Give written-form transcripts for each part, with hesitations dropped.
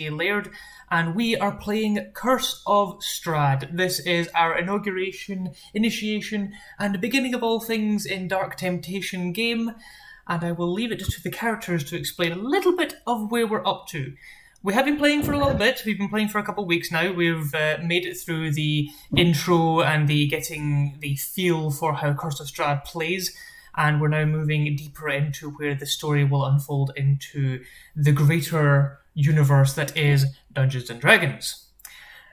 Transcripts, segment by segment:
Laird, and we are playing Curse of Strahd. This is our initiation, and beginning of all things in Dark Temptation game, and I will leave it to the characters to explain a little bit of where we're up to. We have been playing for a little bit. We've been playing for a couple of weeks now. We've made it through the intro and the getting the feel for how Curse of Strahd plays, and we're now moving deeper into where the story will unfold into the greater universe that is Dungeons and Dragons.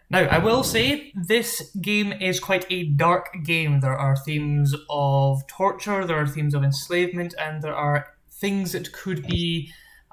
Now, I will say this game is quite a dark game. There are themes of torture, there are themes of enslavement, and there are things that could be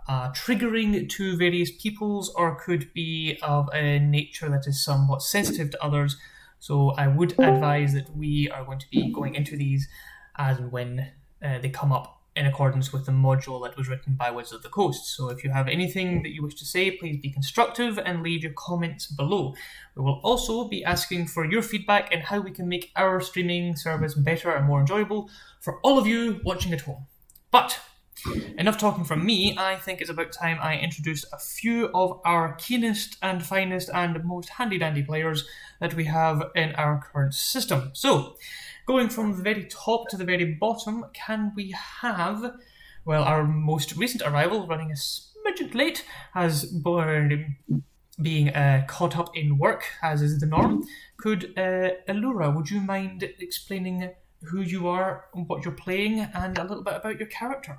triggering to various peoples or could be of a nature that is somewhat sensitive to others. So I would advise that we are going to be going into these as and when they come up in accordance with the module that was written by Wizards of the Coast. So if you have anything that you wish to say, please be constructive and leave your comments below. We will also be asking for your feedback and how we can make our streaming service better and more enjoyable for all of you watching at home. But enough talking from me. I think it's about time I introduce a few of our keenest and finest and most handy-dandy players that we have in our current system. So, going from the very top to the very bottom, can we have, well, our most recent arrival, running a smidget late, has being caught up in work, as is the norm. Could, Allura, would you mind explaining who you are, what you're playing, and a little bit about your character?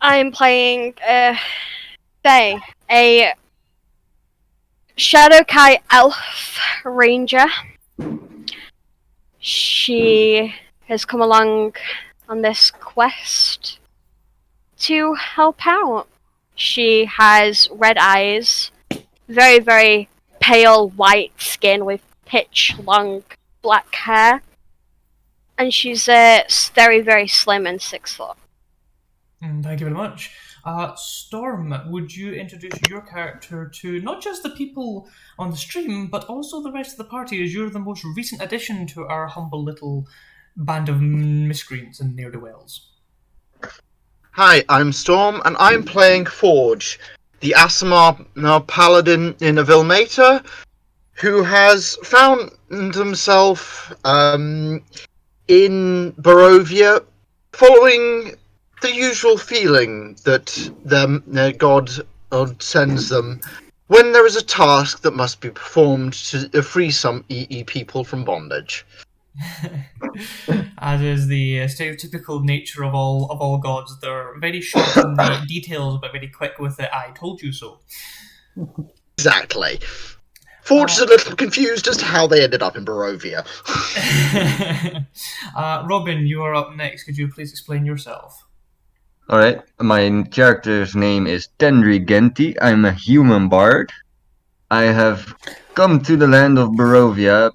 I'm playing, Faye, a Shadowkai Elf Ranger. She has come along on this quest to help out. She has red eyes, very, very pale white skin with pitch long black hair, and she's very, very slim and 6 foot. Thank you very much. Storm, would you introduce your character to not just the people on the stream, but also the rest of the party, as you're the most recent addition to our humble little band of miscreants and ne'er-do-wells? Hi, I'm Storm, and I'm playing Forge, the Aasimar paladin in Avilmata, who has found himself in Barovia following the usual feeling that their god sends them when there is a task that must be performed to free some EE people from bondage. As is the stereotypical nature of all gods. They're very short in the details, but very quick with the "I told you so." Exactly. Forge is a little confused as to how they ended up in Barovia. Robin, you are up next. Could you please explain yourself? Alright, my character's name is Tendri Genti. I'm a human bard. I have come to the land of Barovia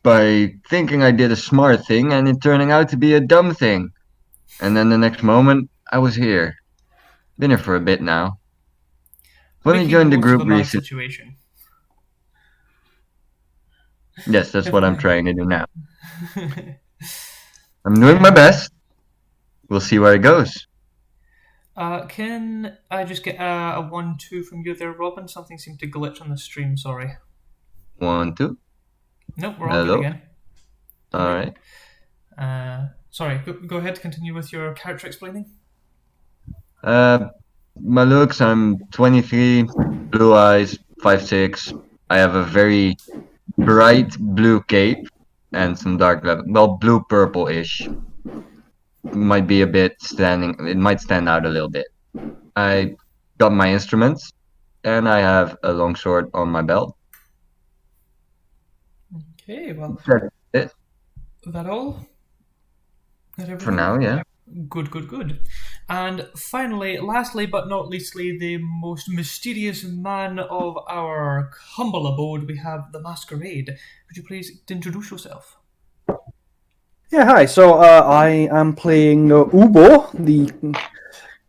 by thinking I did a smart thing and it turning out to be a dumb thing. And then the next moment, I was here. Been here for a bit now. When we joined the group recently. Yes, that's what I'm trying to do now. I'm doing my best. We'll see where it goes. Can I just get a 1-2 from you there, Robin? Something seemed to glitch on the stream, sorry. 1, 2. Nope, we're all good again. Alright. Sorry, go ahead, continue with your character explaining. My looks, I'm 23, blue eyes, 5'6". I have a very bright blue cape and some dark leather. Well, blue-purple-ish. Might be a bit it might stand out a little bit. I got my instruments, and I have a long sword on my belt. Okay, well, That's it. Is that all? For now, yeah. Good. And finally, lastly but not leastly, the most mysterious man of our humble abode, we have the Masquerade. Could you please introduce yourself? Yeah, hi. So I am playing Ubo.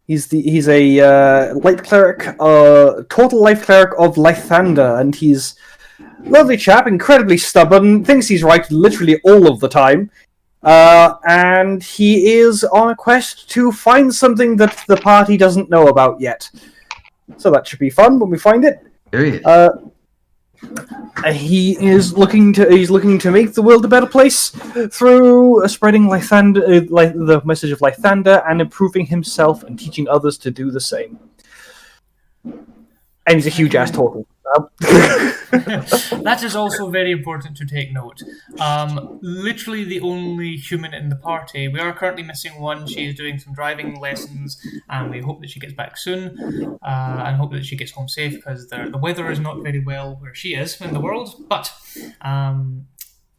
He's a light cleric, total life cleric of Lythander, and he's a lovely chap, incredibly stubborn, thinks he's right literally all of the time, and he is on a quest to find something that the party doesn't know about yet. So that should be fun when we find it. Period. He's looking to make the world a better place through spreading the message of Lythander and improving himself and teaching others to do the same. And he's a huge ass turtle. That is also very important to take note. Literally the only human in the party. We are currently missing one. She is doing some driving lessons, and we hope that she gets back soon, and hope that she gets home safe, because the weather is not very well where she is in the world. But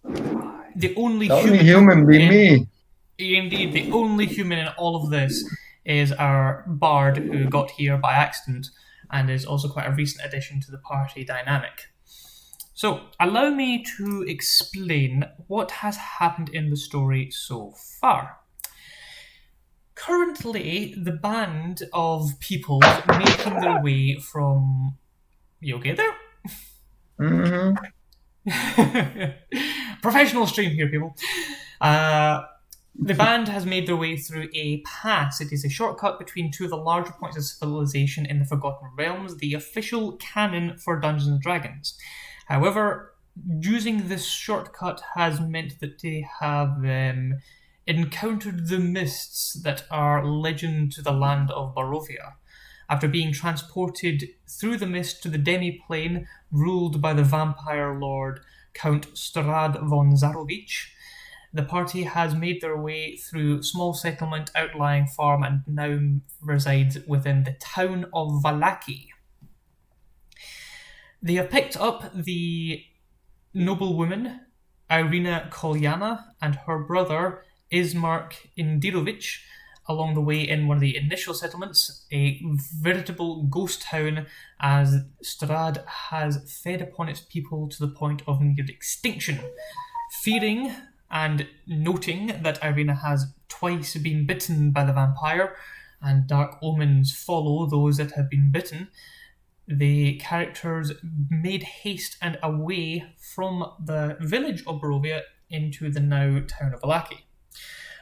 the only human be me. Indeed, the only human in all of this is our bard, who got here by accident, and is also quite a recent addition to the party dynamic. So, allow me to explain what has happened in the story so far. Currently, the band of people making their way from... You okay there? Mm-hmm. Professional stream here, people. The band has made their way through a pass. It is a shortcut between two of the larger points of civilization in the Forgotten Realms, the official canon for Dungeons & Dragons. However, using this shortcut has meant that they have encountered the mists that are legend to the land of Barovia. After being transported through the mist to the demi-plane ruled by the vampire lord Count Strahd von Zarovich, the party has made their way through small settlement, outlying farm, and now resides within the town of Vallaki. They have picked up the noblewoman Irina Kolyana and her brother Ismark Indirovich along the way in one of the initial settlements, a veritable ghost town, as Strahd has fed upon its people to the point of near extinction. Fearing and noting that Irina has twice been bitten by the vampire, and dark omens follow those that have been bitten, the characters made haste and away from the village of Barovia into the now town of Vallaki.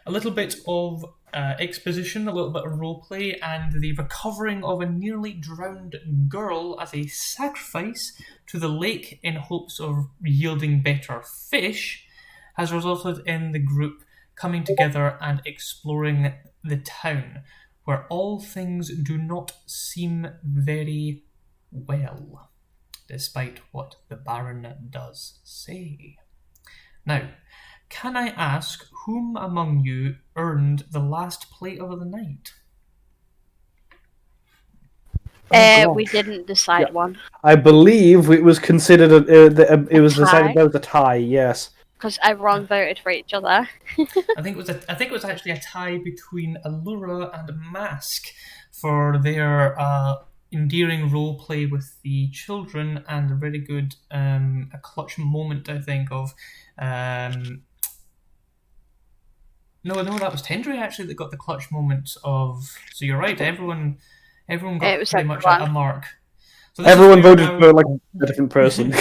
A little bit of exposition, a little bit of roleplay, and the recovering of a nearly drowned girl as a sacrifice to the lake in hopes of yielding better fish has resulted in the group coming together and exploring the town, where all things do not seem very well, despite what the Baron does say. Now, can I ask whom among you earned the last plate of the night? We didn't decide one. I believe it was considered it was decided tie? about the tie. Yes, Because everyone voted for each other. I think it was actually a tie between Allura and Mask for their endearing role play with the children, and a very good a clutch moment, I think, of No, that was Tendry actually that got the clutch moment of. So you're right, everyone got pretty much a mark. So everyone voted for like a different person.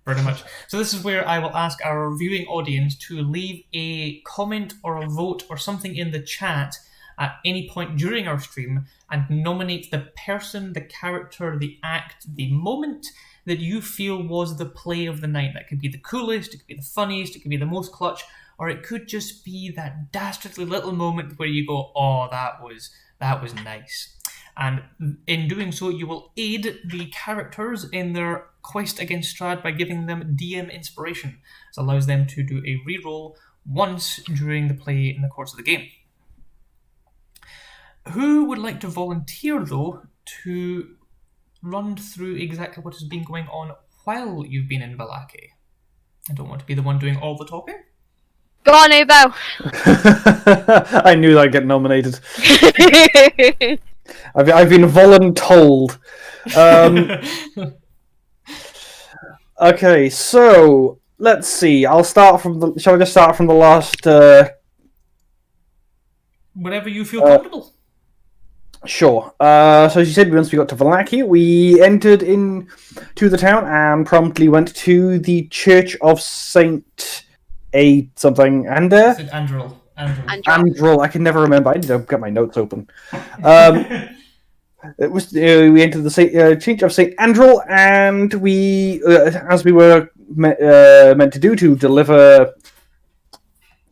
Pretty much. So this is where I will ask our viewing audience to leave a comment or a vote or something in the chat at any point during our stream and nominate the person, the character, the act, the moment that you feel was the play of the night. That could be the coolest, it could be the funniest, it could be the most clutch, or it could just be that dastardly little moment where you go, oh, that was nice. And in doing so, you will aid the characters in their quest against Strahd by giving them DM inspiration. This allows them to do a reroll once during the play in the course of the game. Who would like to volunteer, though, to run through exactly what has been going on while you've been in Vallaki? I don't want to be the one doing all the talking. Go on, Ubo! I knew I'd get nominated. I've been voluntold. Okay, so let's see. Shall I just start from the last? Whenever you feel comfortable. Sure. So as you said, once we got to Vallaki, we entered into the town and promptly went to the Church of Saint something Andrel. Andrel. I can never remember. I need to get my notes open. It was we entered the church of Saint Andrew, and we, as we were meant to do, to deliver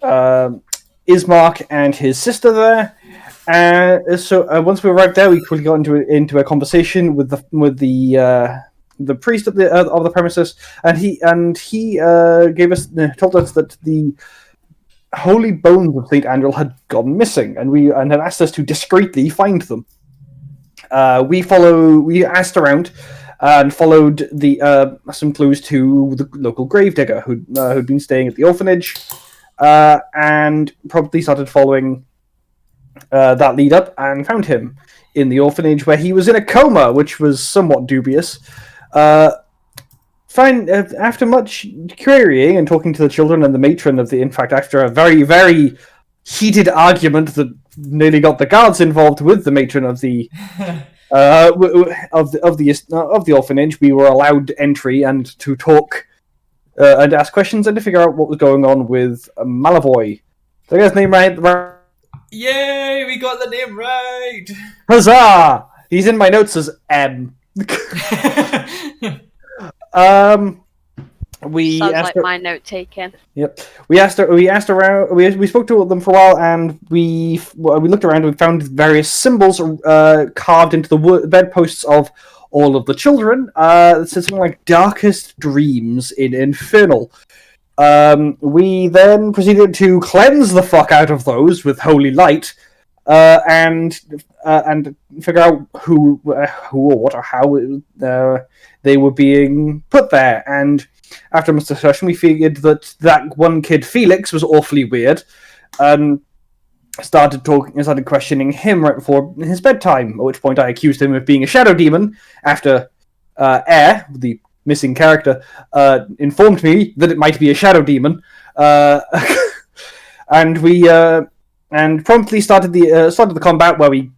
Ismark and his sister there. So once we arrived there, we quickly got into a conversation with the priest of the premises, and he told us that the holy bones of Saint Andrew had gone missing, and had asked us to discreetly find them. We asked around and followed some clues to the local gravedigger who'd been staying at the orphanage, and promptly started following that lead up and found him in the orphanage where he was in a coma, which was somewhat dubious. After much querying and talking to the children and the matron after a very, very heated argument that nearly got the guards involved with the matron of the of the orphanage, we were allowed entry and to talk and ask questions and to figure out what was going on with Malavoy. Did I get his name right? Yay, we got the name right! Huzzah! He's in my notes as M. We Sounds asked like her, my note taking. Yep. We asked around. We spoke to them for a while, and we looked around and we found various symbols carved into the bedposts of all of the children. It says something like "Darkest Dreams in Infernal." We then proceeded to cleanse the fuck out of those with holy light, and figure out who or what or how they were being put there. And after much discussion, we figured that one kid, Felix, was awfully weird, and started questioning him right before his bedtime. At which point, I accused him of being a shadow demon. After Air, the missing character, informed me that it might be a shadow demon, and we promptly started the combat where we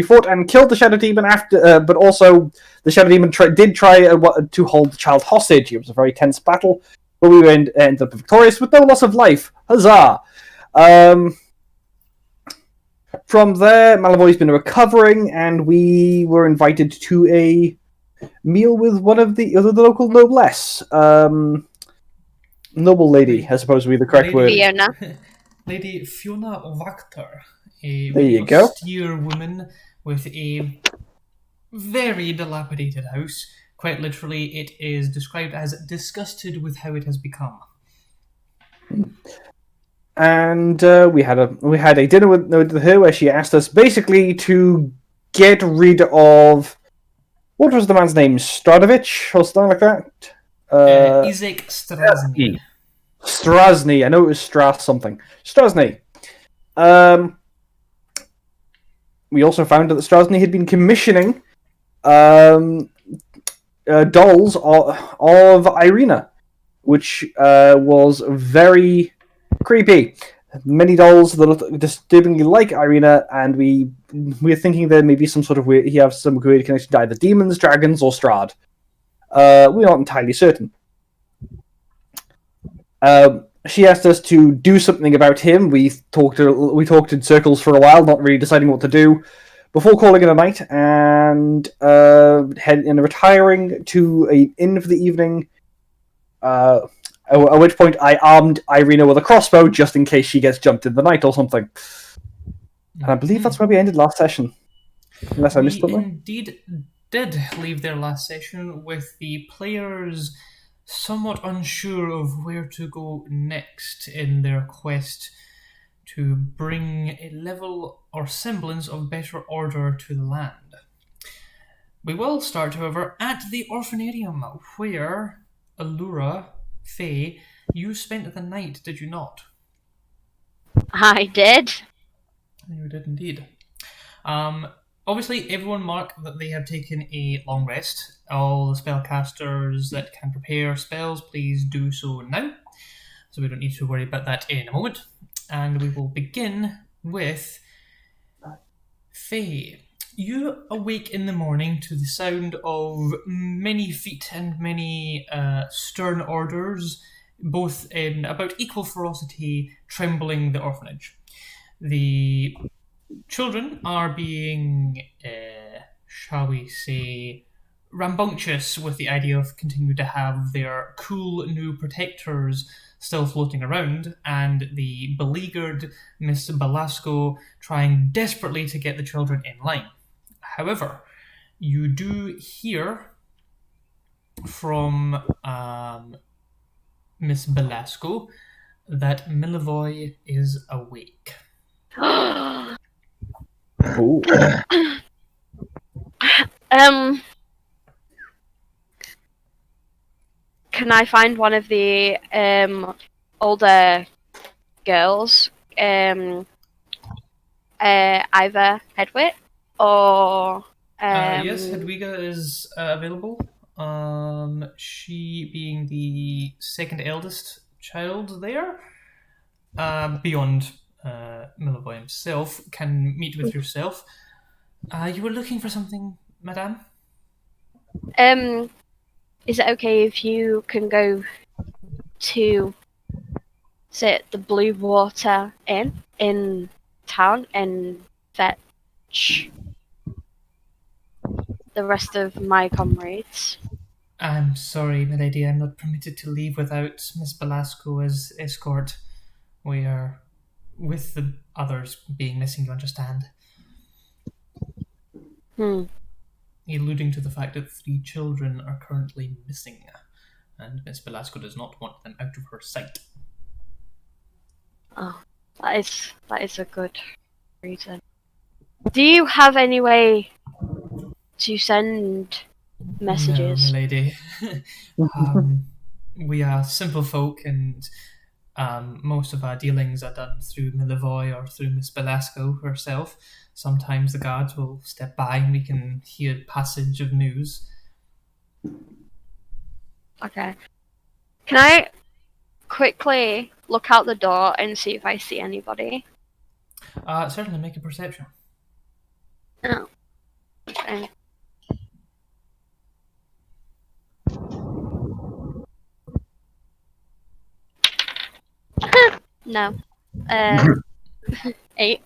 fought and killed the shadow demon after, but also the shadow demon did try to hold the child hostage. It was a very tense battle, but we ended up victorious with no loss of life. Huzzah! From there, Malavoy's been recovering, and we were invited to a meal with one of the local noblesse. Noble lady, I suppose would be the correct word. Fiona. Lady Fiona Wachter, a There you very go. austere woman with a very dilapidated house. Quite literally, it is described as disgusted with how it has become. And we had a dinner with her where she asked us basically to get rid of, what was the man's name, Stradovich or something like that. Izek Strasny. Strasny. I know it was Strass something. Strasny. We also found out that Strasny had been commissioning dolls of Irina, which was very creepy. Many dolls that look disturbingly like Irina, and we're thinking there may be some sort of weird connection to either demons, dragons, or Strahd. We're not entirely certain. She asked us to do something about him. We talked in circles for a while, not really deciding what to do, before calling it a night and retiring to an inn for the evening. At which point I armed Irina with a crossbow just in case she gets jumped in the night or something. And I believe that's where we ended last session. Unless I missed something. Indeed did leave their last session with the players somewhat unsure of where to go next in their quest to bring a level or semblance of better order to the land. We will start, however, at the Orphanarium, where Allura, Faye, you spent the night, did you not? I did. You did indeed. Obviously, everyone mark that they have taken a long rest. All the spellcasters that can prepare spells, please do so now. So we don't need to worry about that in a moment. And we will begin with Faye. You awake in the morning to the sound of many feet and many stern orders, both in about equal ferocity, trembling the orphanage. The children are being shall we say, rambunctious with the idea of continuing to have their cool new protectors still floating around, and the beleaguered Miss Belasco trying desperately to get the children in line. However, you do hear from Miss Belasco that Milivoy is awake. Ooh. Can I find one of the older girls, either Hedwig or Yes, Hedwiga is available. She being the second eldest child there, beyond Milivoy himself, can meet with yourself. You were looking for something, madame? Is it okay if you can go to, say, the Blue Water Inn in town and fetch the rest of my comrades? I'm sorry, milady, I'm not permitted to leave without Miss Belasco as escort. We are with the others being missing, you understand? Alluding to the fact that 3 children are currently missing, and Miss Belasco does not want them out of her sight. Oh, that is a good reason. Do you have any way to send messages? No, milady. We are simple folk, and most of our dealings are done through Milivoy or through Miss Belasco herself. Sometimes the guards will step by and we can hear passage of news. Okay. Can I quickly look out the door and see if I see anybody? Certainly make a perception. Oh. Okay. No. 8.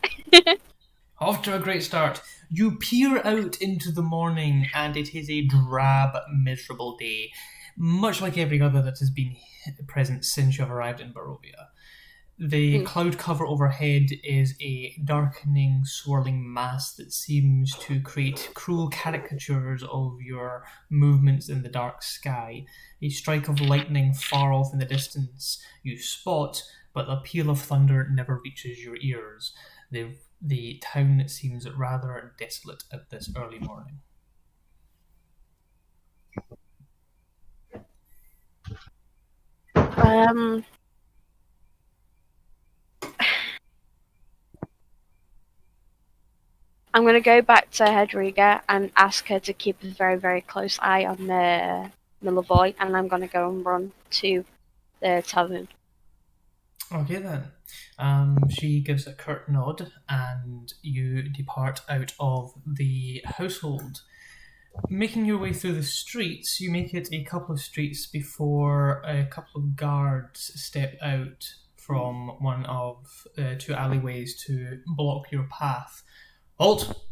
Off to a great start. You peer out into the morning, and it is a drab, miserable day, much like every other that has been present since you have arrived in Barovia. The cloud cover overhead is a darkening, swirling mass that seems to create cruel caricatures of your movements in the dark sky. A strike of lightning far off in the distance you spot, but the peal of thunder never reaches your ears. The town seems rather desolate at this early morning. I'm going to go back to Hedriga and ask her to keep a very, very close eye on Milivoy, and I'm going to go and run to the tavern. Okay then. She gives a curt nod, and you depart out of the household. Making your way through the streets, you make it a couple of streets before a couple of guards step out from one of 2 alleyways to block your path. Halt!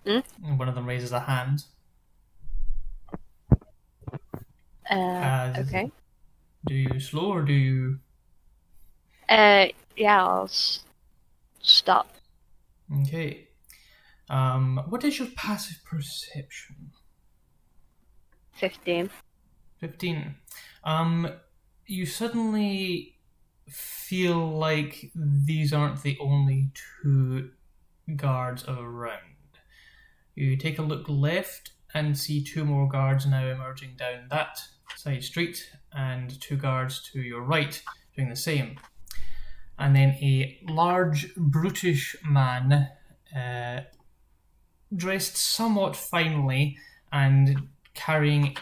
And one of them raises a hand. Okay. Do you slow or do you... Yeah, I'll stop. Okay. What is your passive perception? 15. 15. You suddenly feel like these aren't the only 2 guards around. You take a look left and see 2 more guards now emerging down that side street, and 2 guards to your right doing the same. And then a large, brutish man, dressed somewhat finely and carrying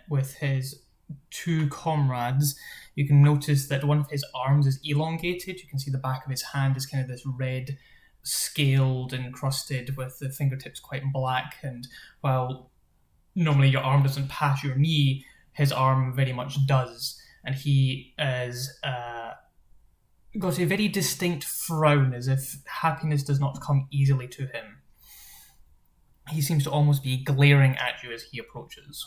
with his 2 comrades. You can notice that one of his arms is elongated. You can see the back of his hand is kind of this red, scaled and crusted, with the fingertips quite black. And while normally your arm doesn't pass your knee, his arm very much does. And he is got a very distinct frown, as if happiness does not come easily to him. He seems to almost be glaring at you as he approaches.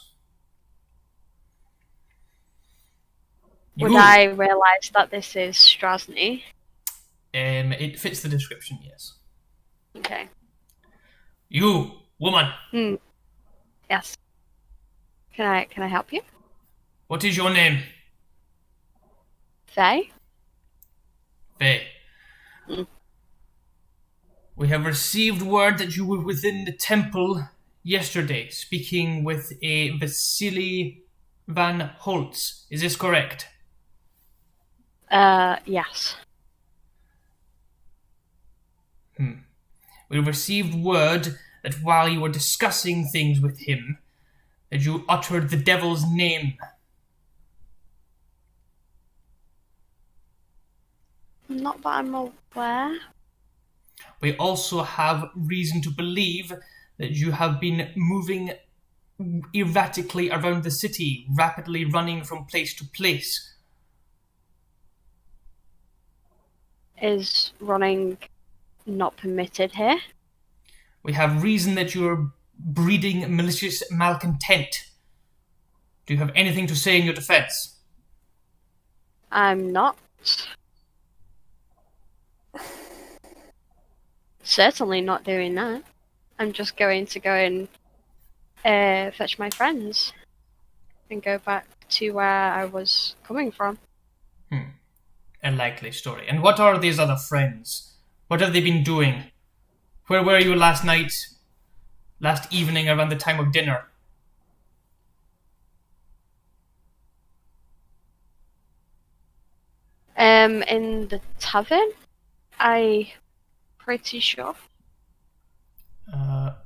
Would I realise that this is Strasny? It fits the description, yes. Okay. You, woman. Yes. Can I help you? What is your name? Faye? Faye. We have received word that you were within the temple yesterday, speaking with a Vasily Van Holtz. Is this correct? Yes. We received word that while you were discussing things with him, that you uttered the devil's name. Not that I'm aware. We also have reason to believe that you have been moving erratically around the city, rapidly running from place to place. Is running not permitted here? We have reason that you are breeding malicious malcontent. Do you have anything to say in your defense? I'm not. Certainly not doing that. I'm just going to go and fetch my friends and go back to where I was coming from. A likely story. And what are these other friends? What have they been doing? Where were you last night? Last evening around the time of dinner? In the tavern? I pretty sure.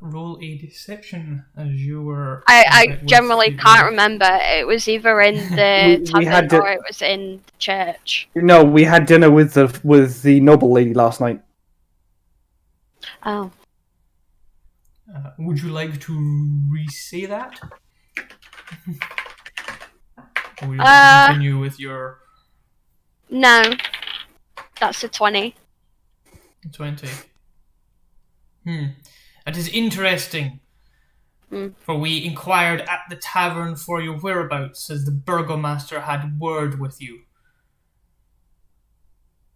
Roll a deception as you were... I generally can't remember. It was either in the tavern or it was in the church. No, we had dinner with the noble lady last night. Oh. Would you like to re-say that? Or would you like to continue with your... No. That's a 20. 20. That is interesting. For we inquired at the tavern for your whereabouts, as the burgomaster had word with you.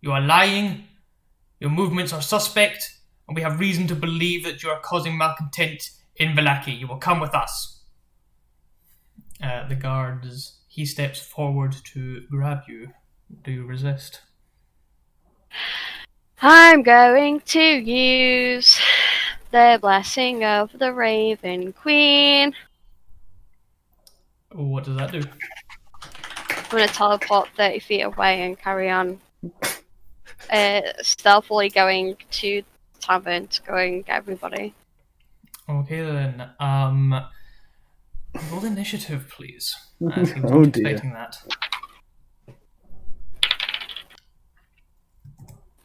You are lying, your movements are suspect, and we have reason to believe that you are causing malcontent in Vallaki. You will come with us. The guards, he steps forward to grab you. Do you resist? I'm going to use the blessing of the Raven Queen. What does that do? I'm going to teleport 30 feet away and carry on stealthily going to the tavern to go and get everybody. Okay then. Roll initiative, please. As he was Oh not dear. expecting that.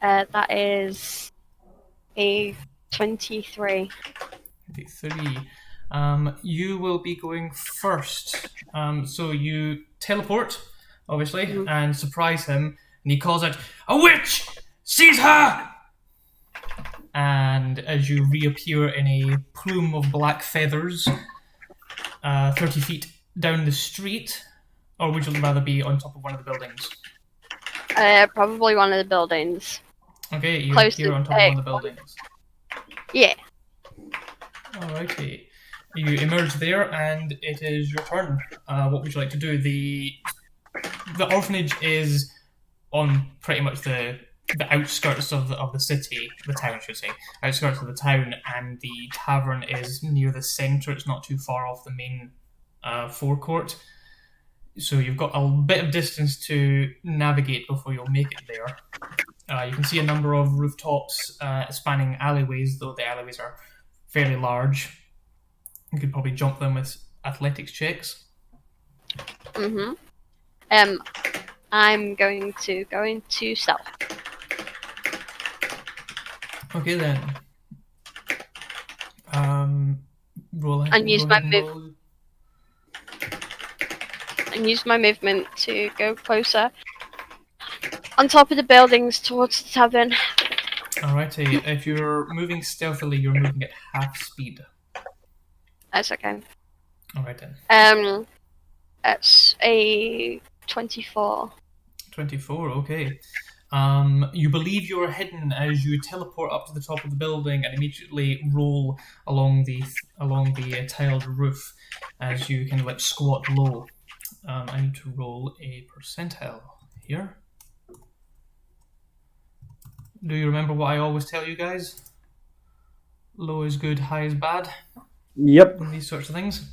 That is a 23. 3. You will be going first. So you teleport, obviously, and surprise him, and he calls out, "A witch! Seize her!" And as you reappear in a plume of black feathers, 30 feet down the street, or would you rather be on top of one of the buildings? Probably one of the buildings. Okay, you Close appear to on top of one of the buildings. Yeah. Alrighty. You emerge there, and it is your turn. What would you like to do? The orphanage is on pretty much the outskirts of the city, the town, I should say, outskirts of the town, and the tavern is near the centre. It's not too far off the main forecourt. So you've got a bit of distance to navigate before you'll make it there. You can see a number of rooftops spanning alleyways, though the alleyways are fairly large. You could probably jump them with athletics checks. I'm going to go into stealth. Okay then. Roll And use go my ahead and move. roll. And use my movement to go closer. On top of the buildings towards the tavern. Alrighty, if you're moving stealthily, you're moving at half speed. That's okay. All right then. It's a 24. 24, okay. You believe you're hidden as you teleport up to the top of the building and immediately roll along the tiled roof as you kind of like squat low. I need to roll a percentile here. Do you remember what I always tell you guys? Low is good, high is bad. Yep. And these sorts of things.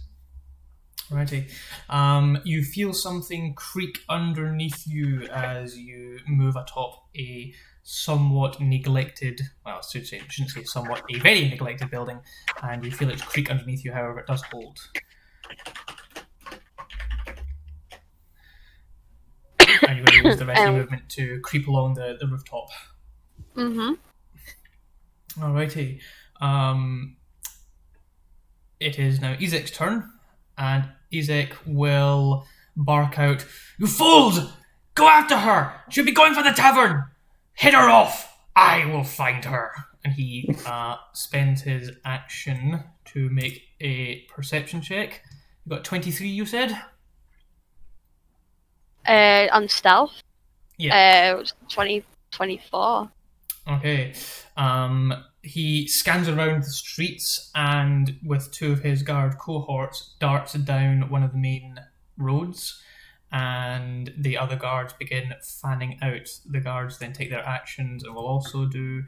Righty. You feel something creak underneath you as you move atop a somewhat neglected, well, I shouldn't say somewhat, a very neglected building, and you feel it creak underneath you, however, it does hold. And you're going to use the rest of your movement to creep along the rooftop. Mm-hmm. Alrighty. It is now Ezek's turn, and Ezek will bark out, "You fools! Go after her! She'll be going for the tavern! Hit her off! I will find her!" And he spends his action to make a perception check. You got 23, you said? On stealth? Yeah. It was 24. Okay. He scans around the streets and, with two of his guard cohorts, darts down one of the main roads, and the other guards begin fanning out. The guards then take their actions and will also do...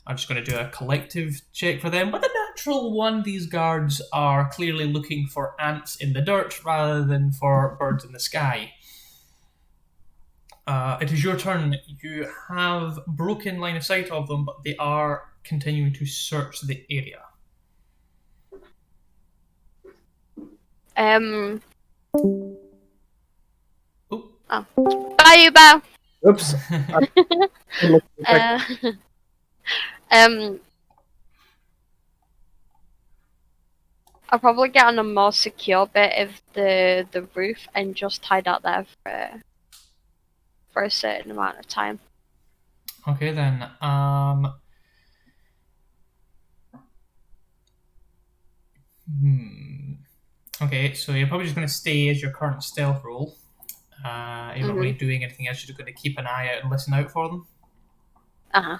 I'm just going to do a collective check for them. With a natural one, these guards are clearly looking for ants in the dirt rather than for birds in the sky. It is your turn. You have broken line of sight of them, but they are continuing to search the area. Bye, you bow. Oops. I'll probably get on a more secure bit of the roof and just hide out there for a certain amount of time. Okay then. Okay, so you're probably just going to stay as your current stealth roll. You're not really doing anything else. You're just going to keep an eye out and listen out for them. Uh-huh.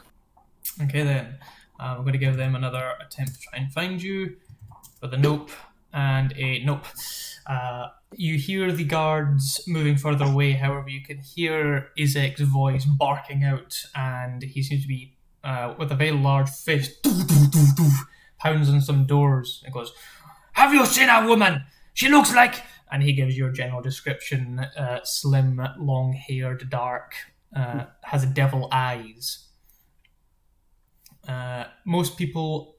Okay then. We're going to give them another attempt to try and find you with a nope and a nope. You hear the guards moving further away, however you can hear Ezek's voice barking out, and he seems to be, with a very large fist, pounds on some doors and goes, "Have you seen a woman? She looks like..." And he gives your general description: slim, long-haired, dark, has devil eyes. Most people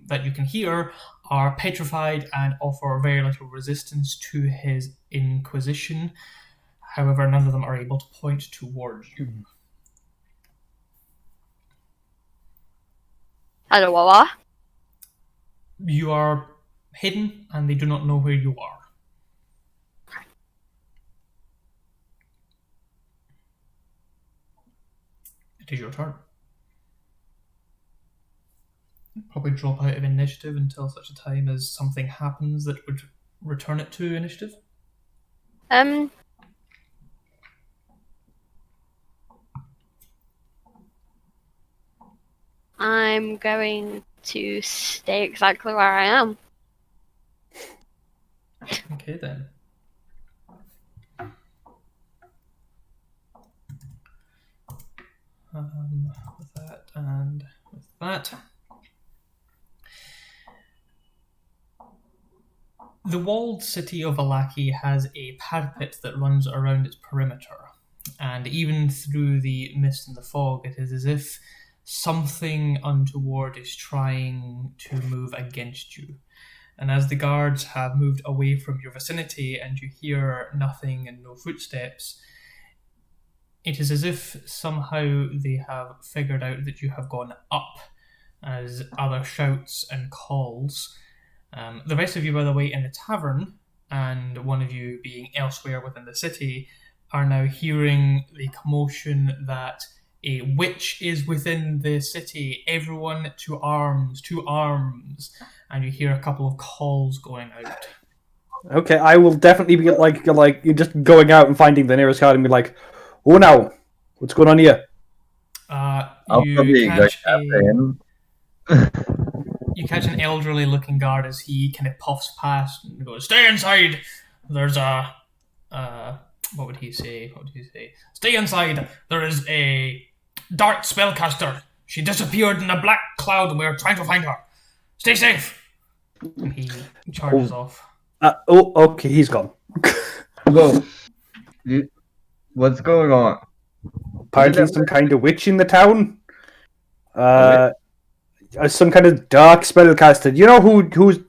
that you can hear are petrified and offer very little resistance to his inquisition. However, none of them are able to point towards you. Hello, Wawa. You are hidden, and they do not know where you are. It is your turn. Probably drop out of initiative until such a time as something happens that would return it to initiative. I'm going to stay exactly where I am. Okay then. With that and with that. The walled city of Alaki has a parapet that runs around its perimeter, and even through the mist and the fog, it is as if something untoward is trying to move against you. And as the guards have moved away from your vicinity and you hear nothing and no footsteps, it is as if somehow they have figured out that you have gone up, as other shouts and calls. The rest of you, by the way, in the tavern, and one of you being elsewhere within the city, are now hearing the commotion that a witch is within the city. Everyone to arms, to arms. and you hear a couple of calls going out. Okay, I will definitely be like you're just going out and finding the nearest guard and be like, "Oh, now, what's going on here?" I'll You probably go catch after him. you catch an elderly-looking guard as he kind of puffs past and goes, "Stay inside. There's a what would he say? Stay inside. There is a dark spellcaster. She disappeared in a black cloud, and we are trying to find her. Stay safe." And he charges off. Okay, he's gone. Whoa. What's going on? Apparently, some kind of witch in the town. Some kind of dark spellcaster. You know who's?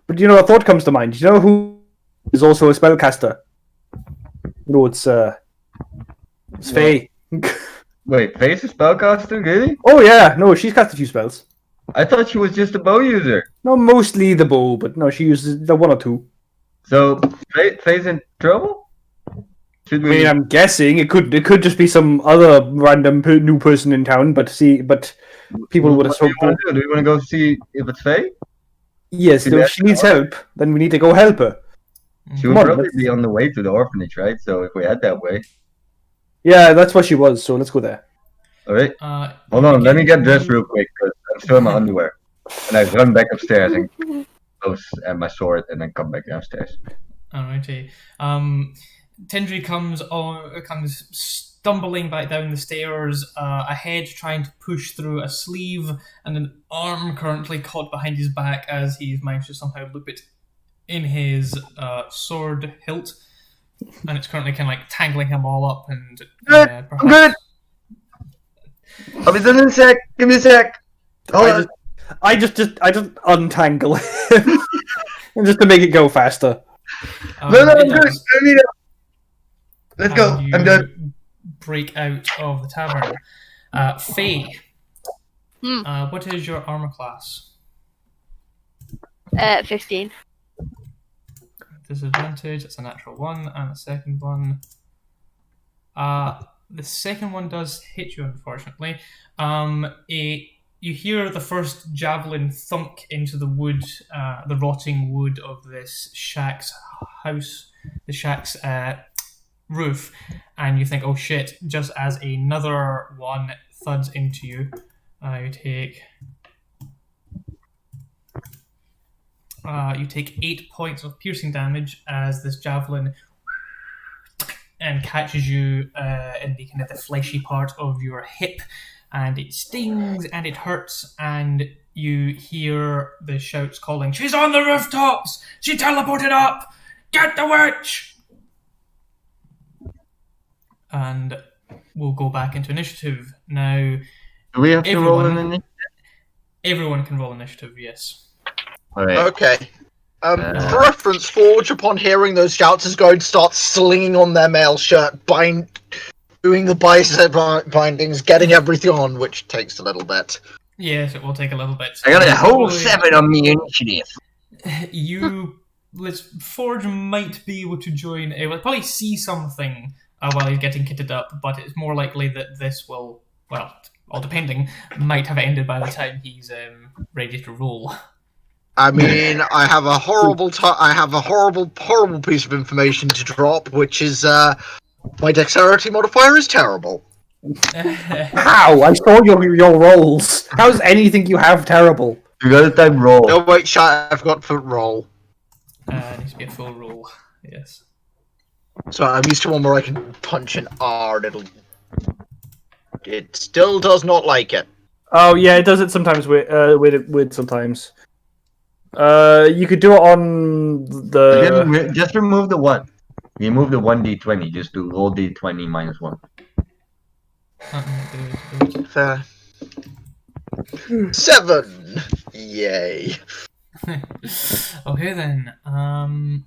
But you know, a thought comes to mind. You know who is also a spellcaster? No, it's Faye. Wait, Faye's a spellcaster, really? Oh yeah, no, she's cast a few spells. I thought she was just a bow user. No, mostly the bow, but no, she uses the one or two. So Faye's in trouble? Should I we? mean, I'm guessing it could just be some other random new person in town, but people would have What do you want to do? Do you want to go see if it's Faye? Yes, if she needs help, then we need to go help her. She would probably be on the way to the orphanage, right? So if we head that way. Yeah, that's what she was, so let's go there. Alright. Hold on, let me get dressed real quick, because I'm still in my underwear. And I run back upstairs and close at my sword and then come back downstairs. Alrighty. Tindri comes stumbling back down the stairs, a head trying to push through a sleeve, and an arm currently caught behind his back as he's managed to somehow loop it in his sword hilt, and it's currently kind of like tangling him all up. And I'm good. I'll be done in a sec. Give me a sec. I just untangle him just to make it go faster. No, I'm good. I need it. Let's go. You I'm done. break out of the tavern. Faye, what is your armor class? 15. Disadvantage. It's a natural 1, and the second one. The second one does hit you, unfortunately. You hear the first javelin thunk into the wood, the rotting wood of this shack's house, the shack's roof, and you think, "Oh shit!" Just as another one thuds into you, you take 8 points of piercing damage as this javelin and catches you in the kind of the fleshy part of your hip, and it stings and it hurts, and you hear the shouts calling, "She's on the rooftops! She teleported up! Get the witch!" And we'll go back into initiative now. Do we have to roll an initiative? Everyone can roll initiative, yes. Alright. Okay. For reference, Forge, upon hearing those shouts, is going to start slinging on their mail shirt, doing the bicep bindings, getting everything on, which takes a little bit. Yes, it will take a little bit. I got a whole 7 on the initiative. Forge might be able to join. It will probably see something while he's getting kitted up, but it's more likely that this will, well, all depending, might have ended by the time he's ready to roll. I mean, I have a horrible piece of information to drop, which is my dexterity modifier is terrible. How? I saw your rolls. How's anything you have terrible? You gotta type roll. No, wait, shit, I've got to roll. It needs to be a full roll, yes. So I'm used to one where I can punch an R and it still does not like it. Oh yeah, it does it sometimes with sometimes. You could do it on the. Just remove the 1. Remove the 1d20. Just do roll d20 minus 1. Fair. 7! Yay. Okay then.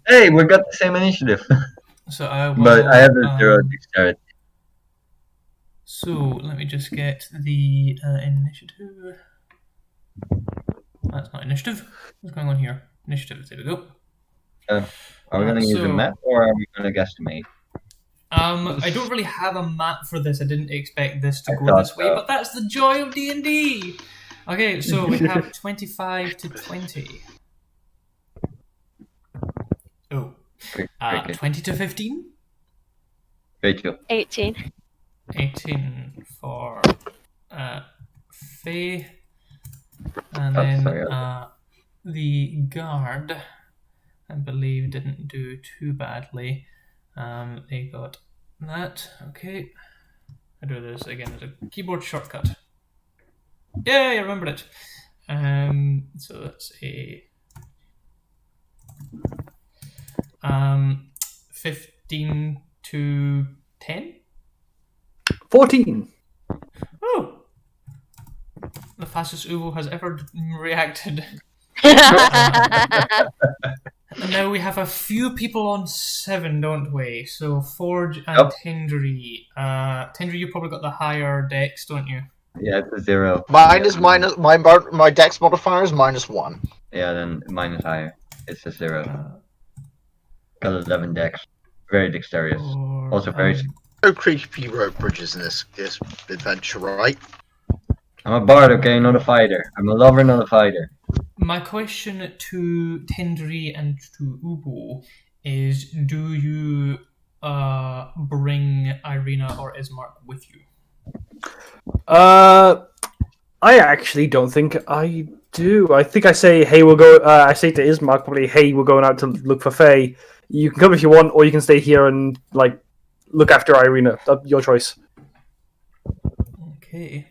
Hey, we got the same initiative. So I will, But I have a 0 dexterity. So let me just get the initiative. That's not initiative. What's going on here? Initiative. There we go. Are we gonna use a map or are we gonna guesstimate? I don't really have a map for this. I didn't expect this to go this way, but that's the joy of D&D. Okay, so we have 25 to 20. Oh. Tricky. 20 to 15? Rachel. 18. 18 for Faye. And Oh, then sorry. the guard, I believe, didn't do too badly. They got that. Okay. I do this again as a keyboard shortcut. Yeah, I remembered it. So that's a 15 to 10. 14. Oh, the fastest Uvo has ever reacted. And now we have a few people on 7, don't we? So Forge and Yep. Tendry. Tendry, you probably got the higher dex, don't you? Yeah, it's a 0. Mine is minus my dex modifier is -1. Yeah, then mine is higher. It's a 0. Uh, Got 11 dex. Very dexterous. or, Also very. No creepy rope bridges in this adventure, right? I'm a bard, okay, not a fighter. I'm a lover, not a fighter. My question to Tendry and to Ubo is: do you bring Irina or Ismark with you? I actually don't think I do. I think I say, hey, we'll go. I say to Ismark probably, hey, we're going out to look for Faye. You can come if you want, or you can stay here and like look after Irina. That's your choice. Okay.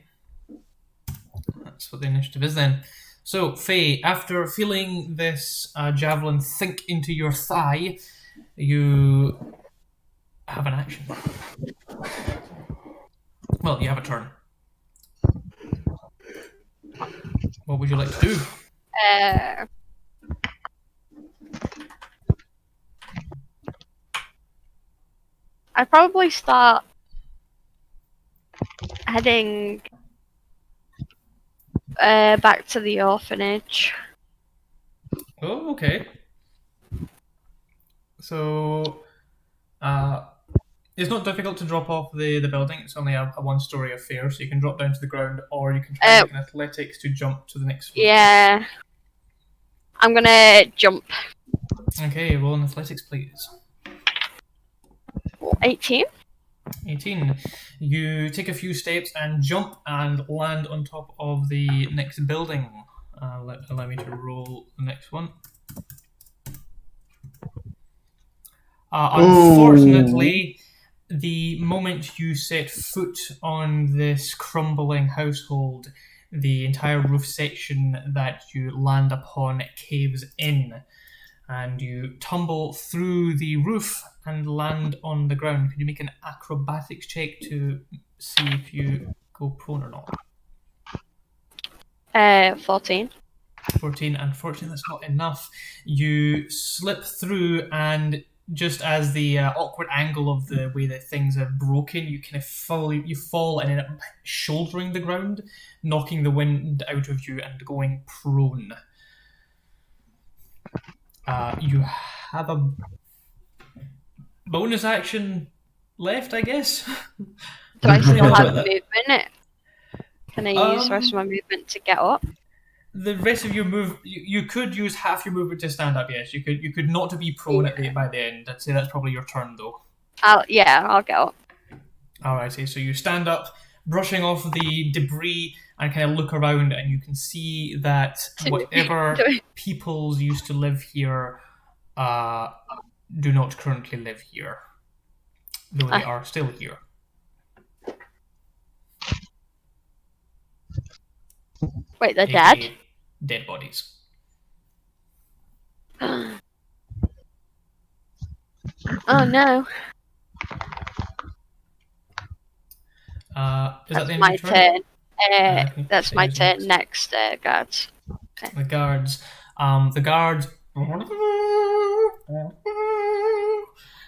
That's what the initiative is then. So, Faye, after feeling this javelin sink into your thigh, you have an action. Well, you have a turn. What would you like to do? I'd probably start heading back to the orphanage. Oh, okay. So, it's not difficult to drop off the building. It's only a one-story affair, so you can drop down to the ground, or you can try and make an athletics to jump to the next floor. Yeah. I'm gonna jump. Okay, roll an athletics, please. 18? 18. You take a few steps and jump and land on top of the next building. Allow me to roll the next one. Unfortunately, the moment you set foot on this crumbling household, the entire roof section that you land upon caves in, and you tumble through the roof and land on the ground. Can you make an acrobatics check to see if you go prone or not? 14. 14. Unfortunately, that's not enough. You slip through, and just as the awkward angle of the way that things are broken, you kind of fall and end up shouldering the ground, knocking the wind out of you and going prone. You have a bonus action left, I guess. Do I still About have that. movement? Can I use the rest of my movement to get up? The rest of your move, you could use half your movement to stand up. Yes, you could not to be prone by the end. I'd say that's probably your turn though. I'll get up. Alrighty, so you stand up, brushing off the debris, and kind of look around, and you can see that whatever peoples used to live here do not currently live here, though they are still here. Wait, they're dead? Dead bodies. Oh no. Is that the end my of your turn? turn. That's my turn next, guards. Okay. The guards. The guards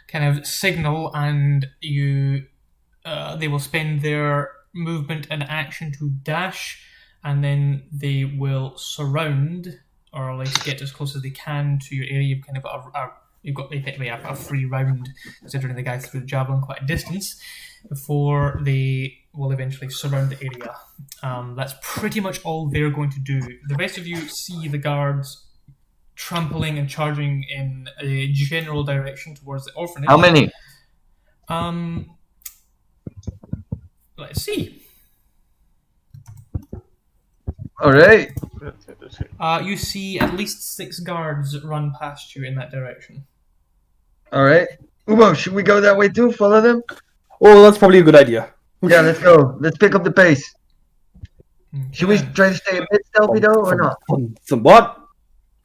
kind of signal, and they will spend their movement and action to dash, and then they will surround, or at least get as close as they can to your area. You've kind of got you've got effectively a free round, considering the guy threw the javelin quite a distance, before they will eventually surround the area. That's pretty much all they're going to do. The rest of you see the guards trampling and charging in a general direction towards the orphanage. How many? Let's see. All right. You see at least 6 guards run past you in that direction. All right. Ubo, should we go that way too? Follow them? Oh, that's probably a good idea. Yeah, let's go. Let's pick up the pace. Should we Okay. try to stay a bit stealthy though, or not? Some what?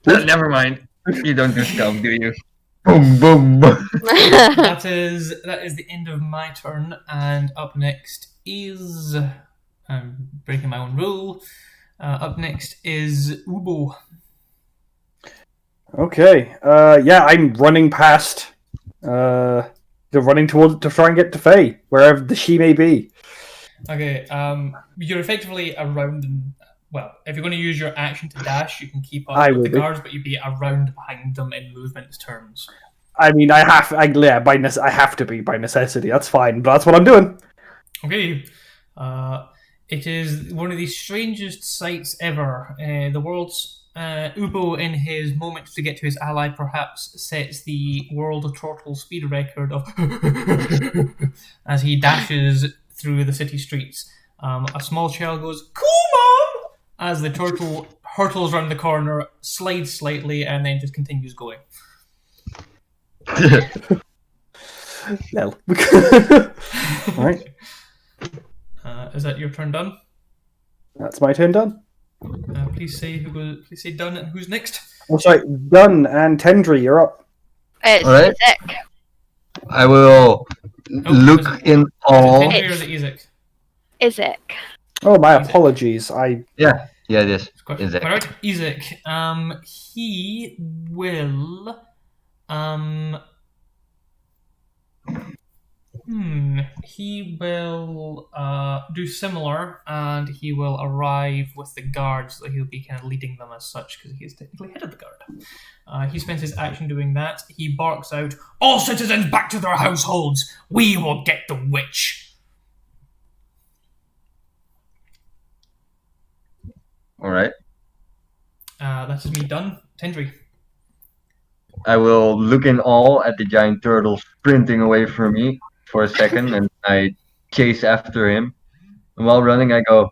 Never mind. You don't do stealth, do you? Boom, boom, boom. That is the end of my turn, and up next is I'm breaking my own rule. Up next is Ubo. Okay. Yeah, I'm running past. They're running towards to try and get to Faye, wherever she may be. Okay. You're effectively around them. Well, if you're going to use your action to dash, you can keep up I with will the be. guards, but you'd be around behind them in movement terms. I mean, I have to be by necessity. That's fine, but that's what I'm doing. Okay. It is one of the strangest sights ever. The world's Ubo, in his moment to get to his ally, perhaps sets the world turtle speed record of as he dashes through the city streets. A small child goes, "Cool, Mom!" as the turtle hurtles around the corner, slides slightly, and then just continues going. Well. Right. Is that your turn done? That's my turn done. Please say done and who's next. Oh, sorry, done. And Tendry, you're up. It's All right. Isaac. I will look is it- in all. Is it Tendry or is it Isaac? Isaac. Oh, my Isaac. apologies. Yeah, it is. Quite Isaac. right. Isaac. He will. He will do similar, and he will arrive with the guards. So he'll be kind of leading them as such, because he is technically head of the guard. He spends his action doing that. He barks out, "All citizens back to their households! We will get the witch!" All right. That is me done. Tendry. I will look in all at the giant turtle sprinting away from me for a second, and I chase after him. And while running, I go,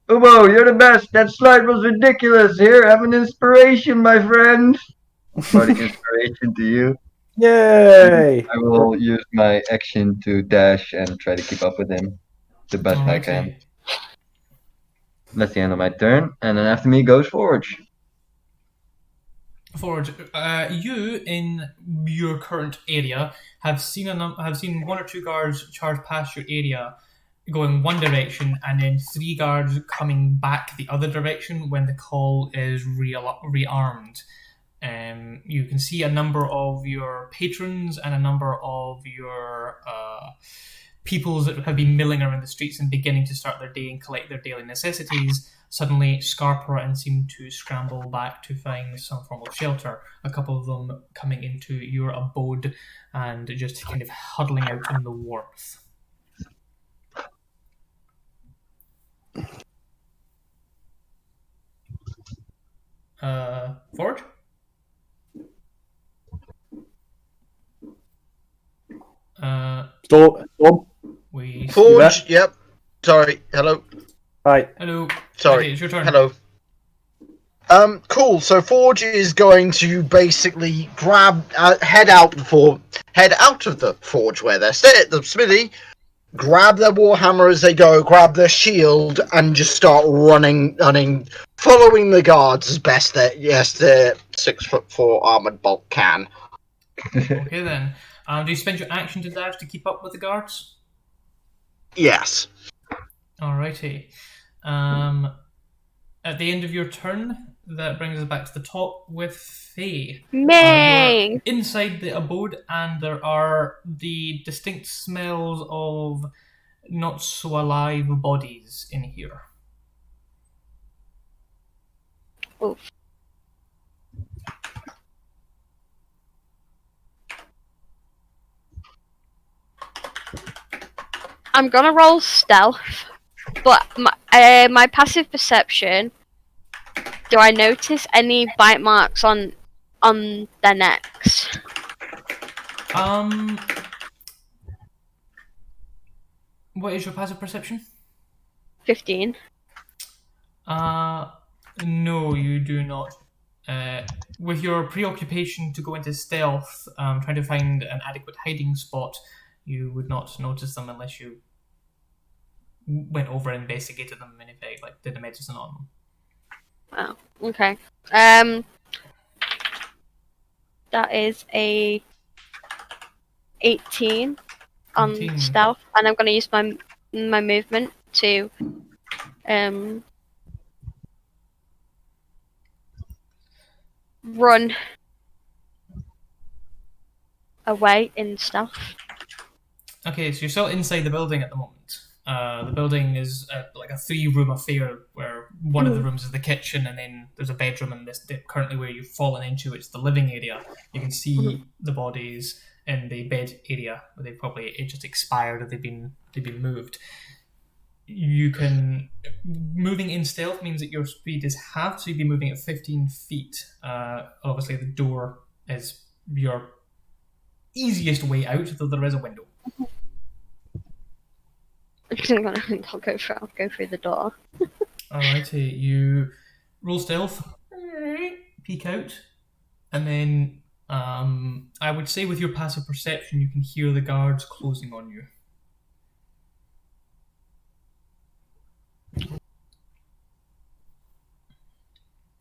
"Ubo, you're the best. That slide was ridiculous. Here, have an inspiration, my friend." Bardic inspiration to you. Yay! I will use my action to dash and try to keep up with him the best I can. Alrighty. That's the end of my turn, and then after me goes Forge. Forge, you in your current area have seen one or two guards charge past your area, going one direction, and then 3 guards coming back the other direction when the call is rearmed. You can see a number of your patrons and a number of your peoples that have been milling around the streets and beginning to start their day and collect their daily necessities suddenly scarper and seem to scramble back to find some form of shelter. A couple of them coming into your abode and just kind of huddling out in the warmth. Forge? Stop. We Forge, yep. Sorry, hello. Hi. Hello. Sorry. Okay, it's your turn. Hello. Cool. So Forge is going to basically head out of the forge where they're at the smithy, grab their warhammer as they go, grab their shield, and just start running, following the guards as best their 6'4" armored bulk can. Okay then. Do you spend your action to dash to keep up with the guards? Yes. Alrighty. At the end of your turn, that brings us back to the top with Faye. May. You're inside the abode, and there are the distinct smells of not so alive bodies in here. Oof. I'm gonna roll stealth, but my passive perception. Do I notice any bite marks on their necks? What is your passive perception? 15. No, you do not. With your preoccupation to go into stealth, trying to find an adequate hiding spot, you would not notice them unless you went over and investigated them, in effect, like did a medicine on them. Oh, okay. That is a 18 on 18. stealth, and I'm gonna use my movement to run away in stealth. Okay, so you're still inside the building at the moment. The building is like a 3-room affair where one of the rooms is the kitchen, and then there's a bedroom, and this currently where you've fallen into it's the living area. You can see the bodies in the bed area where they probably just expired or they've been moved. You can moving in stealth means that your speed is halved, so you'd be moving at 15 feet. Obviously, the door is your easiest way out, though there is a window. I'll go through the door. Alrighty, you roll stealth, peek out, and then I would say with your passive perception, you can hear the guards closing on you.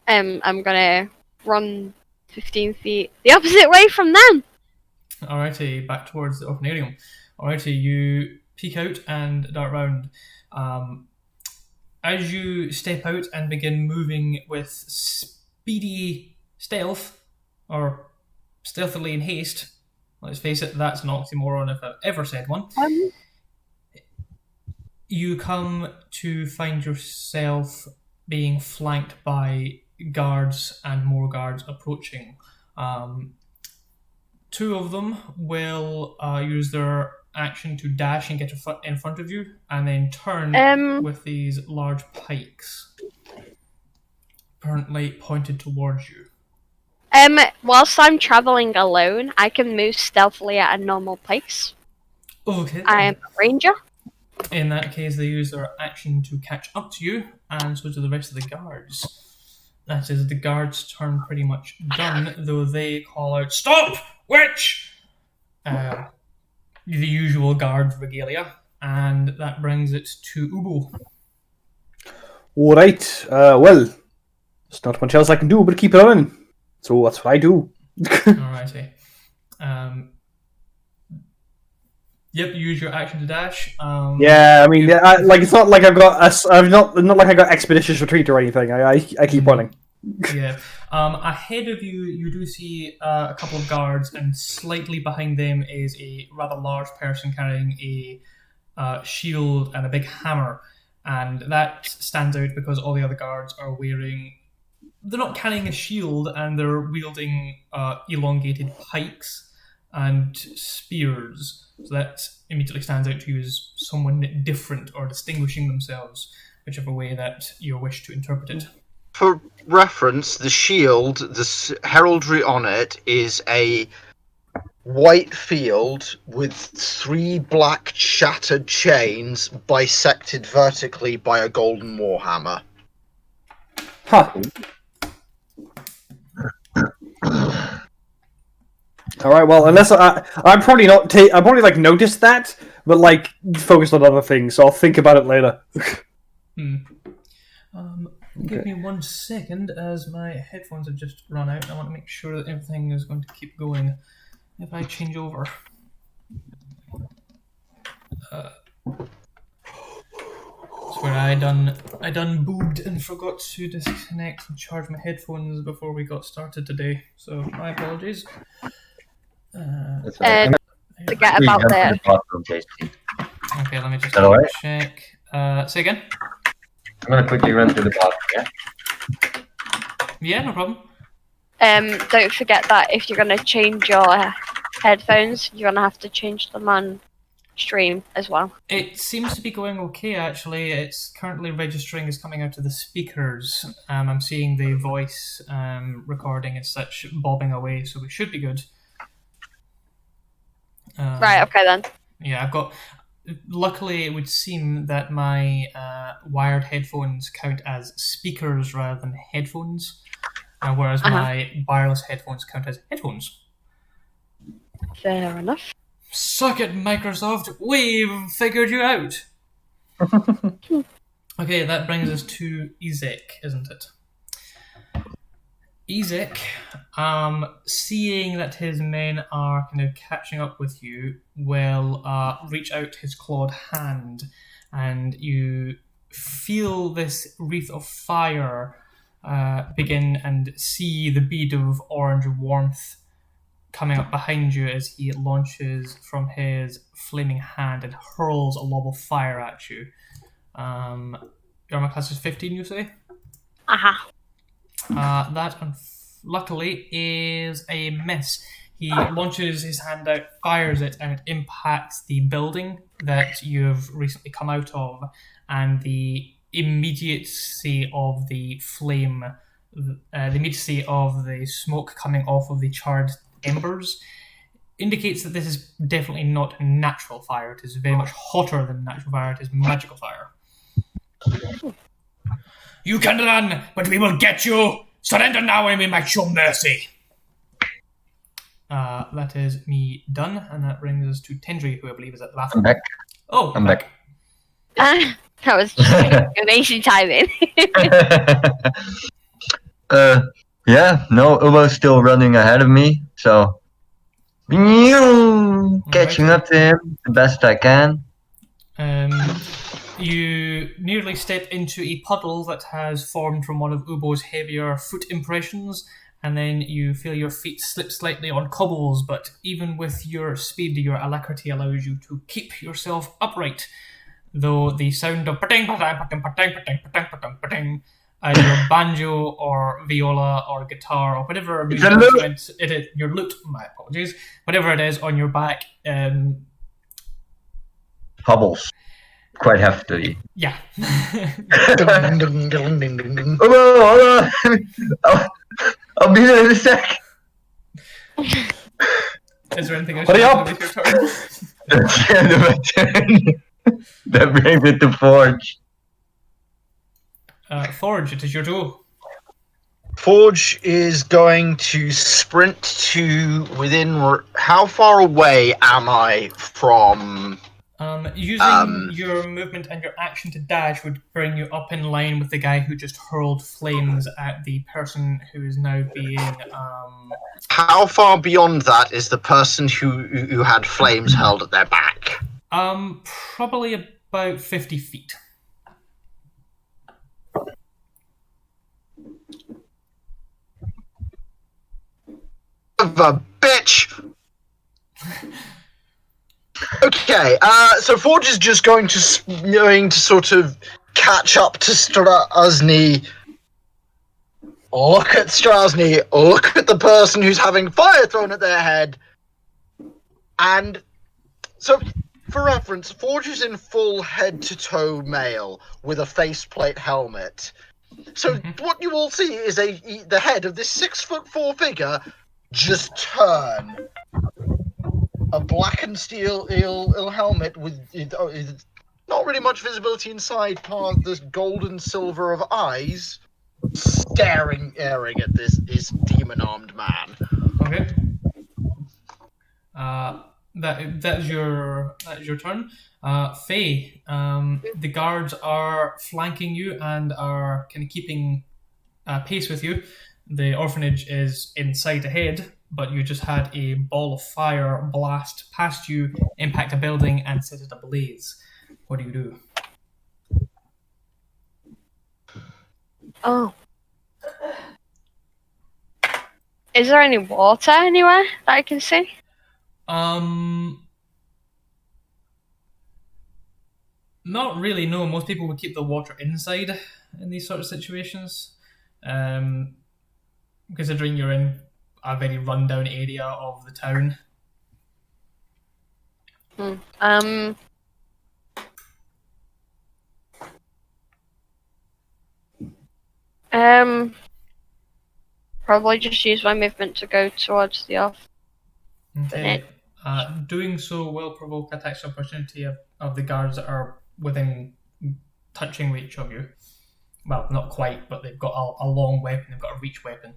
I'm gonna run 15 feet the opposite way from them. Alrighty, back towards the orphanarium. Alrighty, you peek out and dart round. As you step out and begin moving with speedy stealth, or stealthily in haste, let's face it, that's an oxymoron if I've ever said one. You come to find yourself being flanked by guards and more guards approaching. 2 of them will use their action to dash and get in front of you, and then turn with these large pikes currently pointed towards you. Whilst I'm traveling alone, I can move stealthily at a normal pace. Okay. I am a ranger. In that case, they use their action to catch up to you, and so do the rest of the guards. That is the guards' turn pretty much done, though they call out, "Stop! Witch!" The usual guard regalia, and that brings it to Ubo. Alright, well, there's not much else I can do but keep it on. So that's what I do. Alrighty. Yep, use your action to dash. Yeah, I mean, it's not like I've got not like I got expeditious retreat or anything. I keep running. Yeah. Ahead of you, you do see a couple of guards, and slightly behind them is a rather large person carrying a shield and a big hammer, and that stands out because all the other guards are wearing. They're not carrying a shield, and they're wielding elongated pikes and spears. So that immediately stands out to you as someone different or distinguishing themselves, whichever way that you wish to interpret it. For reference, the shield, the heraldry on it is a white field with 3 black shattered chains bisected vertically by a golden warhammer. Huh. All right. Well, unless I'm probably not. I probably like noticed that, but like focused on other things. So I'll think about it later. Give me 1 second, as my headphones have just run out. I want to make sure that everything is going to keep going. If I change over. Swear I done boobed and forgot to disconnect and charge my headphones before we got started today. So my apologies. Forget about that. Okay, let me just check. Say again. I'm gonna quickly run through the bathroom. Yeah. Yeah, no problem. Don't forget that if you're gonna change your headphones, you're gonna have to change them on stream as well? It seems to be going okay, actually. It's currently registering as coming out of the speakers. I'm seeing the voice recording and such bobbing away, so it should be good. Right, okay then. Yeah, I've got... Luckily, it would seem that my wired headphones count as speakers rather than headphones, whereas my wireless headphones count as headphones. Fair enough. Suck it, Microsoft! We've figured you out! Okay, that brings us to Ezek, isn't it? Ezek, seeing that his men are kind of catching up with you, will reach out his clawed hand, and you feel this wreath of fire begin and see the bead of orange warmth coming up behind you as he launches from his flaming hand and hurls a lob of fire at you. Your armor class is 15, you say? That, luckily, is a miss. He launches his hand out, fires it, and it impacts the building that you've recently come out of, and the immediacy of the flame, the immediacy of the smoke coming off of the charred embers indicates that this is definitely not natural fire. It is very much hotter than natural fire. It is magical fire. You can run, but we will get you. Surrender now and we might show mercy. That is me done, and that brings us to Tendry, who I believe is at the bathroom. I'm back. Oh, I'm back. That was just amazing timing. Yeah, no, Ubo's still running ahead of me, so catching up to him the best I can. You nearly step into a puddle that has formed from one of Ubo's heavier foot impressions, and then you feel your feet slip slightly on cobbles, but even with your speed, your alacrity allows you to keep yourself upright, though the sound of either your banjo or viola or guitar or whatever musical instrument it is, your lute, my apologies, whatever it is on your back, Hobbles quite heftily. Yeah. Hold on. I'll be there in a sec. Is there anything else Hurry you up! want to do with your turn? That's the end of my turn. That brings it to Forge. Forge, it is your go. Forge is going to sprint to within. How far away am I from? Using your movement and your action to dash would bring you up in line with the guy who just hurled flames at the person who is now being. How far beyond that is the person who had flames hurled at their back? Probably about 50 feet. Of a bitch. Okay, so Forge is just going to sort of catch up to Strasny. Look at Strasny. Look at the person who's having fire thrown at their head. And so, for reference, Forge is in full head-to-toe mail with a faceplate helmet. So what you will see is the head of this 6'4" figure just turn. A black and steel helmet with not really much visibility inside, past this gold and silver of eyes, staring at this demon-armed man. Okay. That is your turn. Faye, the guards are flanking you and are kind of keeping pace with you. The orphanage is inside ahead, but you just had a ball of fire blast past you, impact a building, and set it ablaze. What do you do? Oh. Is there any water anywhere that I can see? Not really, no. Most people would keep the water inside in these sort of situations. Considering you're in a very rundown area of the town. Um. Probably just use my movement to go towards the off. Okay. Doing so will provoke attacks of opportunity of the guards that are within touching reach of you. Well, not quite, but they've got a long weapon. They've got a reach weapon.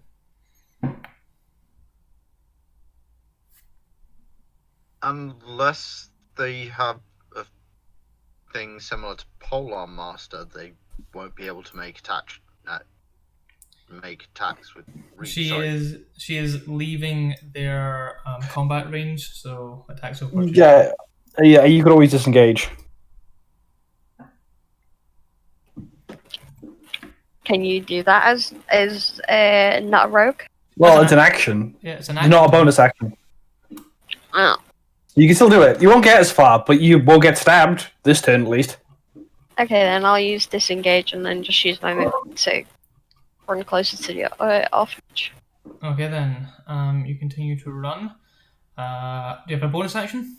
Unless they have a thing similar to Polearm Master, they won't be able to make attacks with reach. She is leaving their combat range, so attacks of opportunity. Yeah. You could always disengage. Can you do that as not a rogue? Well, it's an action. Yeah, it's an It's action. not a bonus action. Oh. You can still do it. You won't get as far, but you will get stabbed this turn at least. Okay, then I'll use disengage and then just use my movement to run closer to the orphanage. Okay, then. You continue to run. Do you have a bonus action?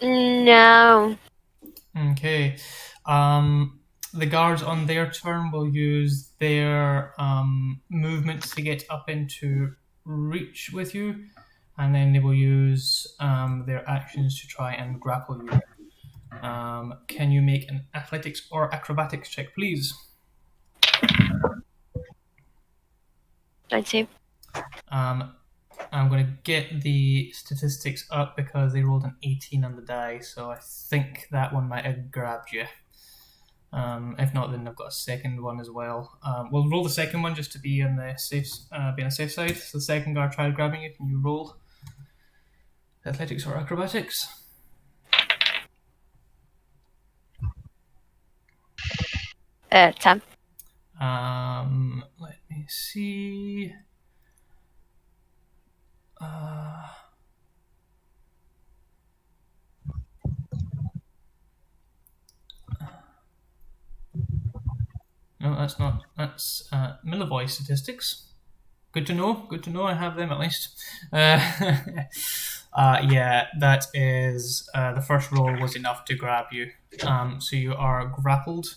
No. Okay. The guards on their turn will use their movements to get up into reach with you, and then they will use their actions to try and grapple you. Can you make an athletics or acrobatics check, please? 19. I'm going to get the statistics up because they rolled an 18 on the die, so I think that one might have grabbed you. If not, then I've got a second one as well. We'll roll the second one just to be on the safe side. So the second guard tried grabbing you. Can you roll athletics or acrobatics? 10. Let me see. No, that's not. That's Millivoy statistics. Good to know. Good to know. I have them at least. Yeah, that is the first roll was enough to grab you. So you are grappled,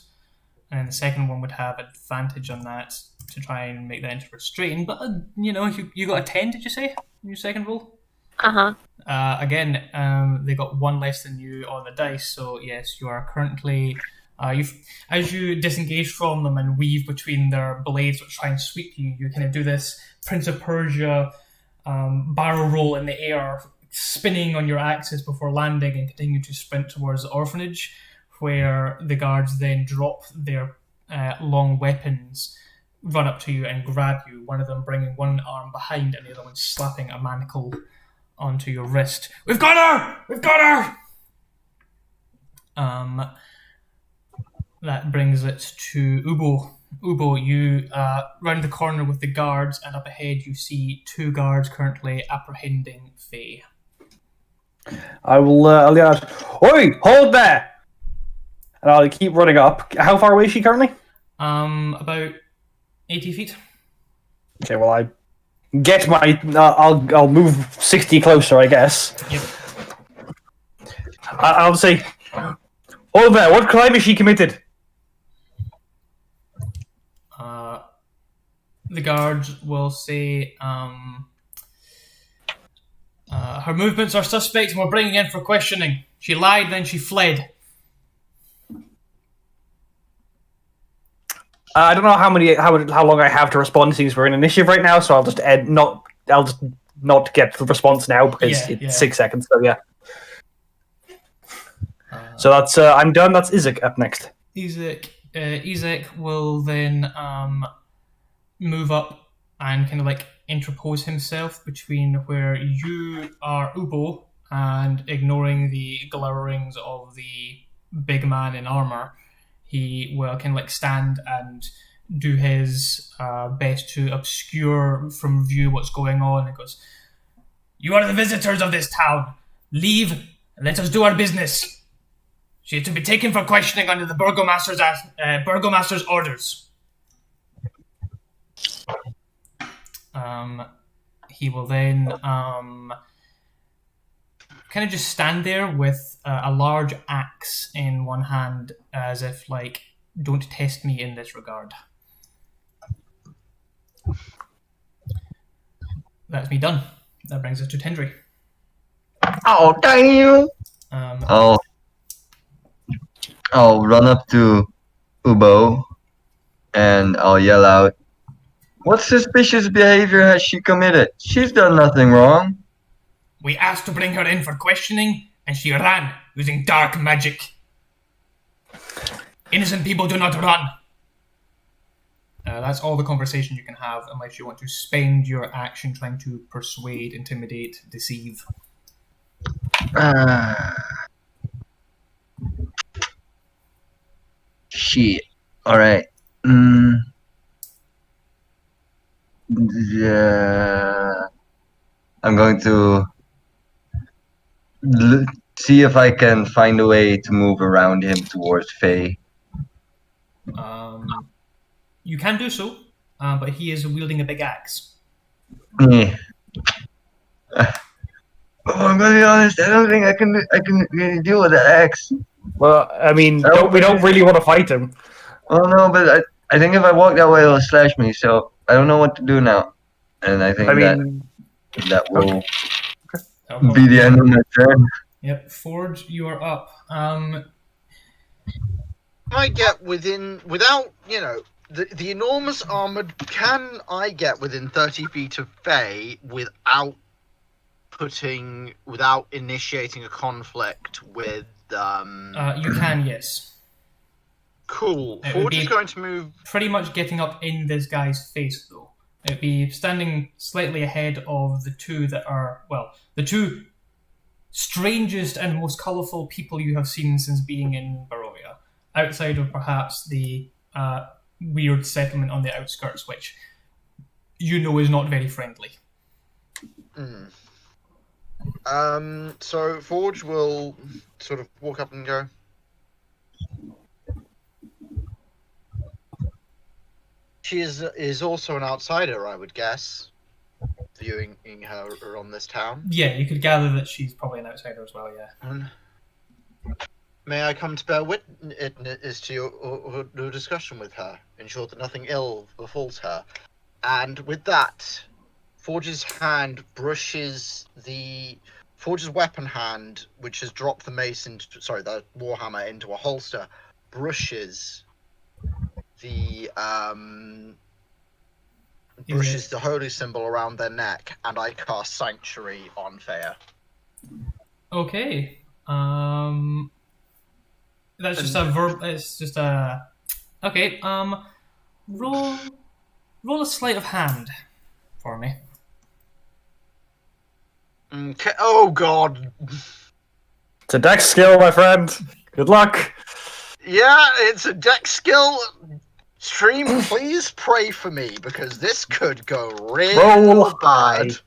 and the second one would have advantage on that to try and make that into restrain. But you got a 10. Did you say in your second roll? Again, they got one less than you on the dice. So yes, you are currently. As you disengage from them and weave between their blades which try and sweep you, you kind of do this Prince of Persia barrel roll in the air, spinning on your axis before landing and continue to sprint towards the orphanage, where the guards then drop their long weapons, run up to you and grab you, one of them bringing one arm behind and the other one slapping a manacle onto your wrist. We've got her! We've got her! That brings it to Ubo. Ubo, you round the corner with the guards, and up ahead you see two guards currently apprehending Faye. I will I'll yell out, "Oi, hold there!" And I'll keep running up. How far away is she currently? About 80 feet. Okay, well I get my. I'll move 60 closer, I guess. Yep. I'll say, "Hold there! What crime has she committed?" The guards will say, her movements are suspect and we're bringing in for questioning. She lied, then she fled. I don't know how long I have to respond to things. We're in initiative right now, so I'll just not get the response now because it's 6 seconds. So yeah. So that's I'm done. That's Izek up next. Izek will then move up and kind of like interpose himself between where you are, Ubo, and ignoring the glowerings of the big man in armor. He will kind of like stand and do his best to obscure from view what's going on. And goes, "You are the visitors of this town. Leave and let us do our business. She is to be taken for questioning under the burgomaster's orders." he will then kind of just stand there with a large axe in one hand, as if like, "Don't test me in this regard." That's me done. That brings us to Tendry. Oh, damn! Um, I'll run up to Ubo and I'll yell out, "What suspicious behavior has she committed? She's done nothing wrong." We asked to bring her in for questioning, and she ran using dark magic. Innocent people do not run. That's all the conversation you can have, unless you want to spend your action trying to persuade, intimidate, deceive. Shit. Alright. Yeah. I'm going to see if I can find a way to move around him towards Faye. You can do so, but he is wielding a big axe. Yeah. I'm gonna be honest. I don't think I can really deal with that axe. Well, I mean, Oh, we don't really want to fight him. Oh no, but I think if I walk that way, it'll slash me. So I don't know what to do now. And I think that will be the end of my turn. Yep, Forge, you are up. I get without, the enormous armored, can I get within 30 feet of Faye without initiating a conflict with, You can, yes. Cool. It would Forge be is going to move... Pretty much getting up in this guy's face, though. It'd be standing slightly ahead of the two that are, well, the two strangest and most colourful people you have seen since being in Barovia. Outside of perhaps the weird settlement on the outskirts, which you know is not very friendly. So Forge will sort of walk up and go, she is also an outsider, I would guess, viewing her on this town. Yeah, you could gather that she's probably an outsider as well, yeah. May I come to bear witness to your discussion with her, ensure that nothing ill befalls her? And with that, Forge's weapon hand, which has dropped the the warhammer into a holster, brushes the holy symbol around their neck, and I cast Sanctuary on Fea. Okay. That's just a verb. It's just a. Okay. Roll a sleight of hand for me. Okay. Oh God. It's a dex skill, my friend. Good luck. Yeah, it's a dex skill. Stream, please pray for me, because this could go real bad.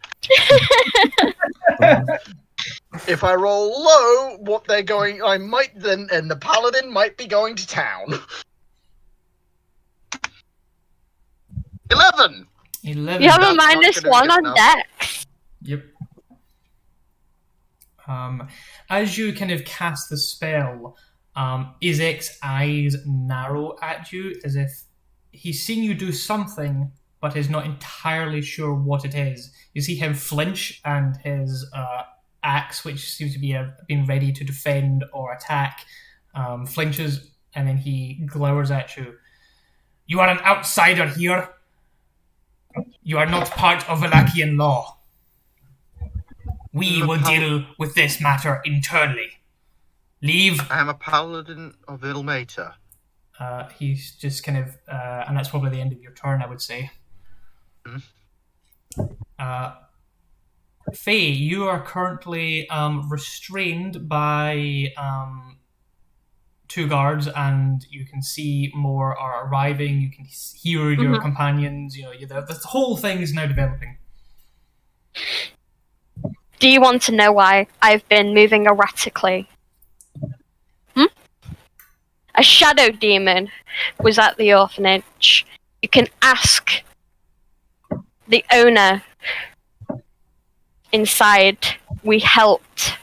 If I roll low, and the paladin might be going to town. 11. You have a -1 on dex. Yep. As you kind of cast the spell, Izek's eyes narrow at you, as if he's seen you do something, but is not entirely sure what it is. You see him flinch, and his axe, which seems to be being ready to defend or attack, flinches, and then he glowers at you. You are an outsider here. You are not part of Valachian law. We will deal with this matter internally. Leave. I am a paladin of Ilmater. He's just kind of, and that's probably the end of your turn, I would say. Faye, you are currently restrained by two guards, and you can see more are arriving. You can hear your companions. The whole thing is now developing. Do you want to know why I've been moving erratically? A shadow demon was at the orphanage. You can ask the owner inside. We helped.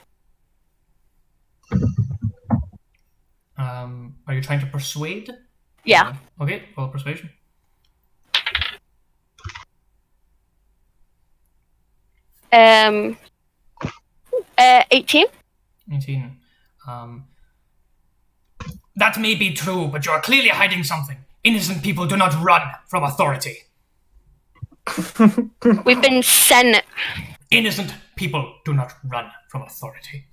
Are you trying to persuade? Yeah. Okay, roll persuasion. Um. 18. 18. That may be true, but you are clearly hiding something. Innocent people do not run from authority. We've been sent. Innocent people do not run from authority.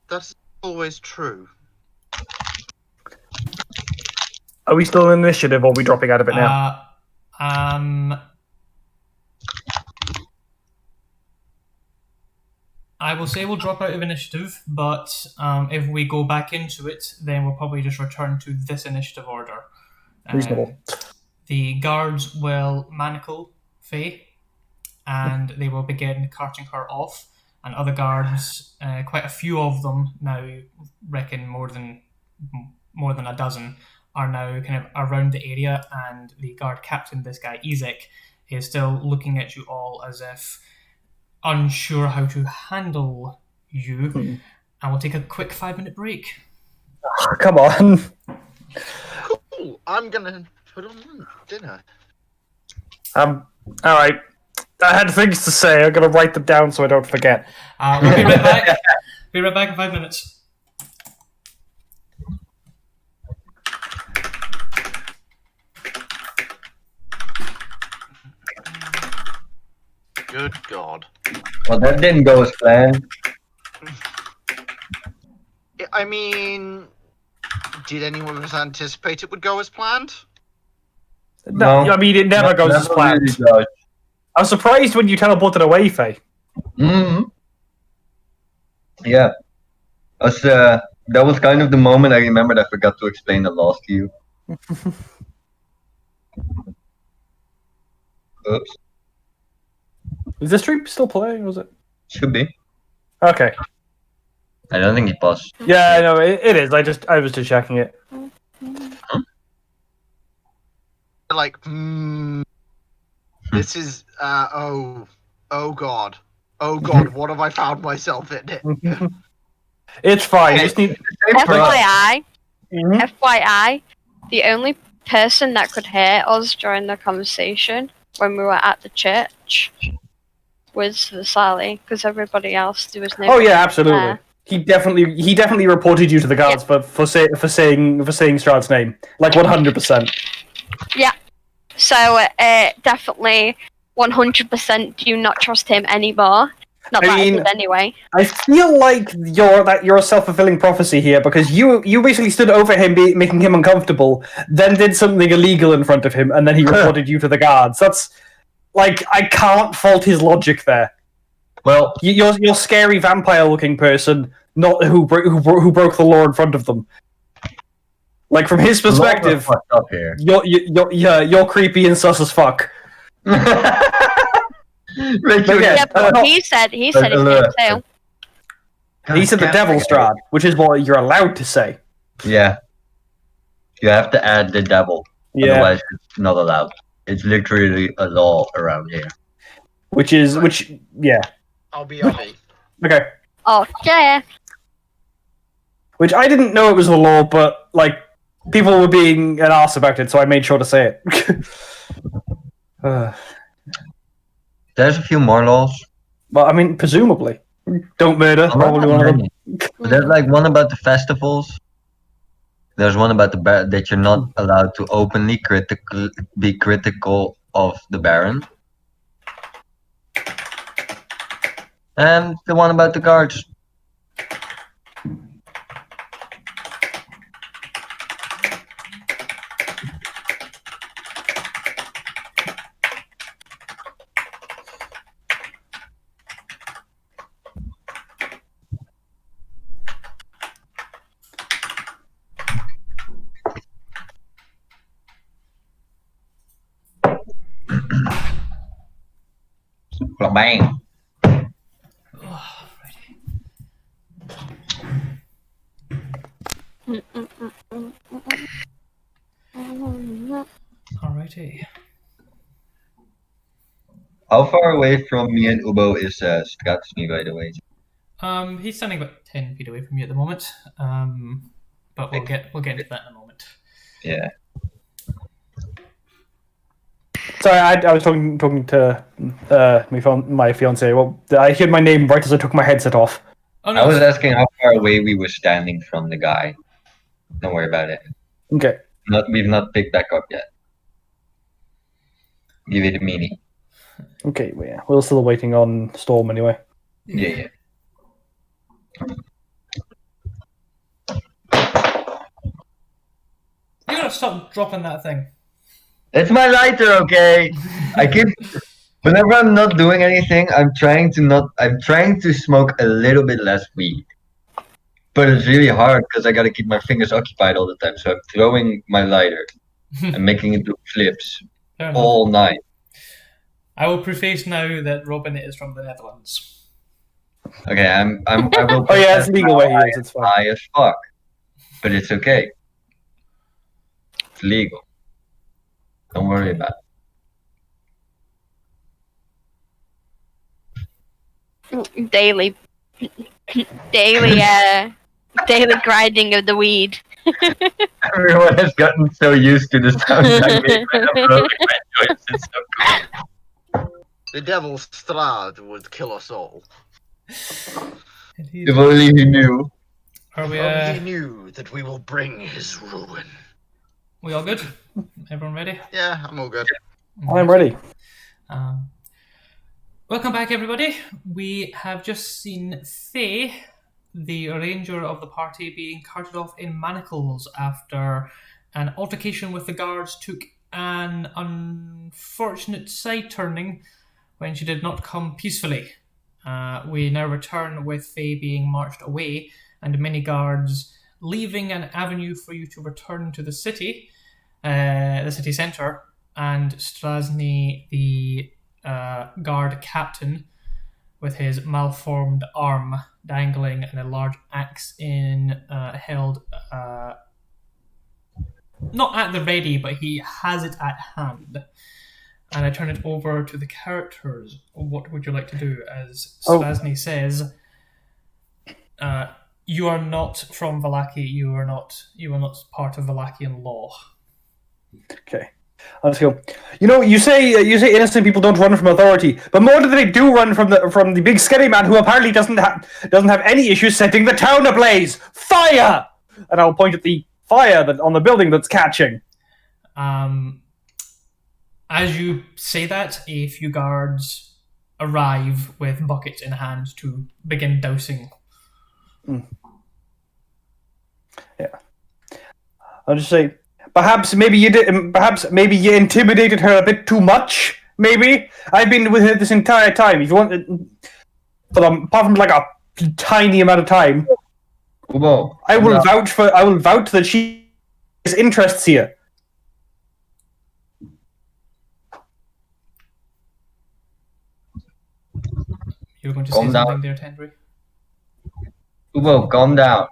That's always true. Are we still in initiative, or are we dropping out of it now? I will say we'll drop out of initiative, but if we go back into it, then we'll probably just return to this initiative order. Reasonable. The guards will manacle Faye, and they will begin carting her off. And other guards, quite a few of them now, reckon more than a dozen, are now kind of around the area. And the guard captain, this guy Ezek, is still looking at you all as if unsure how to handle you. And we'll take a quick 5-minute break. Oh, come on. Cool. I'm gonna put on dinner. All right. I had things to say. I'm gonna write them down so I don't forget. We'll be right back. Be right back in 5 minutes. Good God. Well, that didn't go as planned. I mean, did anyone of us anticipate it would go as planned? No, I mean, it never goes as planned. Really does. I was surprised when you teleported away, Faye. Mm-hmm. Yeah. That was kind of the moment I remembered I forgot to explain the loss to you. Oops. Is the stream still playing, or was it? Should be. Okay. I don't think he paused. Yeah, I know, it is. I was just checking it. Like, this is, oh God. Oh God, what have I found myself in it? It's fine. Just need... FYI, Mhm. FYI, the only person that could hear us during the conversation when we were at the church was Vasali, because everybody else there was no. Oh yeah, absolutely. there. He definitely reported you to the guards for saying Strahd's name, like 100%. Yeah. So definitely 100% do not trust him anymore. Not that I did anyway. I feel like you're a self-fulfilling prophecy here, because you basically stood over him, making him uncomfortable, then did something illegal in front of him, and then he reported you to the guards. That's like, I can't fault his logic there. Well, you're scary vampire-looking person, not who broke the law in front of them. Like, from his perspective, up here. you're creepy and sus as fuck. But he said he did too. He said the Devil Strahd, which is what you're allowed to say. Yeah. You have to add the devil. Yeah. Otherwise, it's not allowed. It's literally a law around here. Yeah. I'll be honest. Okay. Okay. Which I didn't know it was the law, but, like, people were being an arse about it, so I made sure to say it. There's a few more laws. Well, I mean, presumably. Don't murder, probably one of them. But there's like one about the festivals. There's one about that you're not allowed to openly be critical of the Baron. And the one about the guards. Bang. Alrighty. How far away from me and Ubo is Stratsny, by the way? He's standing about 10 feet away from you at the moment. But we'll get into that in a moment. Yeah. Sorry, I was talking to my fiance. Well, I heard my name right as I took my headset off. Oh no, I was asking how far away we were standing from the guy. Don't worry about it. Okay. We've not picked back up yet. Give it a minute. Okay, well, yeah, we're still waiting on Storm anyway. Yeah. you gotta stop dropping that thing. It's my lighter, okay? Whenever I'm not doing anything, I'm trying to smoke a little bit less weed. But it's really hard because I gotta keep my fingers occupied all the time. So I'm throwing my lighter and making it do flips Fair enough. all night. I will preface now that Robin is from the Netherlands. Okay, I will. Oh yeah, it's legal where he is. It's fine. High as fuck, but it's okay. It's legal. Don't worry about it. Daily grinding of the weed. Everyone has gotten so used to the sound I make when I'm rolling my joints. It's so cool. The Devil Strahd would kill us all. If only he knew. Are we? Only he knew that we will bring his ruin. We all good? Everyone ready? Yeah, I'm all good. I'm ready. Welcome back, everybody. We have just seen Faye, the arranger of the party, being carted off in manacles after an altercation with the guards took an unfortunate side turning when she did not come peacefully. We now return with Faye being marched away and many guards leaving an avenue for you to return to the city centre, and Strasny, the guard captain, with his malformed arm dangling and a large axe held not at the ready, but he has it at hand. And I turn it over to the characters. What would you like to do? As Strasny says, you are not from Vallaki. You are not part of Vallakian law. Okay. Let's go. You say innocent people don't run from authority, but more than they do run from the big scary man who apparently doesn't have any issues setting the town ablaze. Fire! And I'll point at the fire on the building that's catching. As you say that, a few guards arrive with buckets in hand to begin dousing. Yeah. I'll just say, perhaps maybe you intimidated her a bit too much. Maybe I've been with her this entire time. If you want, but apart from like a tiny amount of time, Ubo, I will vouch that she has interests here. You were going to say Calm something down. there, Tendry? Ubo, calm down.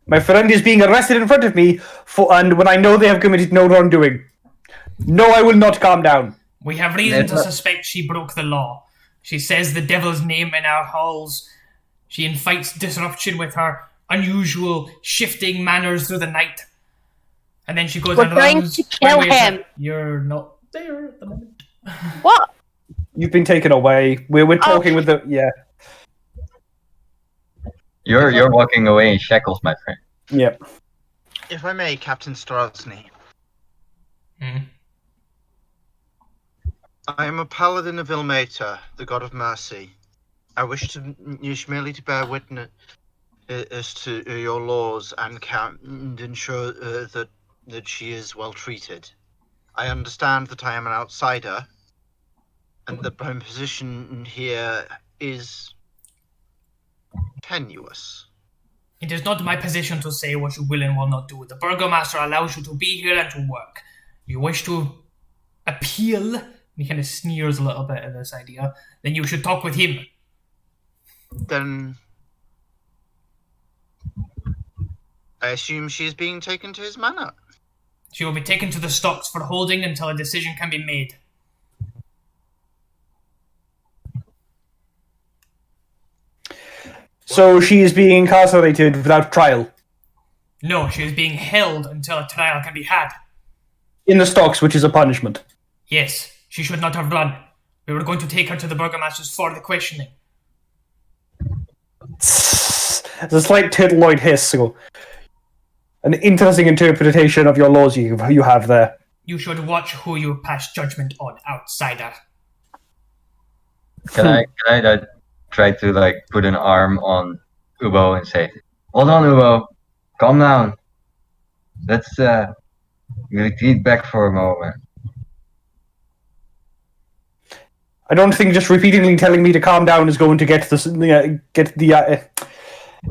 My friend is being arrested in front of me, and when I know they have committed no wrongdoing. No, I will not calm down. We have reason to suspect she broke the law. She says the devil's name in our halls. She invites disruption with her unusual shifting manners through the night. And then she goes We're and going runs to kill one way or him. another. You're not there at the moment. What? You've been taken away. We're talking with the You're walking away in shackles, my friend. Yep. If I may, Captain Strasny. I am a paladin of Ilmater, the god of mercy. I wish merely to bear witness to your laws and ensure that she is well treated. I understand that I am an outsider, and that my position here is tenuous. It is not my position to say what you will and will not do. The Burgomaster allows you to be here and to work. You wish to appeal, and he kind of sneers a little bit at this idea, then you should talk with him. Then I assume she is being taken to his manor. She will be taken to the stocks for holding until a decision can be made. So she is being incarcerated without trial. No, she is being held until a trial can be had. In the stocks, which is a punishment. Yes, she should not have run. We were going to take her to the burgomaster's for the questioning. There's a slight turtleoid hiss. So an interesting interpretation of your laws you have there. You should watch who you pass judgment on, outsider. Can I try to put an arm on Ubo and say, "Hold on, Ubo, calm down. Let's retreat back for a moment." I don't think just repeatedly telling me to calm down is going to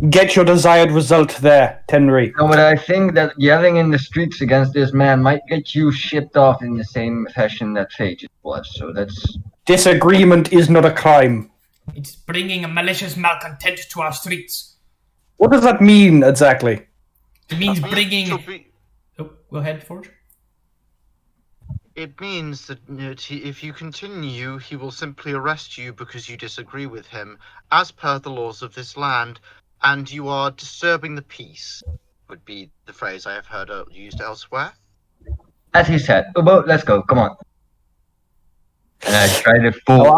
get your desired result there, Tenri. No, but I think that yelling in the streets against this man might get you shipped off in the same fashion that Phage was. So that's... Disagreement is not a crime. It's bringing a malicious malcontent to our streets. What does that mean exactly? It means bringing... Be- Oh, go ahead, Forge. It means that if you continue, he will simply arrest you because you disagree with him, as per the laws of this land, and you are disturbing the peace, would be the phrase I have heard used elsewhere. As he said, Ubo, let's go, come on. And I try to pull...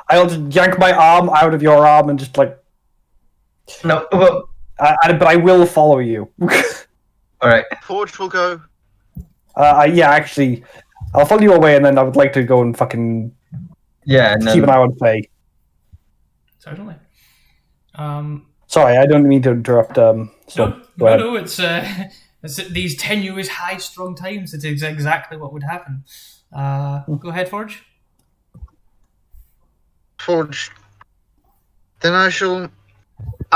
I'll just yank my arm out of your arm and just No, Ubo. But I will follow you. Alright. Forge will go. Yeah, actually, I'll follow you away, and then I would like to go and fucking Yeah, and then... keep an eye on Faye. Certainly. Sorry, I don't mean to interrupt. No, it's these tenuous, high-strung times. It's exactly what would happen. Go ahead, Forge. Forge. Then I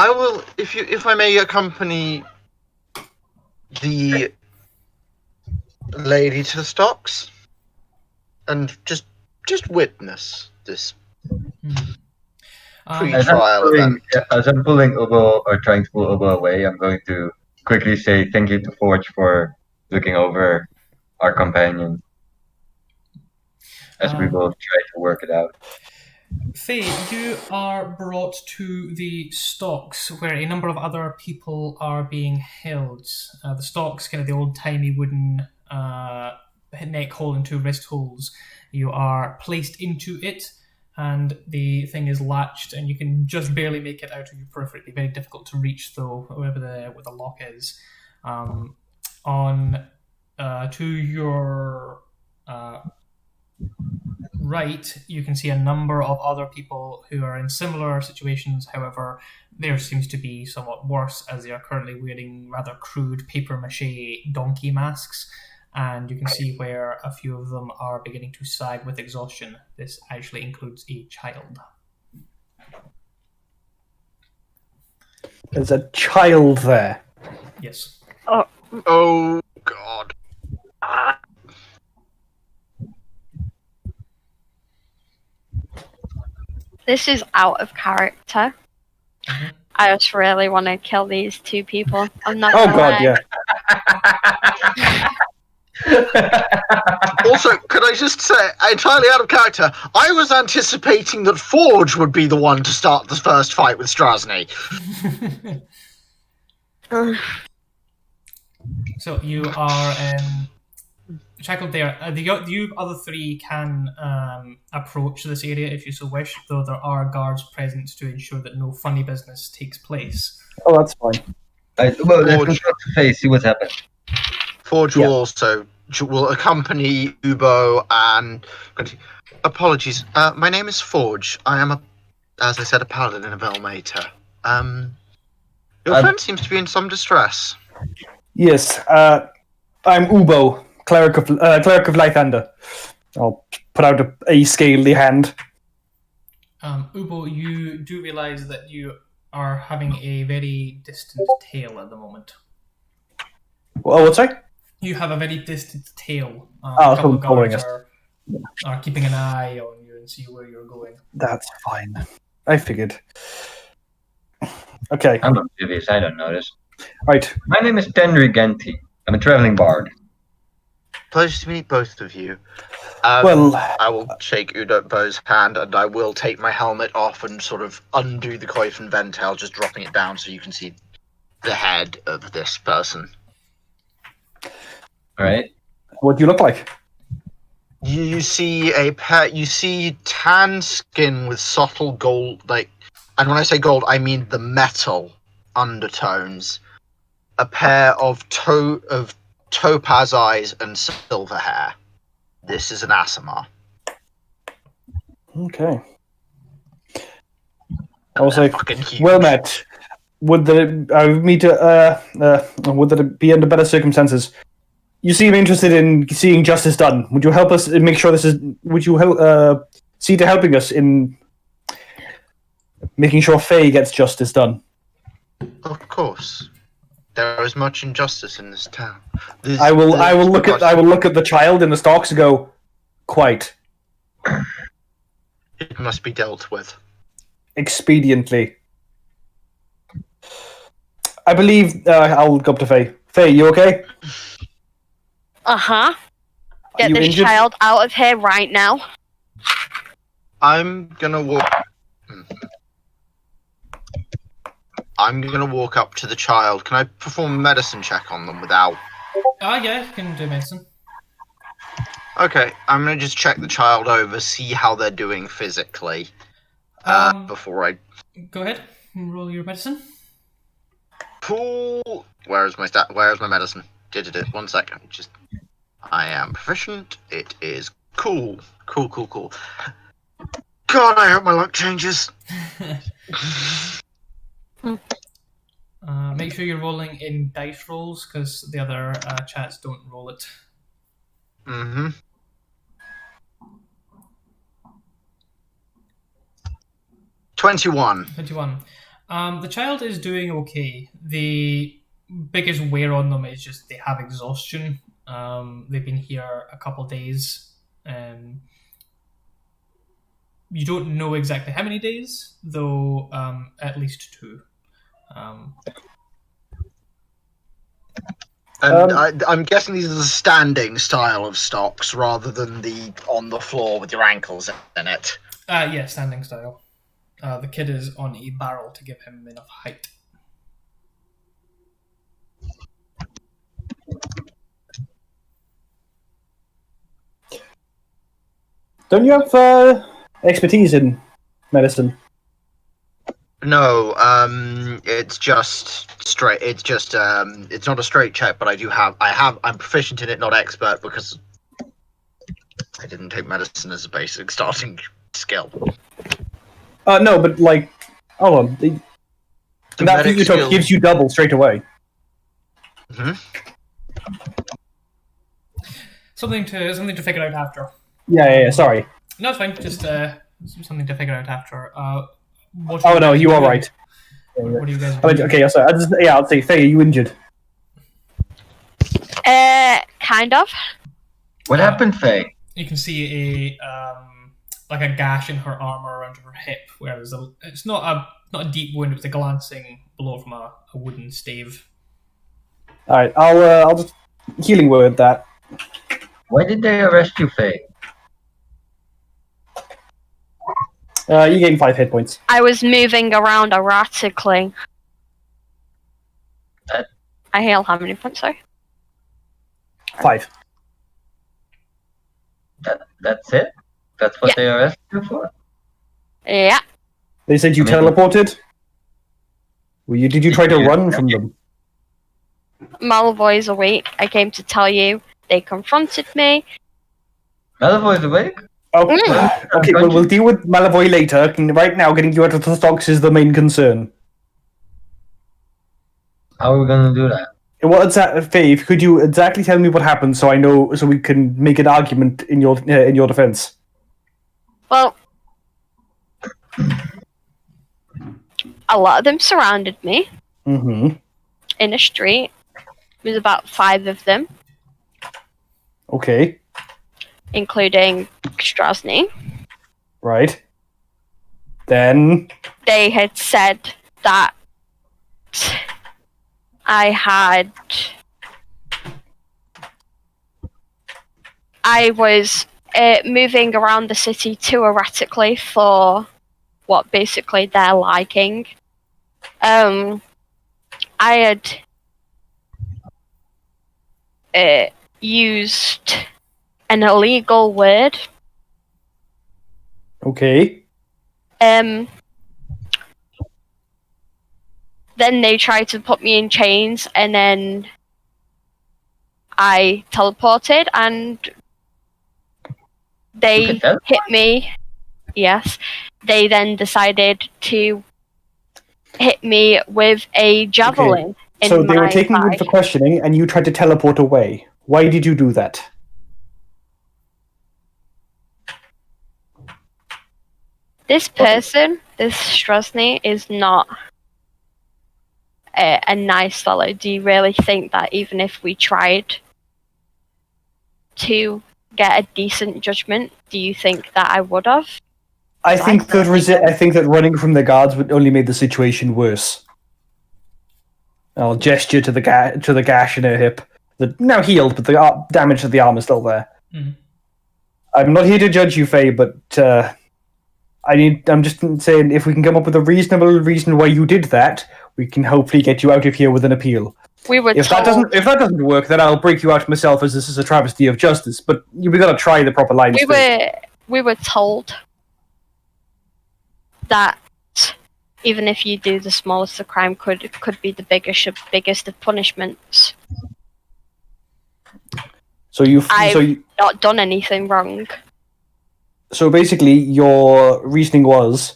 will, if I may accompany the lady to the stocks, and just witness this pre-trial event. As I'm pulling Ubo, or trying to pull Ubo away, I'm going to quickly say thank you to Forge for looking over our companion, as we both try to work it out. Faye, you are brought to the stocks where a number of other people are being held. The stocks, kind of the old-timey wooden neck hole and 2 wrist holes. You are placed into it, and the thing is latched, and you can just barely make it out of your periphery. It'd be very difficult to reach, though, wherever the lock is. To your right, you can see a number of other people who are in similar situations. However, theirs seems to be somewhat worse, as they are currently wearing rather crude papier-mâché donkey masks, and you can see where a few of them are beginning to sag with exhaustion. This actually includes a child. There's a child there. Yes. Oh God. This is out of character. Mm-hmm. I just really want to kill these 2 people. I'm not. Oh gonna God, lie. yeah. Also, could I just say, entirely out of character, I was anticipating that Forge would be the one to start the first fight with Strahd. So you are shackled there. You other 3 can approach this area if you so wish, though there are guards present to ensure that no funny business takes place. Oh, that's fine. Well, let's go to Face, see what's happened. Forge will accompany Ubo and... Apologies, my name is Forge. I am, as I said, a paladin of Elmater. Your friend seems to be in some distress. Yes, I'm Ubo, cleric of Lythander. I'll put out a scaly hand. Ubo, you do realize that you are having a very distant tail at the moment. Oh, what's that? You have a very distant tail. A couple of guards us. are keeping an eye on you and see where you're going. That's fine. I figured. Okay. I'm oblivious, I don't notice. Right. My name is Tenri Genti. I'm a traveling bard. Pleasure to meet both of you. Well, I will shake Udobo's hand, and I will take my helmet off and sort of undo the coif and ventail, just dropping it down so you can see the head of this person. All right. what do you look like? You see you see tan skin with subtle gold, and when I say gold, I mean the metal undertones. A pair of topaz eyes and silver hair. This is an Asimar. Okay. I will say, Fucking huge. well met. Would that would that be under better circumstances? You seem interested in seeing justice done. Would you help us make sure this is? Would you help see to helping us in making sure Faye gets justice done? Of course. There is much injustice in this town. I will look at the child in the stalks and go, quite It must be dealt with. expediently. I believe I'll go up to Faye. Faye, you okay? Uh-huh. Get you this injured? child out of here right now. I'm gonna walk up to the child. Can I perform a medicine check on them without? Yeah, you can do medicine. Okay, I'm gonna just check the child over, see how they're doing physically, before I Go ahead and roll your medicine. pull. Where's my medicine? Did it? 1 second. I am proficient. It is cool. Cool. God, I hope my luck changes. Make sure you're rolling in dice rolls because the other chats don't roll it. Mm-hmm. 21. 21. The child is doing okay. The biggest wear on them is just they have exhaustion. They've been here a couple days. You don't know exactly how many days, though at least 2. And I'm guessing these are the standing style of stocks rather than the on the floor with your ankles in it. Yeah, standing style. The kid is on a barrel to give him enough height. Don't you have expertise in medicine? No, it's just straight. It's just it's not a straight check, but I'm proficient in it, not expert, because I didn't take medicine as a basic starting skill. No, but like, hold on. The That medic you took skill- gives you double straight away. Mhm. Something to figure out after. Yeah. Sorry. No, it's fine. Just something to figure out after. What Oh are no, guys you are doing? right. What are you guys I mean, doing? okay, sorry. I'll say, Faye, are you injured? Kind of. What happened, Faye? You can see like a gash in her arm or around her hip, where it's not a deep wound, it's a glancing blow from a wooden stave. All right, I'll just healing word that. Why did they arrest you, Faye? You gain 5 hit points. I was moving around erratically. I heal how many points, sorry? 5. That's it? That's what Yeah. they arrested you for? Yeah. They said you Amazing. teleported. Did you try to run from them? Malavoy's awake. I came to tell you. They confronted me. Malavoy's awake? Oh, okay, well, we'll deal with Malavoy later. Right now, getting you out of the stocks is the main concern. How are we gonna do that? Well, Faye, could you exactly tell me what happened so I know, so we can make an argument in your defense? Well, a lot of them surrounded me Mm-hmm. in a street. There was about 5 of them, Okay. including Strasny. Right. Then. They had said that I had I was moving around the city too erratically for what basically they're liking. I had used an illegal word. Okay. Then they tried to put me in chains, and then I teleported, and they hit me. Yes. They then decided to hit me with a javelin in So they were my taking you thigh. in for questioning, and you tried to teleport away. Why did you do that? This person, this Strasny, is not a nice fellow. Do you really think that even if we tried to get a decent judgment, do you think that I would have? I think that running from the guards would only make the situation worse. I'll gesture to the gash in her hip. Now healed, but the damage to the arm is still there. Mhm. I'm not here to judge you, Faye, but I'm just saying if we can come up with a reasonable reason why you did that, we can hopefully get you out of here with an appeal. We were If that doesn't work, then I'll break you out myself, as this is a travesty of justice. But we gotta try the proper lines. We were told that even if you do the smallest of crime, could be the biggest of punishments. I've not done anything wrong. So basically, your reasoning was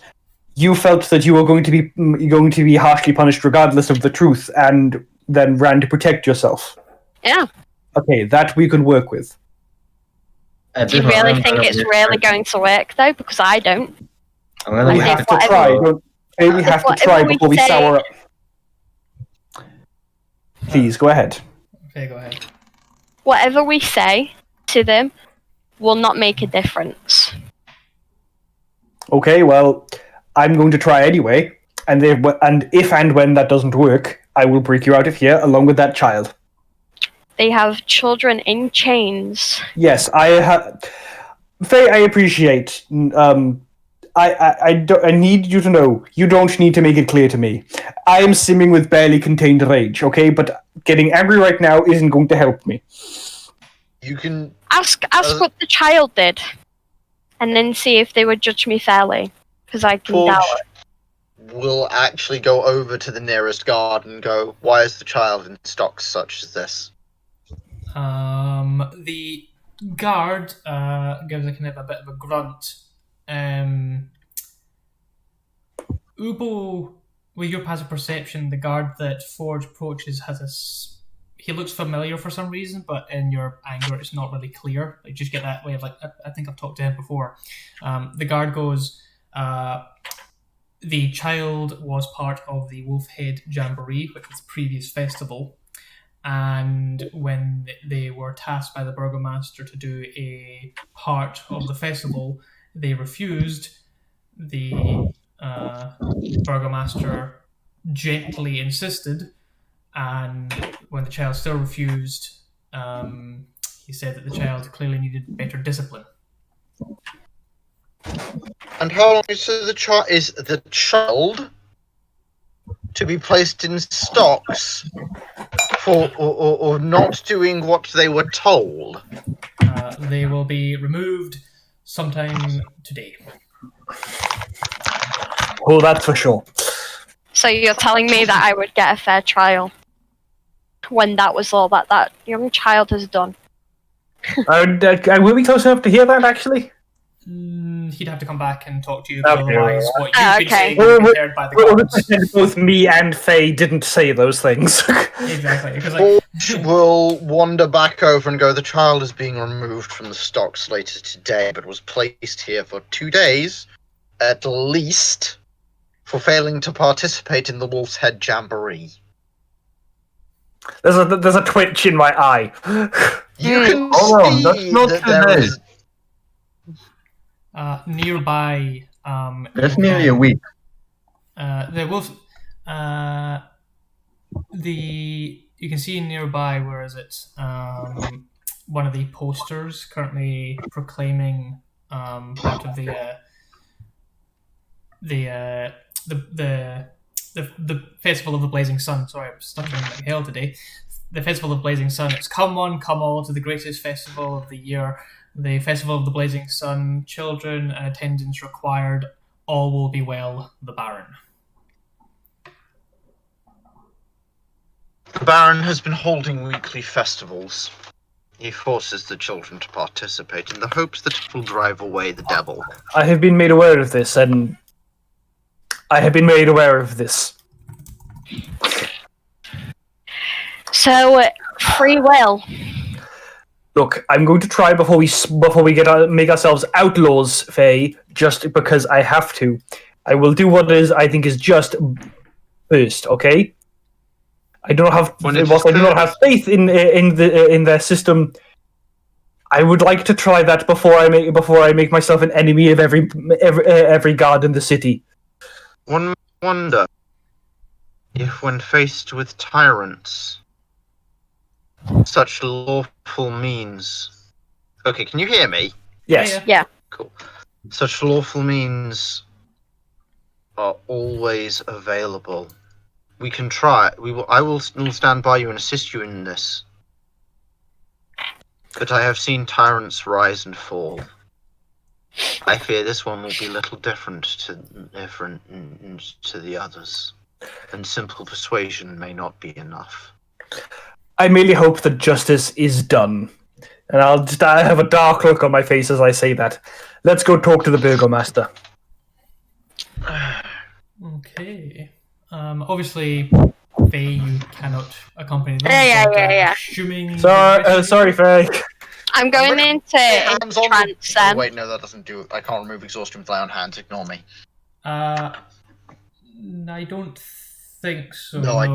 you felt that you were going to be harshly punished regardless of the truth, and then ran to protect yourself. Yeah. Okay, that we can work with. Do you really think it's really going to work, though? Because I don't. We have to try. We have to try before we sour up. Please, go ahead. Okay, go ahead. Whatever we say to them will not make a difference. Okay, well, I'm going to try anyway, and if and when that doesn't work, I will break you out of here along with that child. They have children in chains. Yes, Faye, I appreciate. I need you to know, you don't need to make it clear to me. I am simming with barely contained rage, okay? But getting angry right now isn't going to help me. You can ask what the child did, and then see if they would judge me fairly, because I can doubt it. Will actually go over to the nearest guard and go, why is the child in stocks such as this? The guard gives a kind of a bit of a grunt. Ubo, with your passive perception, the guard that Forge approaches he looks familiar for some reason, but in your anger it's not really clear. You just get that way of like, I think I've talked to him before. The guard goes, the child was part of the Wolfhead Jamboree, which was the previous festival, and when they were tasked by the burgomaster to do a part of the festival, they refused. The burgomaster gently insisted, and when the child still refused, he said that the child clearly needed better discipline. And how long is the child to be placed in stocks for or not doing what they were told? They will be removed sometime today. Oh, that's for sure. So you're telling me that I would get a fair trial when that was all that young child has done? Will we close enough to hear that, actually? He'd have to come back and talk to you, but otherwise what you've been saying will be heard by the guards. Both me and Faye didn't say those things. Exactly. Forge will wander back over and go, the child is being removed from the stocks later today, but was placed here for 2 days, at least, for failing to participate in the Wolf's Head Jamboree. There's a twitch in my eye. You can see that there is... Nearby... That's nearly a week. The wolf... you can see nearby, where is it? one of the posters currently proclaiming part of the Festival of the Blazing Sun. Sorry, I'm stuck in like hell today. The Festival of the Blazing Sun. It's come on, come all to the greatest festival of the year. The Festival of the Blazing Sun. Children and attendance required. All will be well. The Baron. The Baron has been holding weekly festivals. He forces the children to participate in the hopes that it will drive away the devil. I have been made aware of this, and I have been made aware of this. So, free will. Look, I'm going to try before we make ourselves outlaws, Faye, just because I have to. I will do what I think is just first, okay? I do not have faith in their system. I would like to try that before I make myself an enemy of every guard in the city. One may wonder if, when faced with tyrants, such lawful means. Okay, can you hear me? Yes. Yeah. Cool. Such lawful means are always available. We can try. I will stand by you and assist you in this. But I have seen tyrants rise and fall. I fear this one will be a little different to the others, and simple persuasion may not be enough. I merely hope that justice is done. And I have a dark look on my face as I say that. Let's go talk to the Burgomaster. Okay. Obviously, Faye, you cannot accompany them. Yeah. Assuming. Sorry, Faye. I'm going into Hands on trance the... then. Oh, wait, no, that doesn't do it. I can't remove exhaustion with my own hands. Ignore me. I don't think so. No, I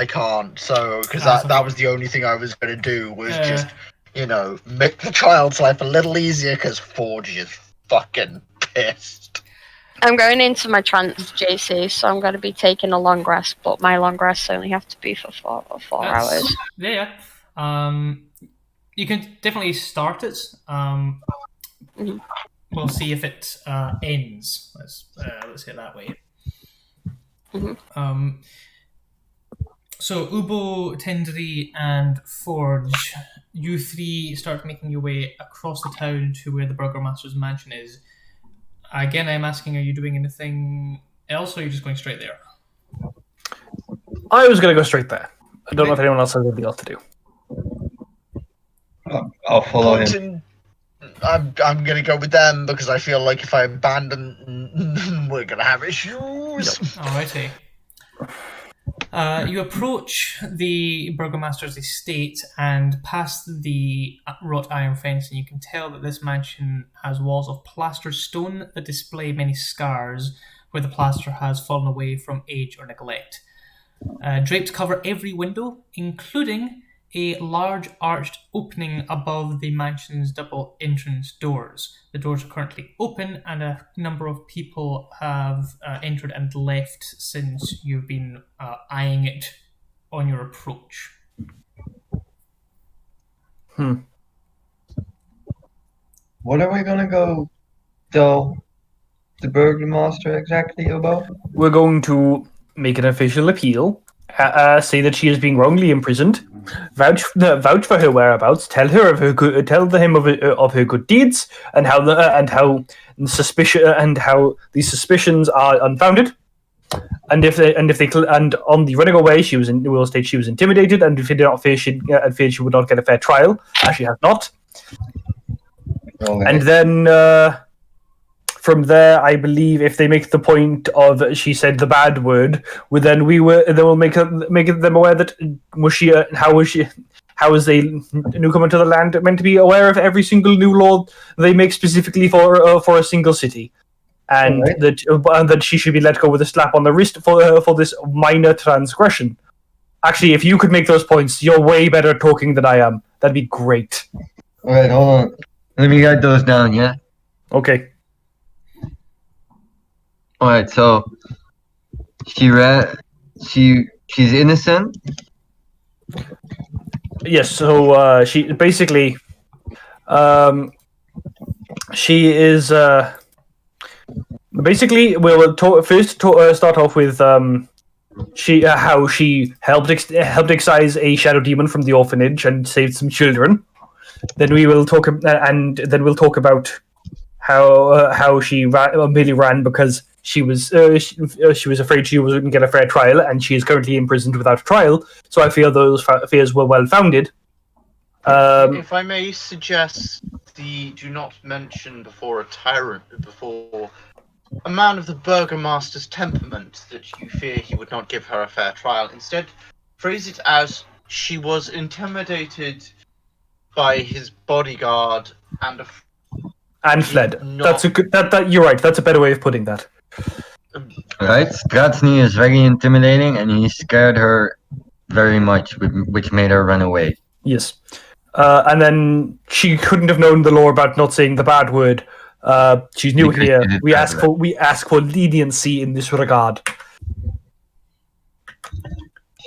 can't. So, because that was the only thing I was going to do was just, make the child's life a little easier because Forge is fucking pissed. I'm going into my trance, JC, so I'm going to be taking a long rest, but my long rests only have to be for four hours. Yeah. You can definitely start it. We'll see if it ends. Let's say it that way. So Ubo, Tindri, and Forge, you three start making your way across the town to where the Burgomaster's mansion is. Again, I'm asking, are you doing anything else, or are you just going straight there? I was going to go straight there. I don't know if anyone else has anything else to do. I'll follow him. I'm gonna go with them because I feel like if I abandon, we're gonna have issues. Alrighty. You approach the Burgomaster's estate and past the wrought iron fence, and you can tell that this mansion has walls of plastered stone that display many scars where the plaster has fallen away from age or neglect. Drapes cover every window, including a large arched opening above the mansion's double entrance doors. The doors are currently open, and a number of people have entered and left since you've been eyeing it on your approach. What are we gonna go tell the Burgomaster exactly about? We're going to make an official appeal, say that she is being wrongly imprisoned, vouch for her whereabouts, tell him of her good deeds, and how these suspicions are unfounded. And on the running away, we'll state she was intimidated, and if they did not fear she would not get a fair trial, as she has not. Okay. And then from there, I believe if they make the point of she said the bad word, we'll make them aware that how is a newcomer to the land meant to be aware of every single new law they make specifically for a single city, and that she should be let go with a slap on the wrist for this minor transgression. Actually, if you could make those points, you're way better at talking than I am. That'd be great. Alright, hold on. Let me write those down, yeah? Okay. Alright, so she's innocent. Yes. So she basically, she is basically. We'll start off with she how she helped excise a shadow demon from the orphanage and saved some children. Then we will talk, and then we'll talk about how she merely ran because she was afraid she wouldn't get a fair trial, and she is currently imprisoned without a trial. So I feel those fears were well founded. If I may suggest, do not mention before a tyrant, before a man of the burgomaster's temperament, that you fear he would not give her a fair trial. Instead, phrase it as she was intimidated by his bodyguard And fled. not- That's a good. That you're right. That's a better way of putting that. Right? Stratsny is very intimidating, and he scared her very much, which made her run away. Yes. And then she couldn't have known the law about not saying the bad word. She's new Because here. she did We bad ask for leniency in this regard,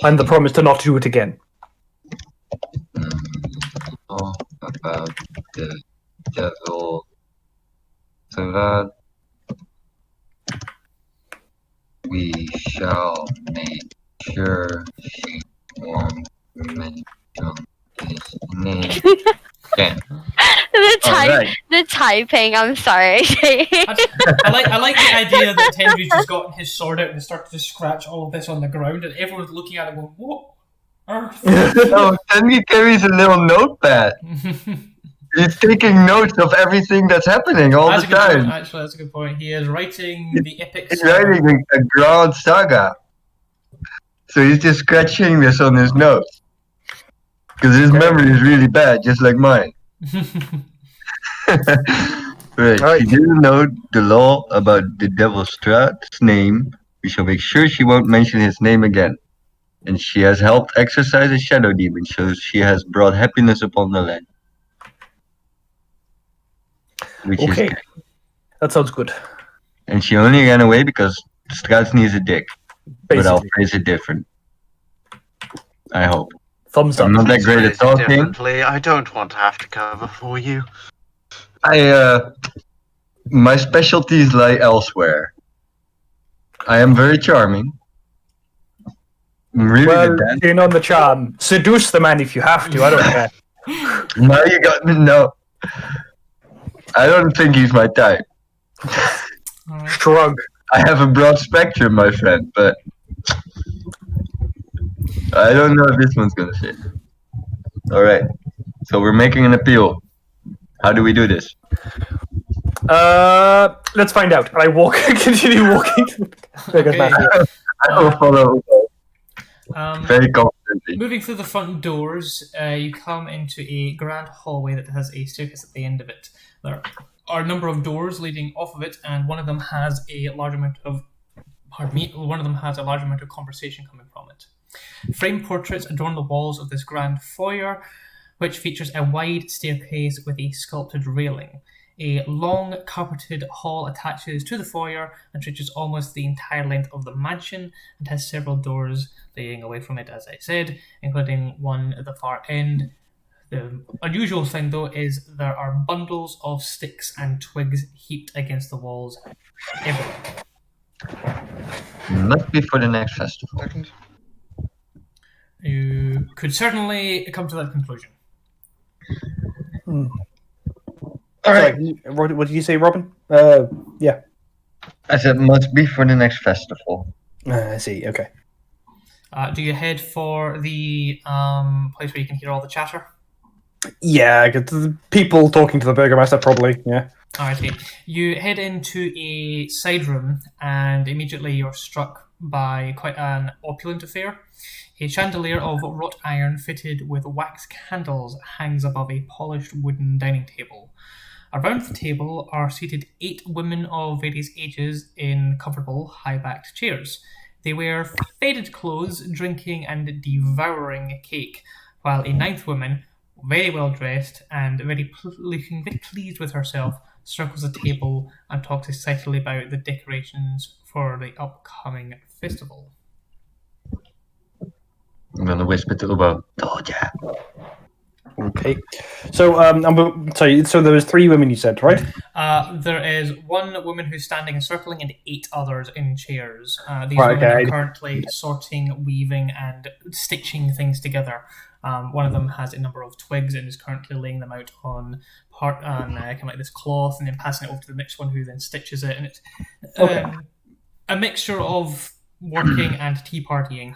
and the promise to not do it again. All about the devil. So that we shall make sure she won't mention his name again. The typing. I'm sorry. I like the idea that Tenry's just gotten his sword out and started to scratch all of this on the ground, and everyone's looking at it going, "What earth?" Oh, Tenry carries a little notepad. He's taking notes of everything that's happening all That's the a good point, time. actually, that's a good point. He is writing the epic He's saga. writing a grand saga. So he's just scratching this on his notes. Because his memory is really bad, just like mine. Right. Right. She didn't know the law about the devil Strahd's name. We shall make sure she won't mention his name again. And she has helped exorcise a shadow demon, so she has brought happiness upon the land. Which Okay. is good. That sounds good. And she only ran away because Stratsny is a dick. But I'll Basically, phrase it different. I hope. thumbs up. I'm not that great at Phrase it talking. differently. I don't want to have to cover for you. My specialties lie elsewhere. I am very charming. I'm really Well, good at in on the charm. Seduce the man if you have to. I don't care. Now you got me. No. I don't think he's my type. Alright. Shrug. I have a broad spectrum, my friend, but I don't know if this one's gonna fit. Alright. So we're making an appeal. How do we do this? Let's find out. And I continue walking. Okay. I will follow very confidently. Moving through the front doors, you come into a grand hallway that has a staircase at the end of it. There are a number of doors leading off of it, and one of them has a large amount of conversation coming from it. Framed portraits adorn the walls of this grand foyer, which features a wide staircase with a sculpted railing. A long carpeted hall attaches to the foyer and stretches almost the entire length of the mansion and has several doors leading away from it, as I said, including one at the far end. The unusual thing, though, is there are bundles of sticks and twigs heaped against the walls everywhere. Must be for the next festival. You could certainly come to that conclusion. Sorry, what did you say, Robin? Yeah. I said must be for the next festival. I see. Okay. Do you head for the place where you can hear all the chatter? Yeah, get the people talking to the burgomaster, probably. Yeah. Alrighty. You head into a side room, and immediately you're struck by quite an opulent affair. A chandelier of wrought iron fitted with wax candles hangs above a polished wooden dining table. Around the table are seated 8 women of various ages in comfortable, high-backed chairs. They wear faded clothes, drinking and devouring cake, while a 9th woman, very well dressed and looking very pleased with herself, circles the table and talks excitedly about the decorations for the upcoming festival. I'm gonna whisper to Ubo. Told ya. Okay. So, sorry. So there was 3 women you said, right? There is one woman who's standing and circling, and 8 others in chairs. These Right, women are okay. currently sorting, weaving, and stitching things together. One of them has a number of twigs and is currently laying them out on kind of like this cloth, and then passing it over to the next one, who then stitches it. And it's Okay. a mixture of working and tea partying.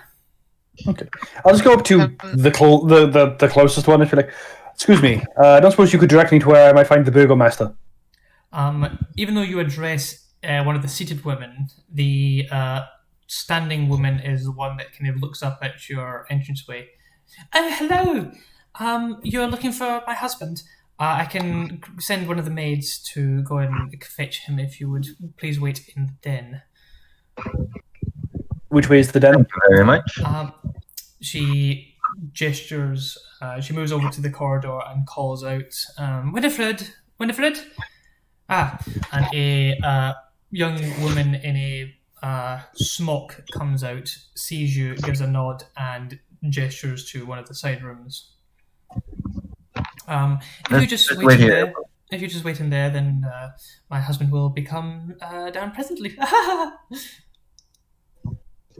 Okay. I'll just go up to the closest one if you like. Excuse me. I don't suppose you could direct me to where I might find the burgomaster. Even though you address one of the seated women, the standing woman is the one that kind of looks up at your entranceway. Oh, hello. You're looking for my husband. I can send one of the maids to go and fetch him if you would please wait in the den. Which way is the den? Thank you very much. She gestures. She moves over to the corridor and calls out, "Winifred, Winifred!" And a young woman in a smock comes out, sees you, gives a nod, and gestures to one of the side rooms. If you just wait in there, then my husband will become down presently.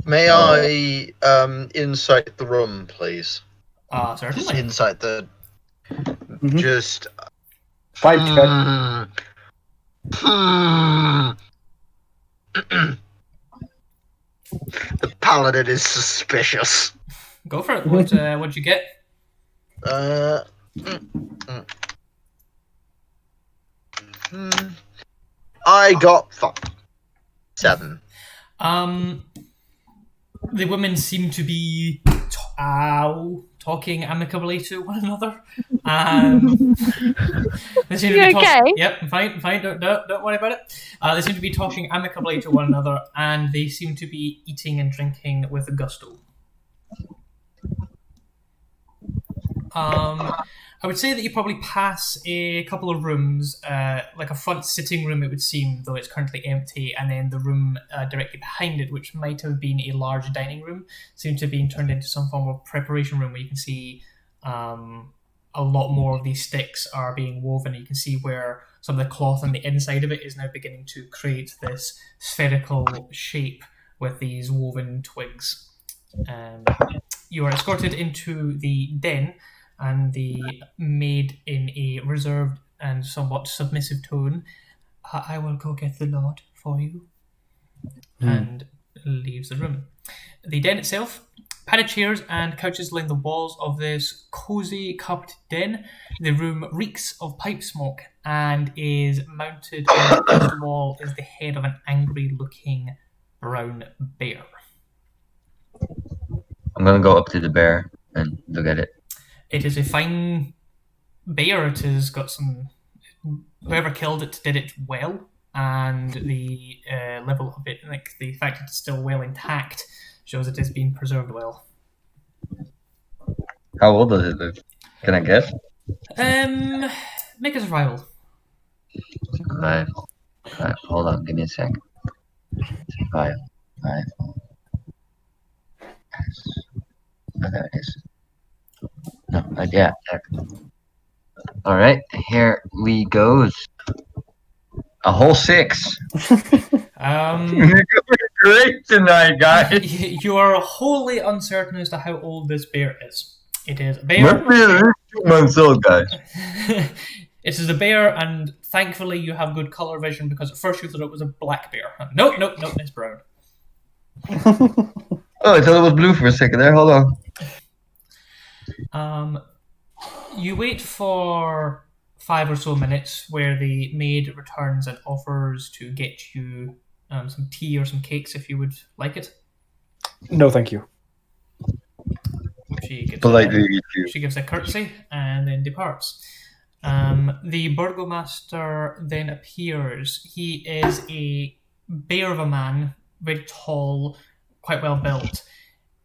May I insight the room, please? Just Certainly. insight the. Mhm. Just. 5 check. The paladin is suspicious. Go for it. What'd you get? I got 7. The women seem to be talking amicably to one another. They seem to be okay? Yep, fine. Don't worry about it. They seem to be talking amicably to one another, and they seem to be eating and drinking with gusto. I would say that you probably pass a couple of rooms, like a front sitting room, it would seem, though it's currently empty, and then the room directly behind it, which might have been a large dining room, seems to have been turned into some form of preparation room where you can see a lot more of these sticks are being woven. You can see where some of the cloth on the inside of it is now beginning to create this spherical shape with these woven twigs. You are escorted into the den, and the maid, in a reserved and somewhat submissive tone, "I will go get the lord for you," and leaves the room. The den itself, padded chairs and couches line the walls of this cosy cupped den. The room reeks of pipe smoke and is mounted on the east wall is the head of an angry-looking brown bear. I'm gonna go up to the bear and look at it. It is a fine bear. It has got some. Whoever killed it did it well, and the level of it, like the fact that it's still well intact, shows it has been preserved well. How old does it look? Can I guess? Make a survival. 5. Hold on, give me a sec. 5. Oh, there it is. No, yeah. All right, here we goes. A whole 6. You're great tonight, guys. You are wholly uncertain as to how old this bear is. It is a bear. Must be at least 2 months old, guys. It is a bear, and thankfully you have good color vision, because at first you thought it was a black bear. Nope, it's brown. Oh, I thought it was blue for a second there. Hold on. You wait for 5 or so minutes, where the maid returns and offers to get you some tea or some cakes if you would like it. No, thank you. She gives Politely, she gives a curtsy and then departs. The burgomaster then appears. He is a bear of a man, very tall, quite well built.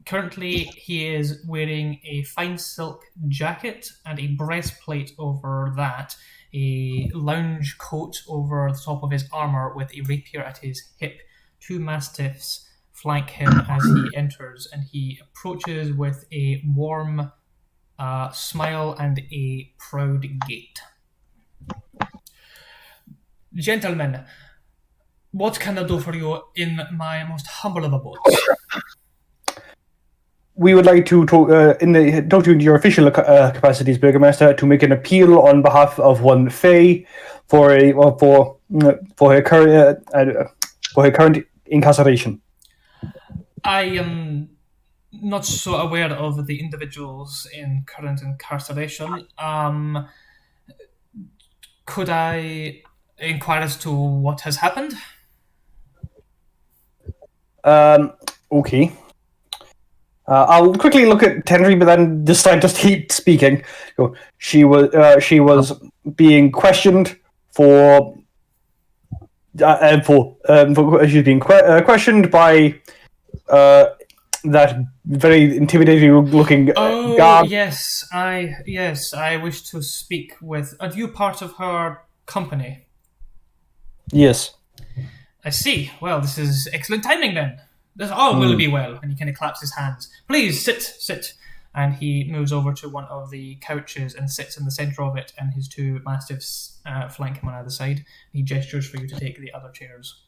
Currently, he is wearing a fine silk jacket and a breastplate over that, a lounge coat over the top of his armour with a rapier at his hip, 2 mastiffs flank him as he enters, and he approaches with a warm smile and a proud gait. Gentlemen, what can I do for you in my most humble of abodes? We would like to talk to you in your official capacity as Burgomaster to make an appeal on behalf of one Faye for her current incarceration. I am not so aware of the individuals in current incarceration. Could I inquire as to what has happened? Okay. I'll quickly look at Tenry, but then decide to keep speaking. She was being questioned for she was being questioned by that very intimidating looking guard. Yes, I wish to speak with. Are you part of her company? Yes. I see. Well, this is excellent timing then. This all will be well. And he kind of claps his hands. Please sit. And he moves over to one of the couches and sits in the center of it, and his two mastiffs flank him on either side. He gestures for you to take the other chairs.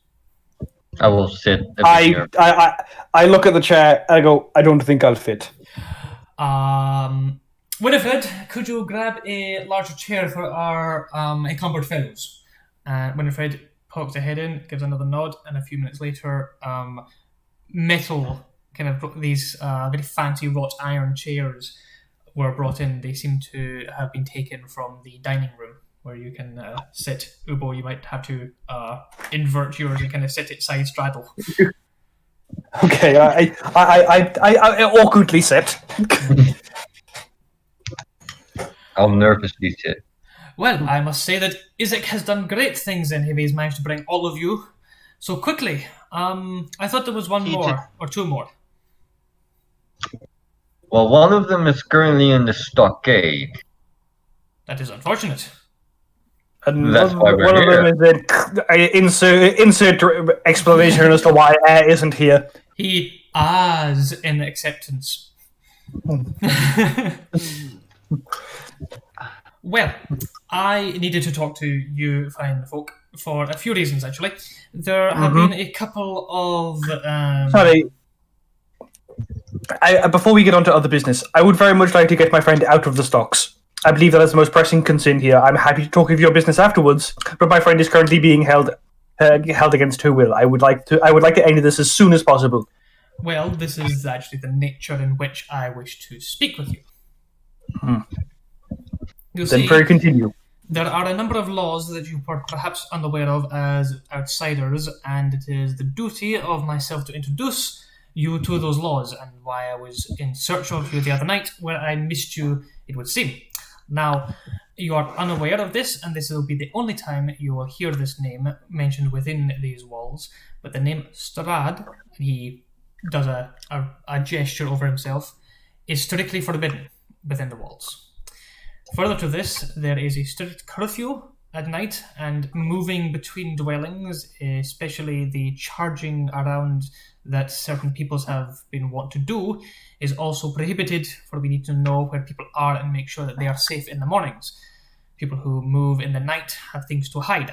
I will sit at the chair. I look at the chair and I go, I don't think I'll fit. Winifred, could you grab a larger chair for our encumbered fellows? Winifred pokes her head in, gives another nod, and a few minutes later, metal, kind of these very fancy wrought iron chairs were brought in. They seem to have been taken from the dining room where you can sit. Ubo, you might have to invert yours and kind of sit it side straddle. Okay, I awkwardly sit. I'll nervously sit. Well, I must say that Isaac has done great things and he's managed to bring all of you so quickly. I thought there was one more, or two more. Well, one of them is currently in the stockade. That is unfortunate. And That's why we're one here. of them is insert explanation as to why Air isn't here. He ahs in acceptance. Well, I needed to talk to you fine folk for a few reasons, actually. There have been a couple of... Sorry. Before we get on to other business, I would very much like to get my friend out of the stocks. I believe that is the most pressing concern here. I'm happy to talk of your business afterwards, but my friend is currently being held against her will. I would like to end this as soon as possible. Well, this is actually the nature in which I wish to speak with you. You Then see, pray continue. there are a number of laws that you are perhaps unaware of as outsiders, and it is the duty of myself to introduce you to those laws, and why I was in search of you the other night, where I missed you, it would seem. Now, you are unaware of this, and this will be the only time you will hear this name mentioned within these walls, but the name Strahd, he does a gesture over himself, is strictly forbidden within the walls. Further to this, there is a strict curfew at night, and moving between dwellings, especially the charging around that certain peoples have been wont to do, is also prohibited, for we need to know where people are and make sure that they are safe in the mornings. People who move in the night have things to hide.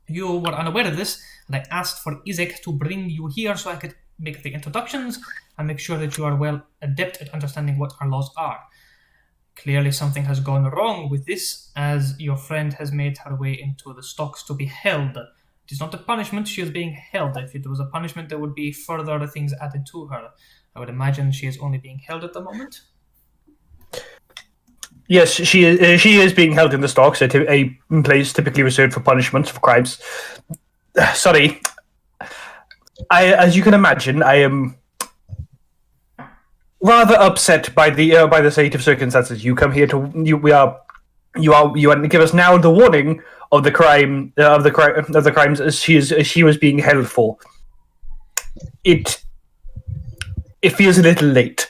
You were unaware of this, and I asked for Isaac to bring you here so I could make the introductions and make sure that you are well adept at understanding what our laws are. Clearly something has gone wrong with this, as your friend has made her way into the stocks to be held. It is not a punishment, she is being held. If it was a punishment, there would be further things added to her. I would imagine she is only being held at the moment. Yes, she is being held in the stocks, a place typically reserved for punishments for crimes. Sorry. As you can imagine, I am rather upset by the state of circumstances. You come here to you give us now the warning of the crimes as she was being held for. It feels a little late.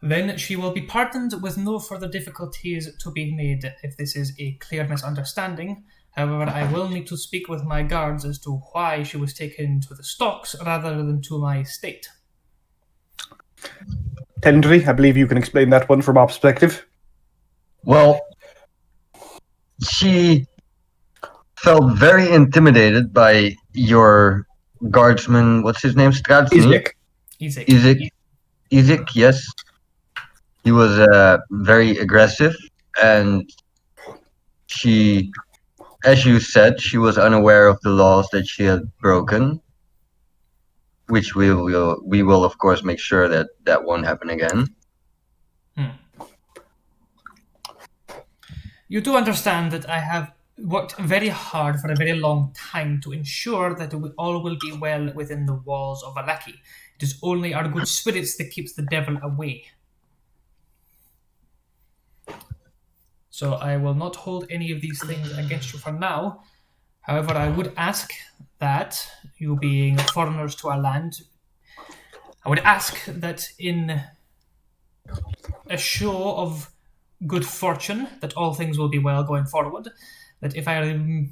Then she will be pardoned with no further difficulties to be made. If this is a clear misunderstanding, However, I will need to speak with my guards as to why she was taken to the stocks rather than to my estate. Tendry, I believe you can explain that one from our perspective. Well, she felt very intimidated by your guardsman. What's his name? Stratsny? Isaac. Isaac, yes. He was very aggressive, and she, as you said, she was unaware of the laws that she had broken, which we will of course make sure that that won't happen again. You do understand that I have worked very hard for a very long time to ensure that all will be well within the walls of Alaki. It is only our good spirits that keeps the devil away. So I will not hold any of these things against you for now. However, I would ask that, you being foreigners to our land, I would ask that in a show of good fortune, that all things will be well going forward, that if I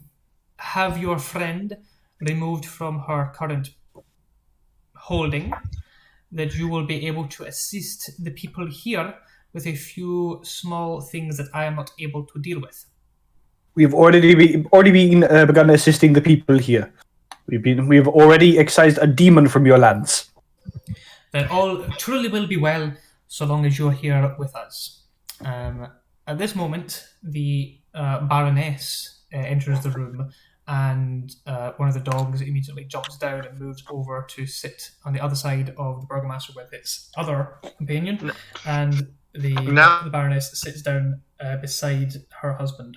have your friend removed from her current holding, that you will be able to assist the people here with a few small things that I am not able to deal with. We've already begun assisting the people here. We've already excised a demon from your lands. That all truly will be well so long as you're here with us. At this moment, the Baroness enters the room, and one of the dogs immediately jumps down and moves over to sit on the other side of the Burgomaster with its other companion, and the Baroness sits down beside her husband.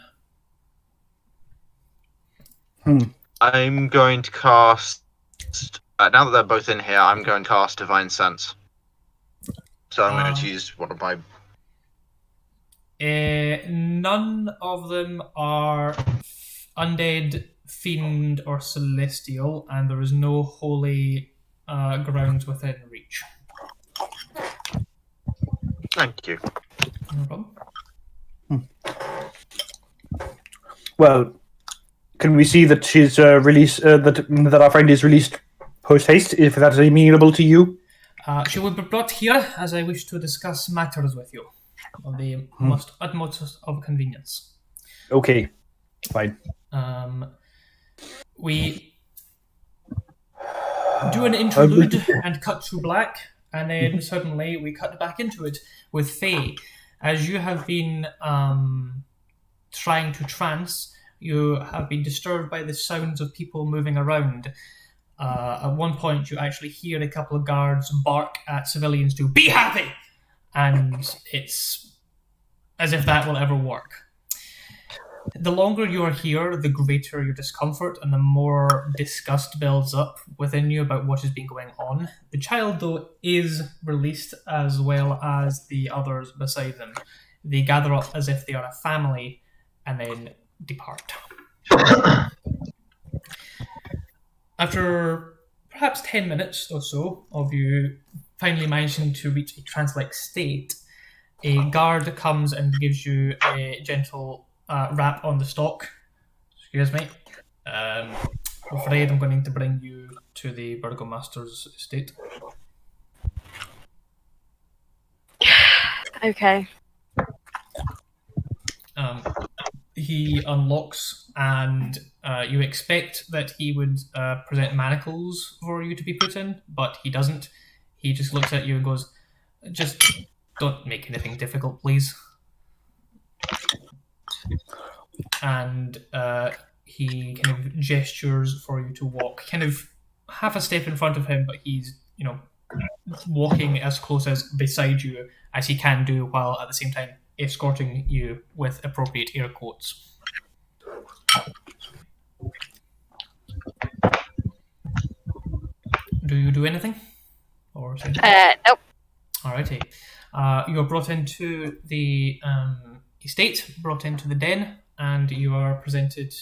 I'm going to cast... now that they're both in here, I'm going to cast Divine Sense. So I'm going to use one of my... None of them are undead, fiend, or celestial, and there is no holy grounds within reach. Thank you. No problem. Well, can we see that she's released? That our friend is released post haste, if that's amenable to you? She will be brought here as I wish to discuss matters with you of the utmost of convenience. Okay, fine. We do an interlude and cut to black, and then suddenly we cut back into it with Faye. As you have been trying to trance, you have been disturbed by the sounds of people moving around. At one point, you actually hear a couple of guards bark at civilians to be happy, and it's as if that will ever work. The longer you are here, the greater your discomfort and the more disgust builds up within you about what has been going on. The child, though, is released as well as the others beside them. They gather up as if they are a family and then depart. After perhaps 10 minutes or so of you finally managing to reach a trance-like state, a guard comes and gives you a gentle rap on the stock. Excuse me. I'm afraid I'm going to bring you to the Burgomaster's estate. Okay. He unlocks, and you expect that he would present manacles for you to be put in, but he doesn't. He just looks at you and goes, just don't make anything difficult, please. And he kind of gestures for you to walk, kind of half a step in front of him, but he's, walking as close as beside you as he can do, while at the same time escorting you with appropriate air quotes. Do you do anything? Or say Nope. Alrighty. You're brought into the estate, brought into the den, and you are presented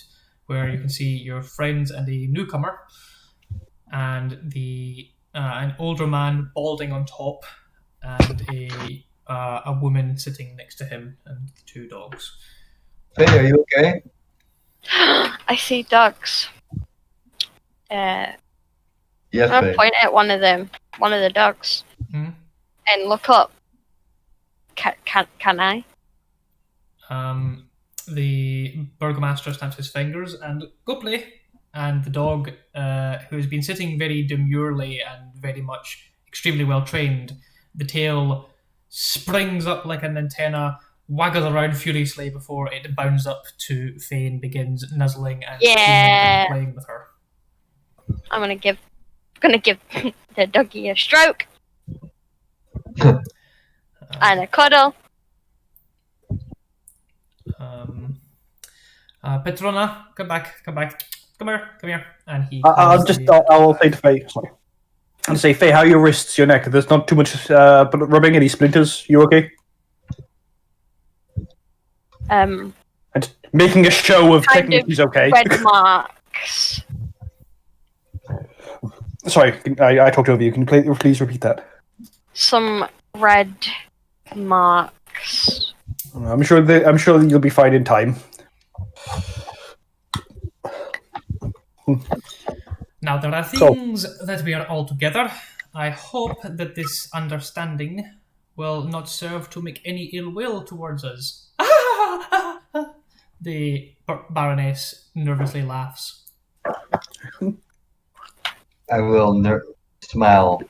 where you can see your friends and a newcomer, and an older man balding on top, and a woman sitting next to him, and two dogs. Hey, are you okay? I see ducks. I'm Yes, gonna babe. point at one of the ducks, Hmm? and look up. Can I? The burgomaster snaps his fingers and go play. And the dog, who has been sitting very demurely and very much extremely well trained, the tail springs up like an antenna, waggles around furiously before it bounds up to Faye and begins nuzzling and screaming Yeah. and playing with her. I'm gonna give the doggy a stroke and a cuddle. Petrona, come back. Come here. And he. I'll say to Faye. Sorry. I'll say, Faye, how are your wrists, your neck? There's not too much rubbing. Any splinters? You okay? And making a show of Kind technically of he's okay. red marks. Sorry, I talked over you. Can you please repeat that? Some red marks. I'm sure you'll be fine in time. Now, there are things that we are all together. I hope that this understanding will not serve to make any ill will towards us. The Baroness nervously laughs. I will smile.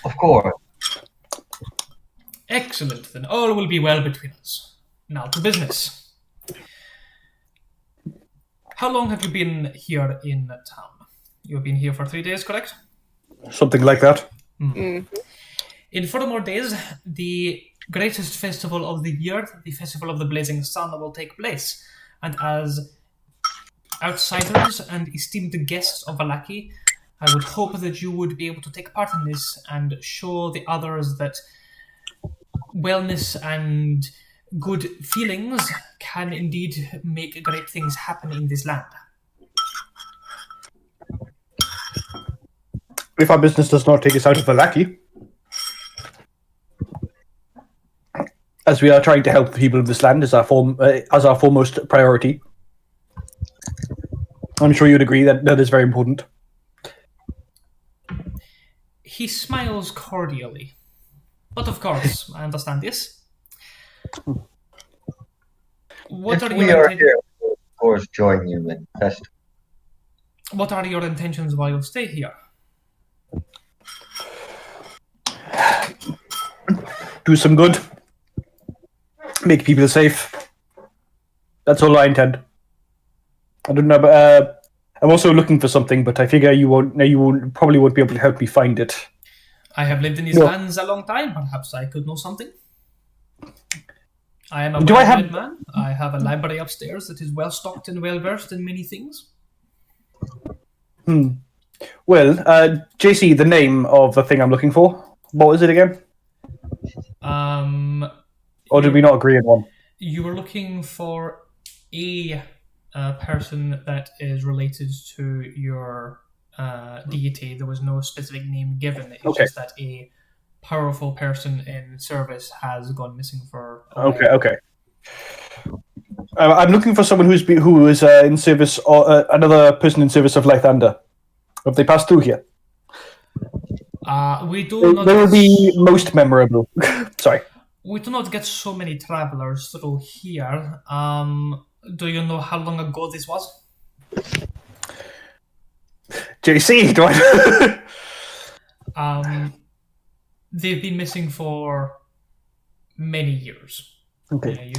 Of course. Excellent, then all will be well between us. Now to business. How long have you been here in town? You have been here for 3 days, correct? Something like that. In 4 more days, the greatest festival of the year, the Festival of the Blazing Sun, will take place. And as outsiders and esteemed guests of Vallaki, I would hope that you would be able to take part in this and show the others that wellness and good feelings can indeed make great things happen in this land. If our business does not take us out of Vallaki, as we are trying to help the people of this land as our foremost priority, I'm sure you'd agree that is very important. He smiles cordially. But of course, I understand this. What If are we your are here, we'll of course join you in festival. What are your intentions while you stay here? Do some good. Make people safe. That's all I intend. I don't know, but I'm also looking for something, but I figure you probably won't be able to help me find it. I have lived in these lands a long time. Perhaps I could know something. I am a well-read man. I have a library upstairs that is well stocked and well versed in many things. Well, JC, the name of the thing I'm looking for. What was it again? Or did we not agree on one? You were looking for a person that is related to your deity. There was no specific name given. It's just that a powerful person in service has gone missing for a while. Okay. I'm looking for someone who is in service, or another person in service of Lythander. Have they passed through here? We do not. They will be most memorable. Sorry. We do not get so many travelers through here. Do you know how long ago this was? JC, do I? They've been missing for many years. Okay.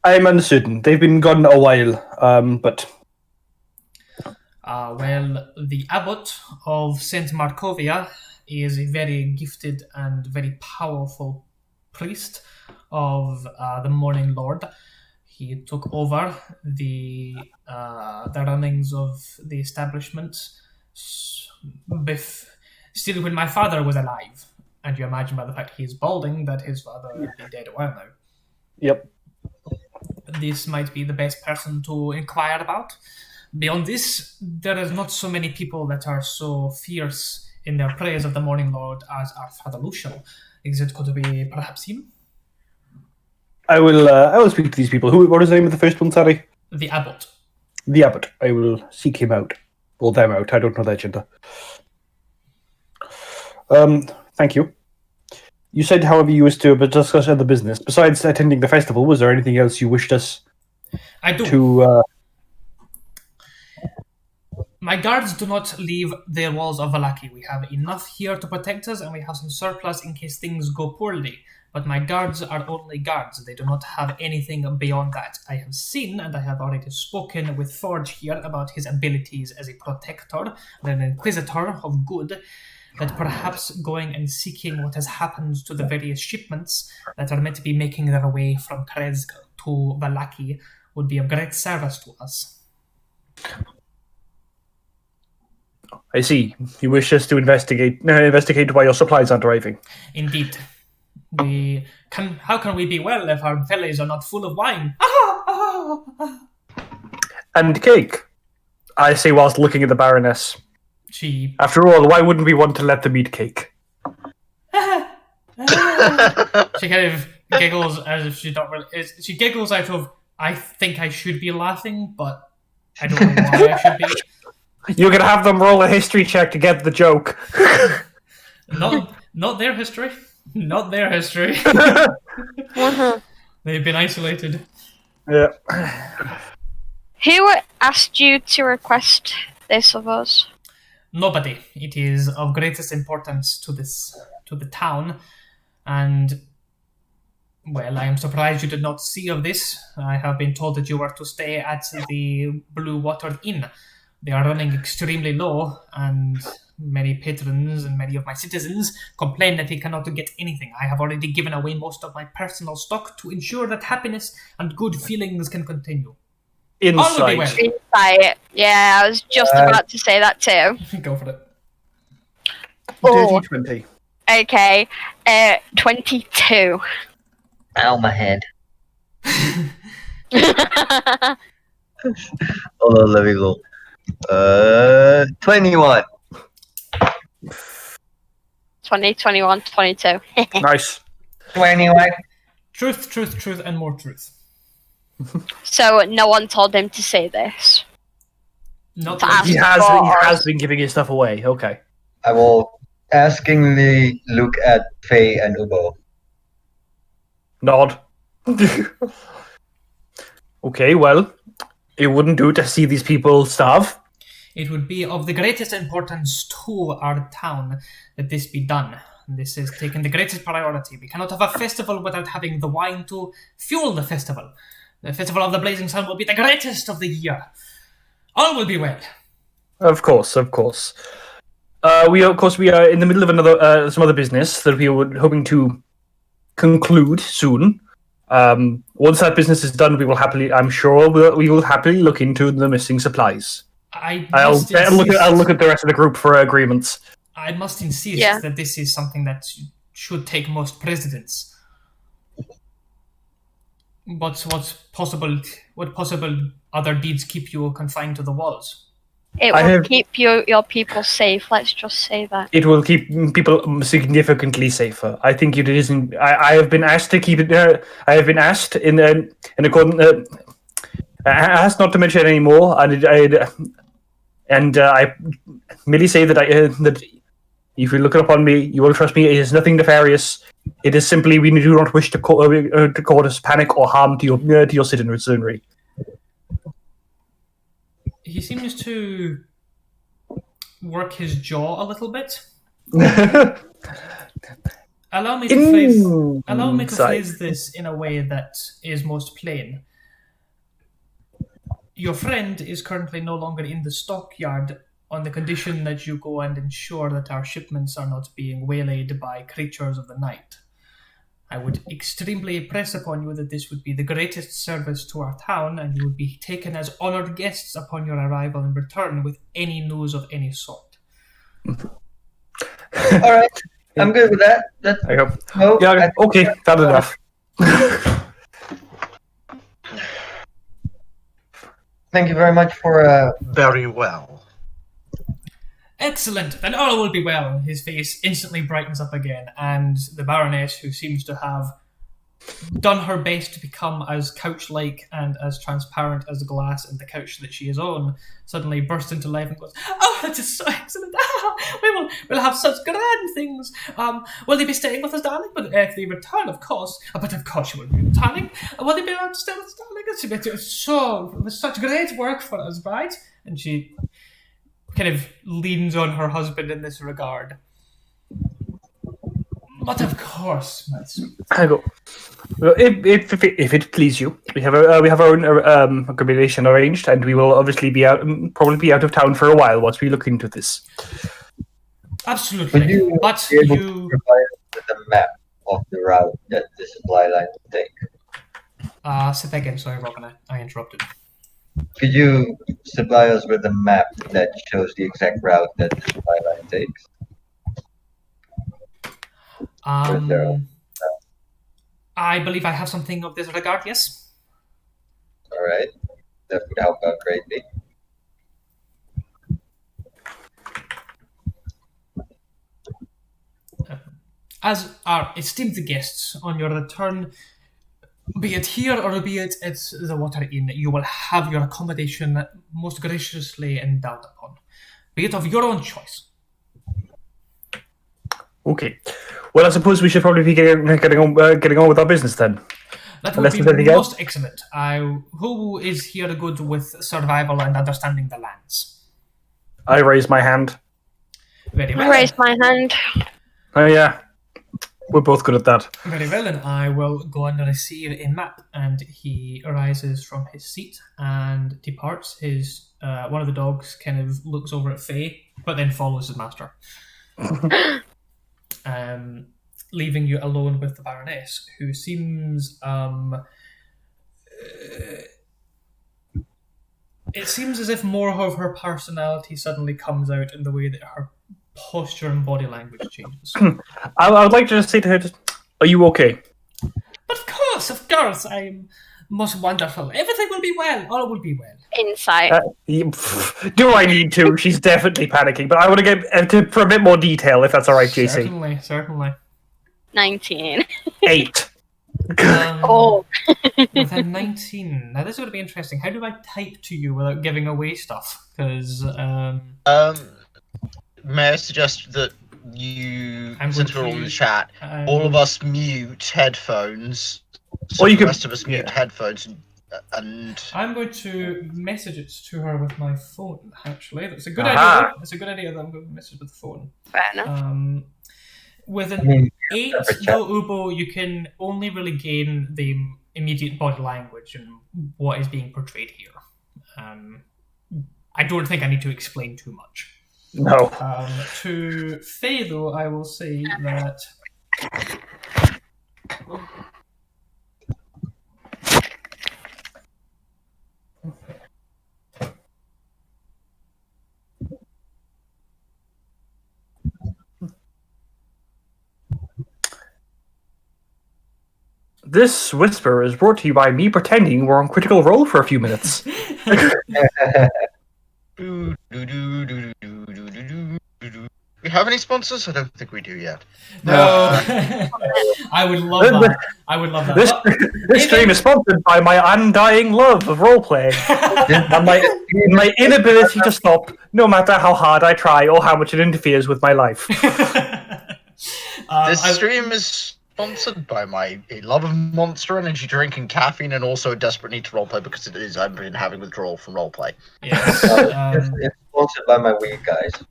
I'm uncertain. They've been gone a while, but... Well, the abbot of St. Markovia is a very gifted and very powerful priest of the Morning Lord. He took over the runnings of the establishment still when my father was alive. And you imagine by the fact he is balding that his father would be dead a while now. Yep. This might be the best person to inquire about. Beyond this, there is not so many people that are so fierce in their praise of the Morning Lord as our Father Lucian. Is it could be perhaps him? I will speak to these people. What is the name of the first one, sorry? The abbot. The abbot. I will seek him out. Or them out. I don't know their gender. Thank you. You said, however, you wish to discuss other business. Besides attending the festival, was there anything else you wished us I do. to... My guards do not leave their walls of Vallaki. We have enough here to protect us, and we have some surplus in case things go poorly. But my guards are only guards. They do not have anything beyond that. I have seen, and I have already spoken with Forge here about his abilities as a protector and an inquisitor of good, that perhaps going and seeking what has happened to the various shipments that are meant to be making their way from Krezk to Vallaki would be of great service to us. I see. You wish us to investigate why your supplies aren't arriving. Indeed. How can we be well if our bellies are not full of wine? And cake, I say whilst looking at the Baroness. She After all, why wouldn't we want to let them eat cake? She kind of giggles as if she's not really. She giggles out of, I think I should be laughing, but I don't know why I should be. You're going to have them roll a history check to get the joke. Not their history. Not their history. They've been isolated. Yeah. Who asked you to request this of us? Nobody. It is of greatest importance to the town, and well, I am surprised you did not see of this. I have been told that you were to stay at the Blue Water Inn. They are running extremely low, and many patrons and many of my citizens complain that they cannot get anything. I have already given away most of my personal stock to ensure that happiness and good feelings can continue. All will be well. Insight. Yeah, I was just about to say that too. Go for it. Oh. Dirty 20. Okay, 22. Ow, my head. Hold on, let me go. 21. 20, 21, 22. Nice. 21. Truth, and more truth. So no one told him to say this. Not To that ask He for- has been giving his stuff away. Okay. I will askingly look at Faye and Ubo. Nod. Okay, well, it wouldn't do to see these people starve. It would be of the greatest importance to our town that this be done. This is taken the greatest priority. We cannot have a festival without having the wine to fuel the festival. The Festival of the Blazing Sun will be the greatest of the year. All will be well. Of course. We are in the middle of some other business that we were hoping to conclude soon. Once that business is done, we will happily look into the missing supplies. I'll look at the rest of the group for agreements. I must insist that this is something that should take most precedence. What possible other deeds keep you confined to the walls? It will keep your people safe. Let's just say that. It will keep people significantly safer. I think it isn't. I have been asked to keep it. I have been asked in accordance. Asked not to mention it anymore, and I merely say that that if you look upon me, you will trust me. It is nothing nefarious. It is simply we do not wish to cause panic or harm to your citizenry. He seems to work his jaw a little bit. Allow me to phrase this in a way that is most plain. Your friend is currently no longer in the stockyard on the condition that you go and ensure that our shipments are not being waylaid by creatures of the night. I would extremely press upon you that this would be the greatest service to our town, and you would be taken as honoured guests upon your arrival and return with any news of any sort. Alright, I'm good with that. I go. Okay, that's enough. Thank you very much for Very well. Excellent, then all will be well. His face instantly brightens up again, and the Baroness, who seems to have done her best to become as couch-like and as transparent as the glass and the couch that she is on, suddenly bursts into life and goes, "Oh, that is so excellent! We'll have such grand things. Will they be staying with us, darling? But if they return, of course. But of course you will be returning. Will they be allowed to stay with us, darling? It was such great work for us, right?" And she kind of leans on her husband in this regard. But of course, my sweet. I go. Well, if it please you, we have our own accommodation arranged, and we will obviously probably be out of town for a while once we look into this. Absolutely. But be able you to provide us with a map of the route that the supply line will take. say that again, sorry, Robin, I interrupted. Could you supply us with a map that shows the exact route that the supply line takes? I believe I have something of this regard, yes? Alright. That would help out greatly. As our esteemed guests, on your return, be it here or be it at the Water Inn, you will have your accommodation most graciously endowed upon. Be it of your own choice. Okay. Well, I suppose we should probably be getting on with our business then. That would Unless be there's anything else? most excellent. Who is here good with survival and understanding the lands? I raise my hand. Very well. I raised my hand. Oh yeah, we're both good at that. Very well, and I will go and receive a map. And he arises from his seat and departs. His one of the dogs kind of looks over at Faye, but then follows his master. Leaving you alone with the Baroness, who seems it seems as if more of her personality suddenly comes out in the way that her posture and body language changes. I would like to just say to her, "Are you okay?" But of course, I'm most wonderful. Everything will be well. All will be well. Insight. Do I need to? She's definitely panicking, but I want to get for a bit more detail, if that's all right, JC. Certainly. 19. 8. Oh. With a 19. Now this is going to be interesting. How do I type to you without giving away stuff? Because may I suggest that you, since we're all in the chat, I'm all of us mute headphones. So Or you the could- rest of us mute headphones and I'm going to message it to her with my phone, actually. That's a good Aha. idea. It's a good idea that I'm going to message with the phone. Fair enough. With I an mean, 8, separate chat. though, Ubo, you can only really gain the immediate body language and what is being portrayed here. I don't think I need to explain too much. No. To Faye, though, I will say that... This whisper is brought to you by me pretending we're on Critical Role for a few minutes. we have any sponsors? I don't think we do yet. No, I would love that. I would love that. This But this stream is sponsored by my undying love of roleplay and my inability to stop, no matter how hard I try or how much it interferes with my life. This stream is sponsored by my love of Monster Energy drink and caffeine, and also a desperate need to roleplay because I've been having withdrawal from roleplay. Yes. It's sponsored by my weed guys.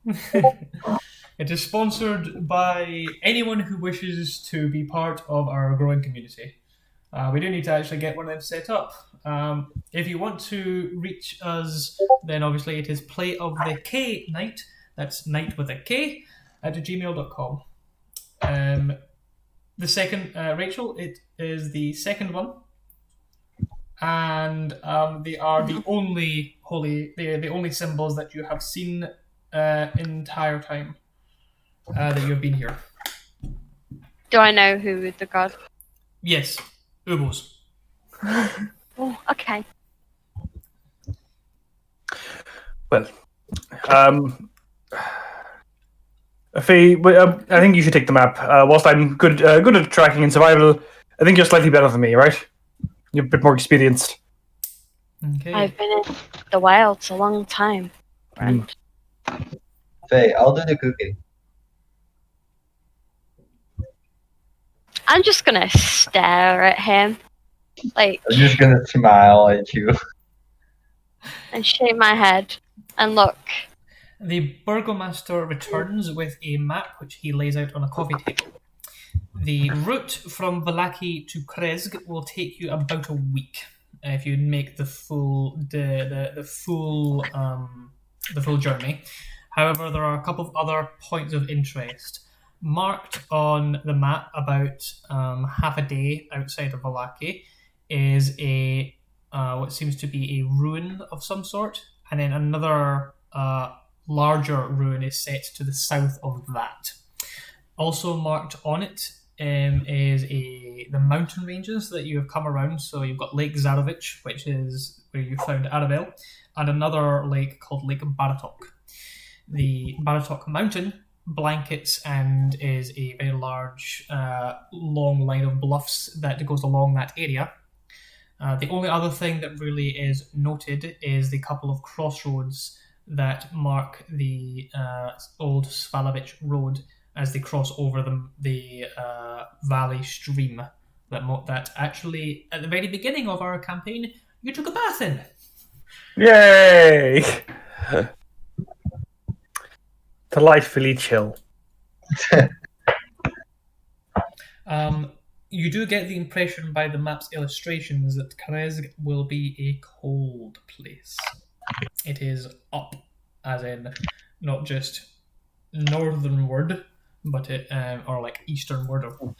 It is sponsored by anyone who wishes to be part of our growing community. We do need to actually get one of them set up. If you want to reach us, then obviously it is Play of the K Night. That's night with a K at gmail.com. The second, Rachel, it is the second one, and they are the only the only symbols that you have seen entire time that you have been here. Do I know who the god? Yes, Ubos. Oh, okay. Well, Faye, I think you should take the map. Whilst I'm good at tracking and survival, I think you're slightly better than me, right? You're a bit more experienced. Okay. I've been in the wilds a long time, friend. Faye, I'll do the cooking. I'm just gonna stare at him, like, I'm just gonna smile at you. and shake my head and look. The burgomaster returns with a map which he lays out on a coffee table. The route from Vallaki to Krezg will take you about a week if you make the full the full journey. However, there are a couple of other points of interest marked on the map. About half a day outside of Vallaki is a what seems to be a ruin of some sort, and then another larger ruin is set to the south of that. Also marked on it is the mountain ranges that you have come around. So you've got Lake Zarovich, which is where you found Arabelle, and another lake called Lake Baratok. The Baratok mountain blankets and is a very large, long line of bluffs that goes along that area. The only other thing that really is noted is the couple of crossroads that mark the old Svalovich road as they cross over the valley stream that actually, at the very beginning of our campaign, you took a bath in. Yay! Delightfully chill. You do get the impression by the map's illustrations that Krezg will be a cold place. It is up, as in not just northernward, but or like easternward or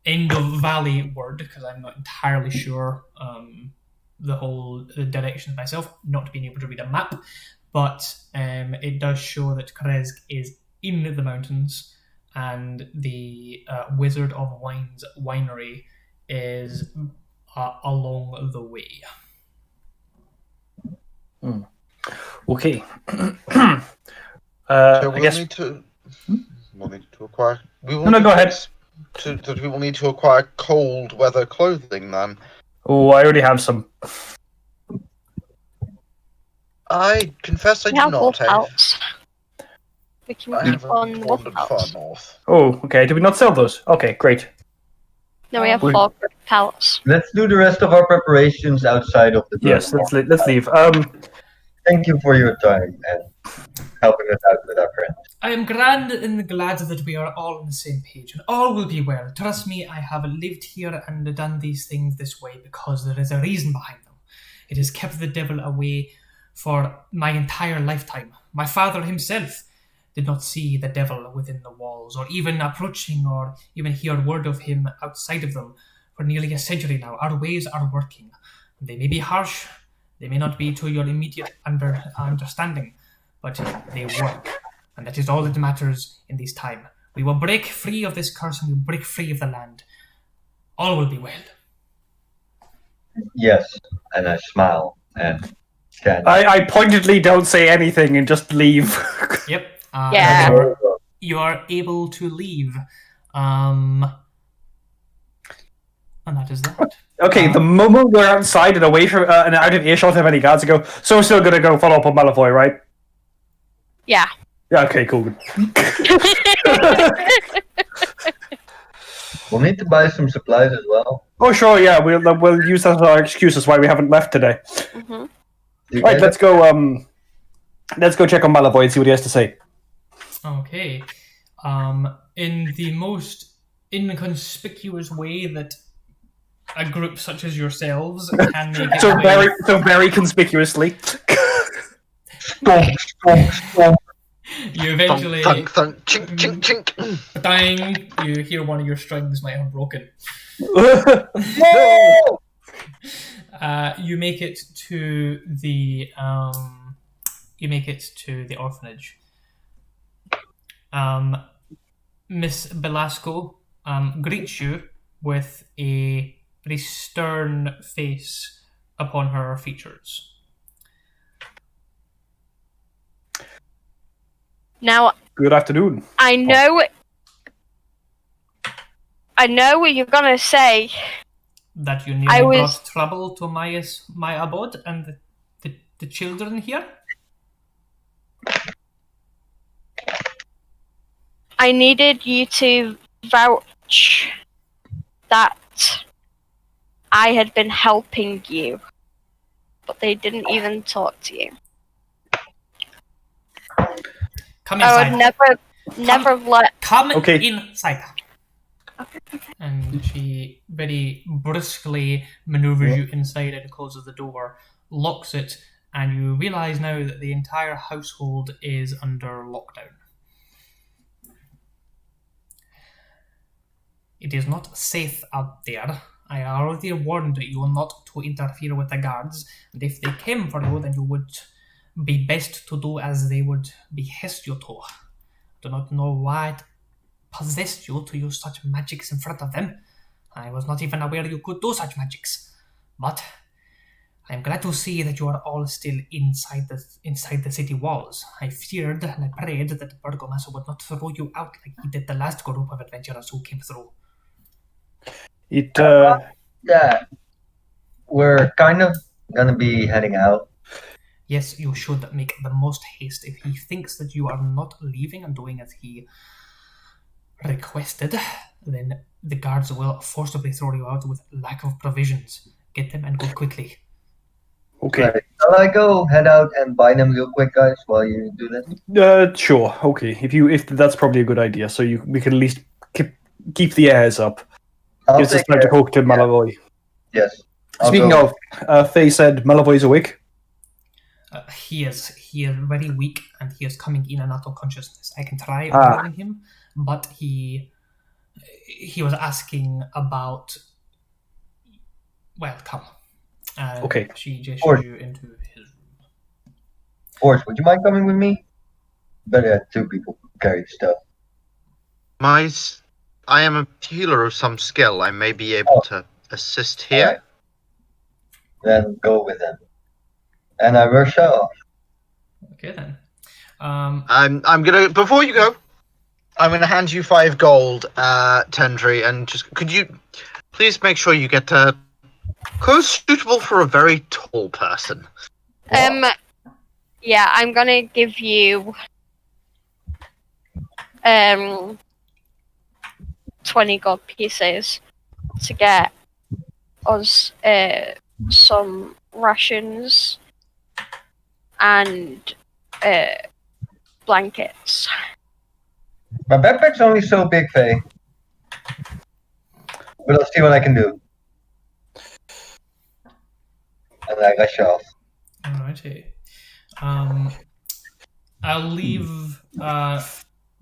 end of valley word, because I'm not entirely sure the directions myself, not being able to read a map, but it does show that Krezg is in the mountains, and the Wizard of Wines winery is along the way. Okay. So I guess. we'll need to acquire. No, go ahead. That we will need to acquire cold weather clothing then. Oh, I already have some. I confess I We do have not wolf have. pelts. We can I keep haven't on wolf wandered far pelts. north. Oh, okay. Did we not sell those? Okay, great. No, we have We- 4 pelts. Let's do the rest of our preparations outside of the Yes, door. let's leave. Thank you for your time and helping us out with our friends. I am glad that we are all on the same page, and all will be well. Trust me, I have lived here and done these things this way because there is a reason behind them. It has kept the devil away for my entire lifetime. My father himself did not see the devil within the walls, or even approaching, or even hear word of him outside of them for nearly a century now. Our ways are working. They may be harsh, they may not be to your immediate understanding, but they work. And that is all that matters in this time. We will break free of this curse, and we will break free of the land. All will be well. Yes, and I smile and scan. I pointedly don't say anything and just leave. Yep. Yeah. You are able to leave. And that is that. Okay, the moment we're outside and away from and out of earshot of any guards, ago. So we're still gonna go follow up on Malavoy, right? Yeah. Yeah. Okay. Cool. We'll need to buy some supplies as well. Oh sure. Yeah. We'll use that as our excuse as why we haven't left today. Mm-hmm. Right. Let's go. Let's go check on Malavoy and see what he has to say. Okay. In the most inconspicuous way that a group such as yourselves can make its way. So very conspicuously. You eventually Thunk, thunk, chink, chink, chink. bang, you hear one of your strings might have broken. No! You make it to the orphanage. Miss Belasco greets you with a very stern face upon her features. Now, Good afternoon. I know I know what you're gonna say. That you I nearly was- brought trouble to my abode and the children here? I needed you to vouch that I had been helping you, but they didn't even talk to you. Come I inside. would never let. Come Okay. inside. And she very brusquely maneuvers you inside and closes the door, locks it, and you realize now that the entire household is under lockdown. It is not safe out there. I already warned you not to interfere with the guards, and if they came for you, then you would be best to do as they would behest you to. I do not know why it possessed you to use such magics in front of them. I was not even aware you could do such magics. But I am glad to see that you are all still inside the city walls. I feared and I prayed that the Burgomaster would not throw you out like he did the last group of adventurers who came through. Yeah, we're kind of gonna be heading out. Yes, you should make the most haste. If he thinks that you are not leaving and doing as he requested, then the guards will forcibly throw you out with lack of provisions. Get them and go quickly. Okay. Right. Shall I go head out and buy them real quick, guys, while you do this? Sure. Okay. If that's probably a good idea, so we can at least keep the airs up. I'll Gives us take time to care. talk to Malavoy. Yes. I'll Speaking go. of, Faye said Malavoy's awake. He is very weak and he is coming in and out of consciousness. I can try ordering him, but he was asking about. Well, come. Okay. She gestured you into his room. Forrest, would you mind coming with me? Better have two people carry stuff. I am a healer of some skill. I may be able to assist here. Alright. Then go with them. And I rush off. Okay then. I'm gonna, before you go, I'm gonna hand you 5 gold, Tendry, and just could you please make sure you get clothes suitable for a very tall person. Yeah, I'm gonna give you 20 gold pieces to get us some rations and blankets. My backpack's only so big, Faye. But I'll see what I can do. And I rush off. Alrighty. I'll leave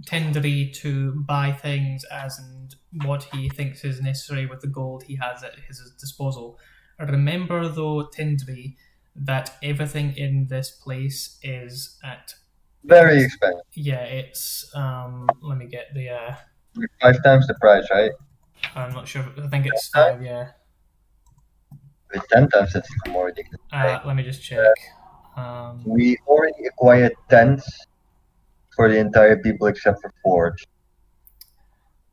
Tendry to buy things as and what he thinks is necessary with the gold he has at his disposal. Remember, though, Tendry, that everything in this place is at. Very expensive. Yeah, it's. Let me get the. 5 times the price, right? I'm not sure. I think it's 5. Yeah. With 10 times, that's even more ridiculous. Let me just check. We already acquired tents for the entire people except for Forge.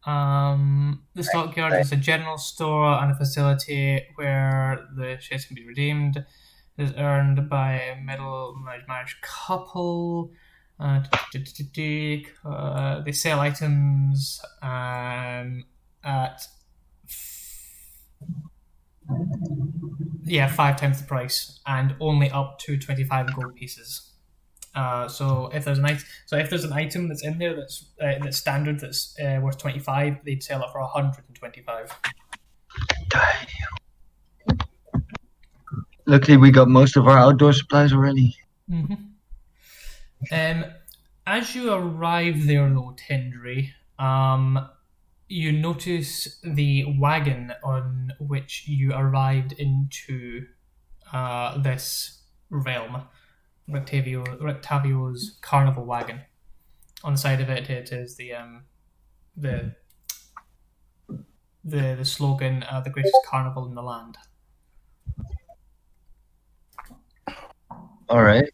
The stockyard is a general store and a facility where the shares can be redeemed. It is earned by a middle-marriage couple. They sell items at 5 times the price and only up to 25 gold pieces. So if there's an item that's in there that's standard that's worth 25, they'd sell it for 125. Luckily, we got most of our outdoor supplies already. As you arrive there, though, Tendry, you notice the wagon on which you arrived into this realm, Rectavio's carnival wagon. On the side of it, it is the slogan, "The greatest carnival in the land." All right.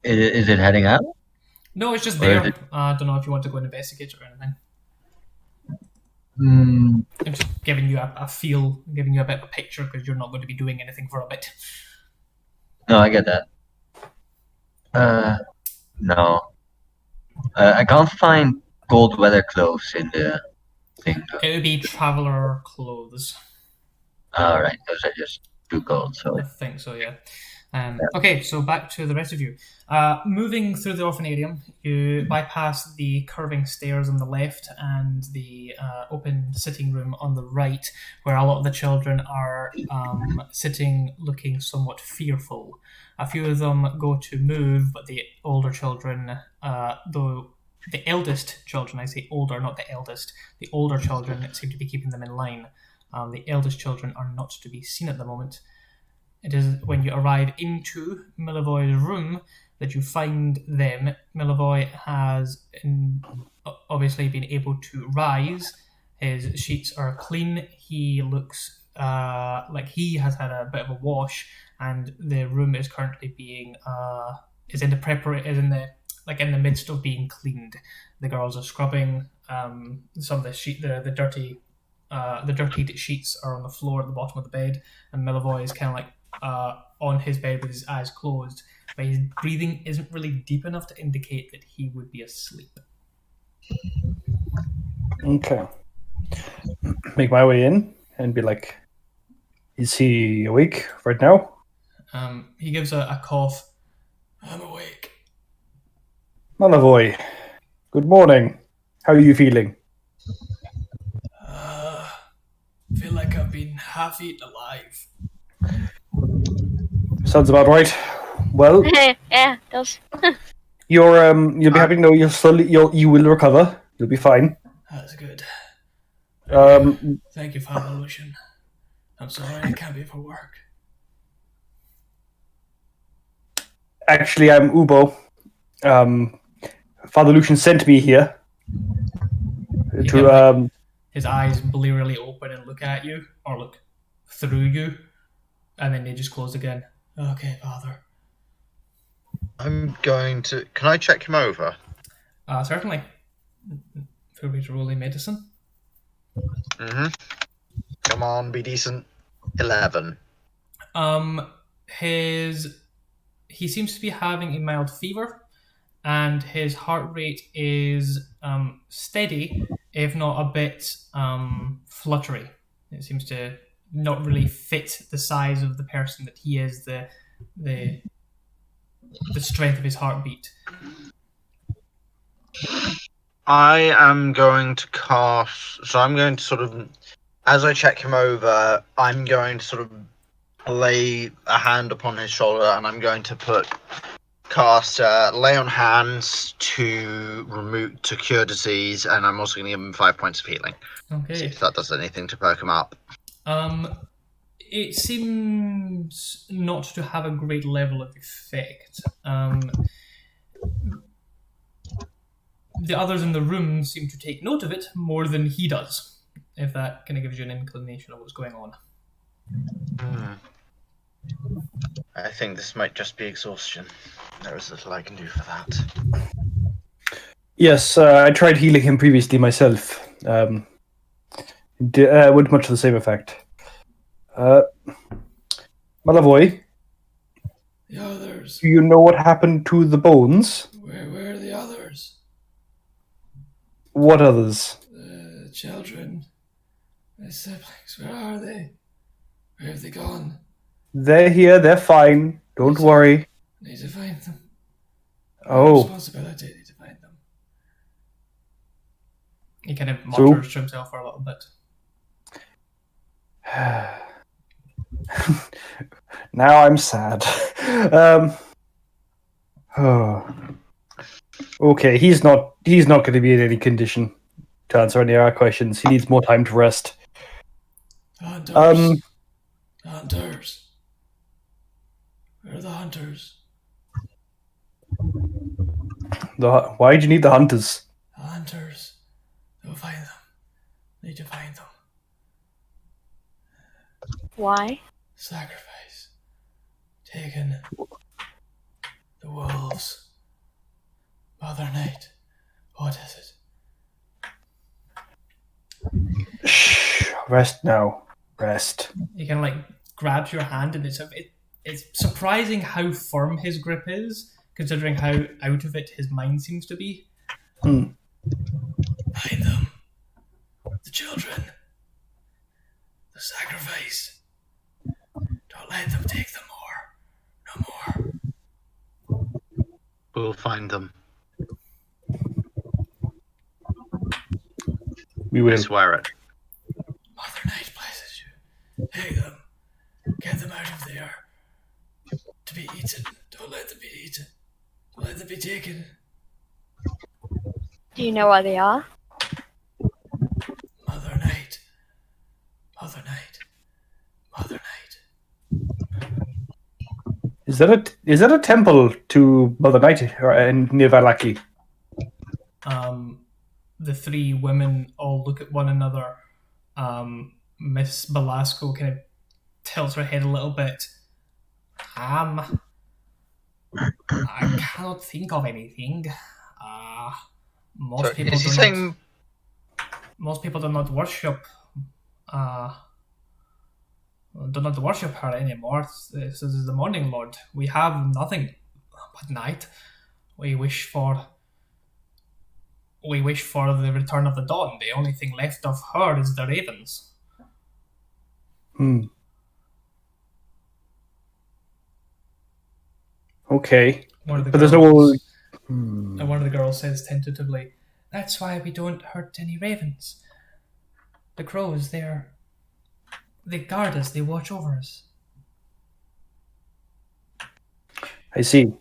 Is it heading out? No, it's just Or is there. it- I don't know if you want to go and investigate it or anything. Hmm. I'm just giving you a feel, giving you a bit of a picture because you're not going to be doing anything for a bit. No, I get that. No. I can't find cold weather clothes in the thing. It would be traveler clothes. Alright, those are just too cold, so I think so, yeah. Okay, so back to the rest of you. Moving through the orphanarium, you bypass the curving stairs on the left and the open sitting room on the right, where a lot of the children are sitting looking somewhat fearful. A few of them go to move, but the older children, though the eldest children, I say older, not the eldest, the older children seem to be keeping them in line. The eldest children are not to be seen at the moment. It is when you arrive into Milivoy's room that you find them. Milivoy has obviously been able to rise. His sheets are clean. He looks like he has had a bit of a wash, and the room is currently being is in the midst of being cleaned. The girls are scrubbing. Some of the dirtied sheets are on the floor at the bottom of the bed, and Milivoy is kind of like on his bed with his eyes closed, but his breathing isn't really deep enough to indicate that he would be asleep. Okay. Make my way in and be like, is he awake right now? He gives a cough. I'm awake. Malavoy, good morning. How are you feeling? Feel like I've been half eaten alive. Sounds about right. Well, yeah, it does. you'll be happy to know you will recover. You'll be fine. That's good. Um, Thank you, Father Lucian. I'm sorry I can't be for work. Actually, I'm Ubo. Father Lucian sent me here to His eyes blearily open and look at you, or look through you, and then they just close again. Okay, Father. I'm going to. Can I check him over? Certainly. Feel free to roll a medicine. Mm-hmm. Come on, be decent. 11. He seems to be having a mild fever, and his heart rate is steady, if not a bit fluttery. It seems to not really fit the size of the person that he is, the strength of his heartbeat. I am going to cast. So I'm going to sort of. As I check him over, I'm going to sort of lay a hand upon his shoulder, and I'm going to cast lay on hands to cure disease, and I'm also going to give him 5 points of healing. See Okay. if that does anything to perk him up. It seems not to have a great level of effect. The others in the room seem to take note of it more than he does, if that kind of gives you an inclination of what's going on. I think this might just be exhaustion. There is little I can do for that. yes, I tried healing him previously myself. With much the same effect. Malavoy, The others. do you know what happened to the bones? Where are the others? What others? The children. The siblings. Where are they? Where have they gone? They're here. They're fine. Don't worry. Need to find them. Oh, Responsibility. Need to find them. He kind of mutters to himself for a little bit. now I'm sad. Oh. Okay, he's not going to be in any condition to answer any of our questions. He needs more time to rest. Hunters. Hunters. Where are the hunters? Why do you need the hunters? The hunters. Go find them. Need to find them. Why? Sacrifice. Taken. The wolves. Mother Night. What is it? Rest now. Rest. He kind of like grabs your hand, and it's surprising how firm his grip is, considering how out of it his mind seems to be. Hmm. Find them. The children. The sacrifice. Don't let them take them more. No more. We'll find them. We will. I swear it. Mother Night blesses you. Take them. Get them out of there. To be eaten. Don't let them be eaten. Don't let them be taken. Do you know where they are? Mother Night. Mother Night. Mother Night. Is that a temple to Mother Night near Valaki? The three women all look at one another. Miss Belasco kind of tilts her head a little bit. I cannot think of anything. Most people Is he do saying? not. Most people do not worship. Do not worship her anymore. This is the Morning Lord. We have nothing but night. We wish for the return of the dawn. The only thing left of her is the ravens. Hmm. Okay. But there's no. And one of the girls says tentatively, "That's why we don't hurt any ravens. The crows, they guard us, they watch over us." I see.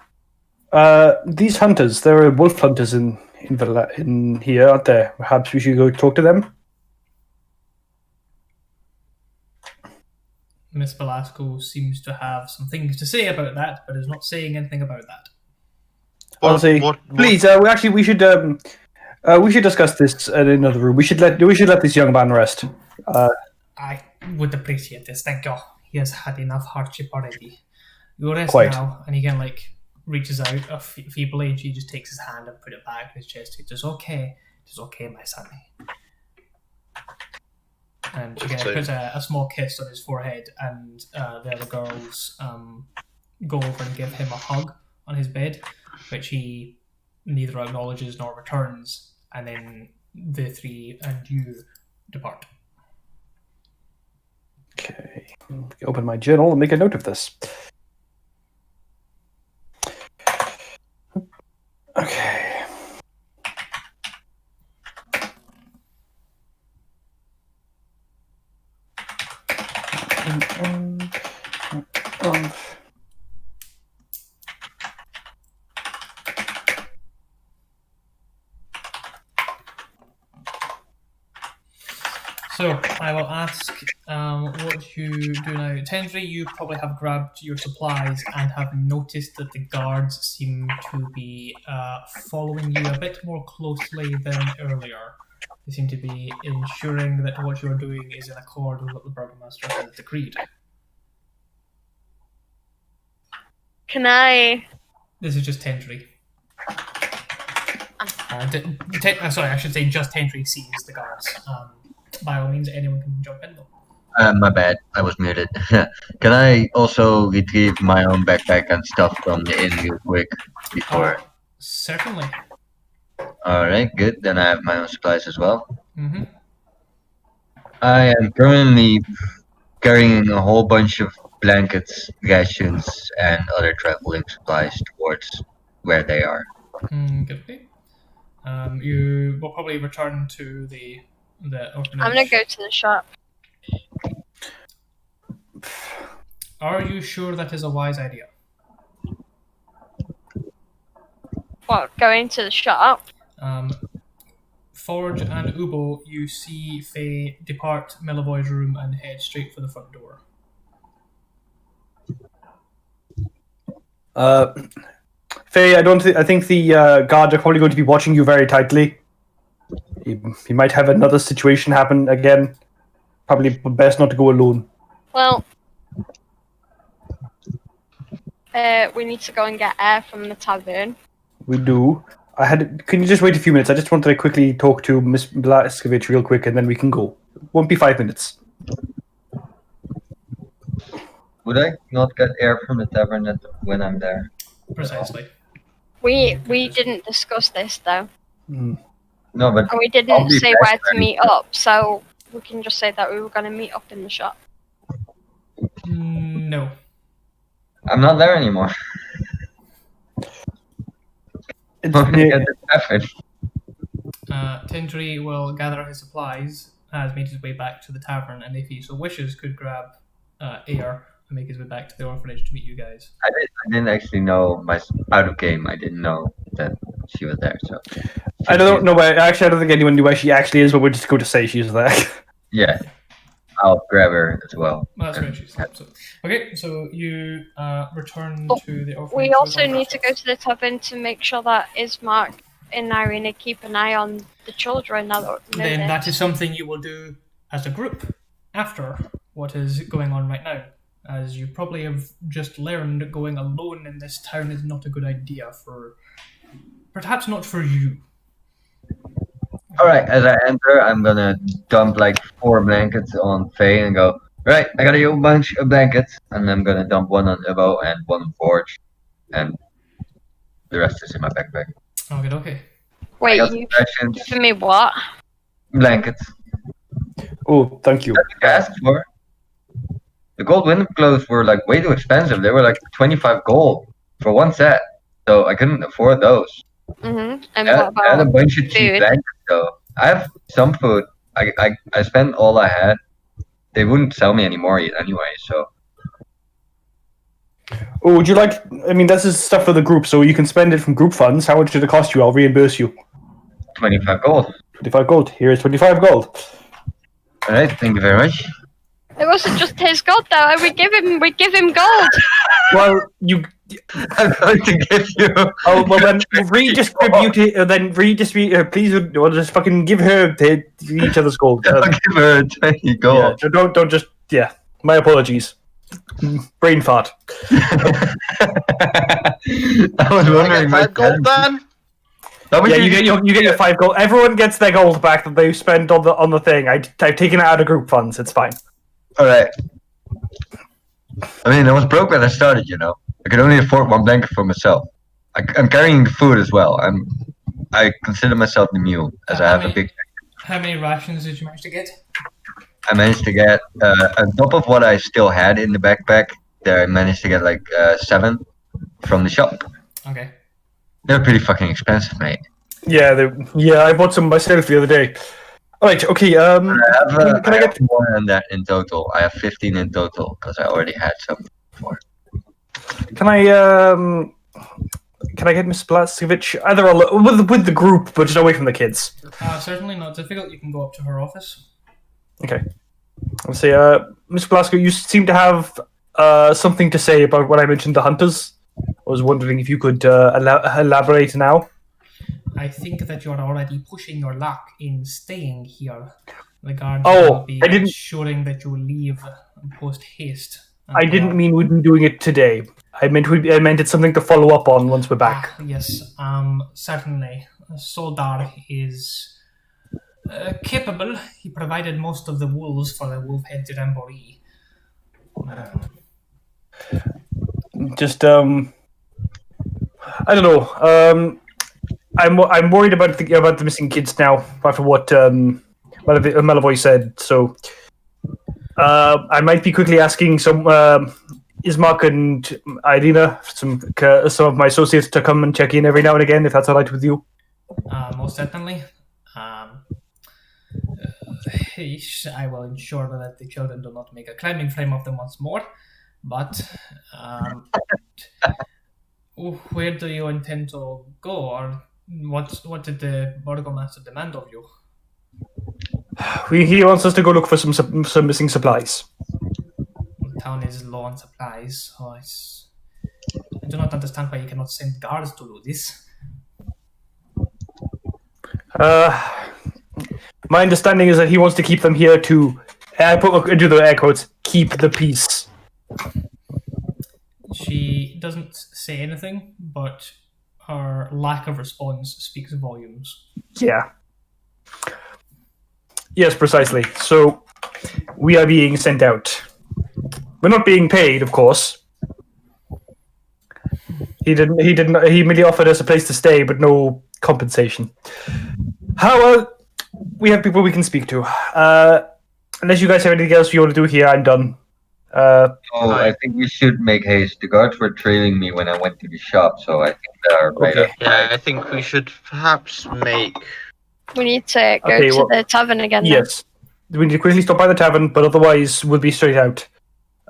These hunters, there are wolf hunters in here, aren't there? Perhaps we should go talk to them? Miss Velasco seems to have some things to say about that, but is not saying anything about that. I'll say, please. We should discuss this in another room. We should let this young man rest. I would appreciate this. Thank you. He has had enough hardship already. You rest Quite. now, and he kind of reaches out feebly, and she just takes his hand and put it back in his chest. It is okay. It is okay, my son. And she puts a small kiss on his forehead, and the other girls go over and give him a hug on his bed, which he neither acknowledges nor returns, and then the three and you depart. Okay. Open my journal and make a note of this. Okay. So I will ask what you do now. Tendry, you probably have grabbed your supplies and have noticed that the guards seem to be following you a bit more closely than earlier. They seem to be ensuring that what you're doing is in accord with what the burgomaster has decreed. Can I? This is just Tendry. Sorry, I should say just Tendry sees the guards. By all means, anyone can jump in though. My bad, I was muted. Can I also retrieve my own backpack and stuff from the inn real quick before? Certainly. Alright, good. Then I have my own supplies as well. Mm-hmm. I am currently carrying a whole bunch of blankets, rations, and other traveling supplies towards where they are. Good. You will probably return to the orphanage. I'm gonna go to the shop. Are you sure that is a wise idea? What, going to the shop? Forge and Ubo, you see Faye depart Millivoy's room and head straight for the front door. Faye, I think the guards are probably going to be watching you very tightly. He might have another situation happen again. Probably best not to go alone. Well, we need to go and get air from the tavern. We do. Can you just wait a few minutes? I just wanted to quickly talk to Miss Blaskovich real quick, and then we can go. Won't be 5 minutes. Would I not get air from the tavern when I'm there? Precisely. We didn't discuss this though, Hmm. No, but and we I'll didn't be say back where to then. meet up. So we can just say that we were going to meet up in the shop. No. I'm not there anymore. It's, I'm gonna get the tavern. Tindri will gather his supplies, has made his way back to the tavern, and if he so wishes, could grab air and make his way back to the orphanage to meet you guys. I didn't actually know out of game. I didn't know that she was there. So I don't know where. Actually, I don't think anyone knew where she actually is, but we're just going to say she's there. Yeah, I'll grab her as well. Well, that's where she's so. Okay, so you return But to the orphanage. We with also all need to go that. to the tavern to make sure that Ismark and Irina keep an eye on the children. Now that we know Then that this. is something you will do as a group after what is going on right now. As you probably have just learned, going alone in this town is not a good idea for... Perhaps not for you. Alright, as I enter, I'm gonna dump like 4 blankets on Faye and go, right, I got a whole bunch of blankets. And I'm gonna dump one on Ivo and one on Forge. And the rest is in my backpack. Okay. I Wait, got some you've rations, given me what? blankets. Oh, thank you. I asked for. The gold window clothes were like way too expensive. They were like 25 gold for one set. So I couldn't afford those. Mm-hmm. And Yeah, what I had a about bunch of cheap food? blankets though. I have some food. I spent all I had. They wouldn't sell me any more anyway, so Oh, would you like? I mean, this is stuff for the group, so you can spend it from group funds. How much did it cost you? I'll reimburse you. 25 gold. 25 gold. Here is 25 gold. Alright, thank you very much. It wasn't just his gold though. We give him gold. Well, you. I'm going to give you. Oh, well then redistribute it. Then redistribute. Please, or just fucking give her each other's gold. I'll give her 20 Yeah, gold. don't just. Yeah, my apologies. Brain fart. I was I wondering. get 5 gold then? How much Yeah, did you get your 5 gold. Everyone gets their gold back that they spent on the thing. I've taken it out of group funds. It's fine. Alright. I mean, I was broke when I started, you know. I could only afford 1 blanket for myself. I'm carrying food as well. I consider myself the mule, as I have a big. How many rations did you manage to get? I managed to get on top of what I still had in the backpack. There, I managed to get like 7 from the shop. Okay. They're pretty fucking expensive, mate. Yeah, I bought some myself the other day. Alright, okay, I have, can I get more than that in total. I have 15 in total because I already had some before. can I get Miss Blaskovich either with the group, but just away from the kids? Certainly not difficult. You can go up to her office. Okay. I'll say, Miss Blasco, you seem to have something to say about what I mentioned, the hunters. I was wondering if you could elaborate now. I think that you're already pushing your luck in staying here. The guards Oh, will be I didn't- ensuring that you leave post haste. I didn't mean we'd be doing it today. I meant it's something to follow up on once we're back. Yes, certainly. Soldar is capable. He provided most of the wolves for the wolf-headed Jamboree. Just I don't know. I'm worried about the missing kids now after what Malavoy said. So I might be quickly asking some Ismark and Irina, some of my associates, to come and check in every now and again, if that's all right with you. Most certainly. I will ensure that the children do not make a climbing frame of them once more. But where do you intend to go, or what did the burgomaster demand of you? He wants us to go look for some missing supplies. The town is low on supplies, so I do not understand why you cannot send guards to do this. My understanding is that he wants to keep them here to, do the air quotes, keep the peace. She doesn't say anything, but her lack of response speaks volumes. Yeah. Yes, precisely. So we are being sent out. We're not being paid, of course. He didn't. He didn't. He merely offered us a place to stay, but no compensation. However, we have people we can speak to. Unless you guys have anything else you want to do here, I'm done. Oh, I think we should make haste. The guards were trailing me when I went to the shop, so I think they are right Okay. outside. Yeah, I think we should perhaps make. We need to go Okay, to well, the tavern again. Yes. We need to quickly stop by the tavern, but otherwise we'll be straight out.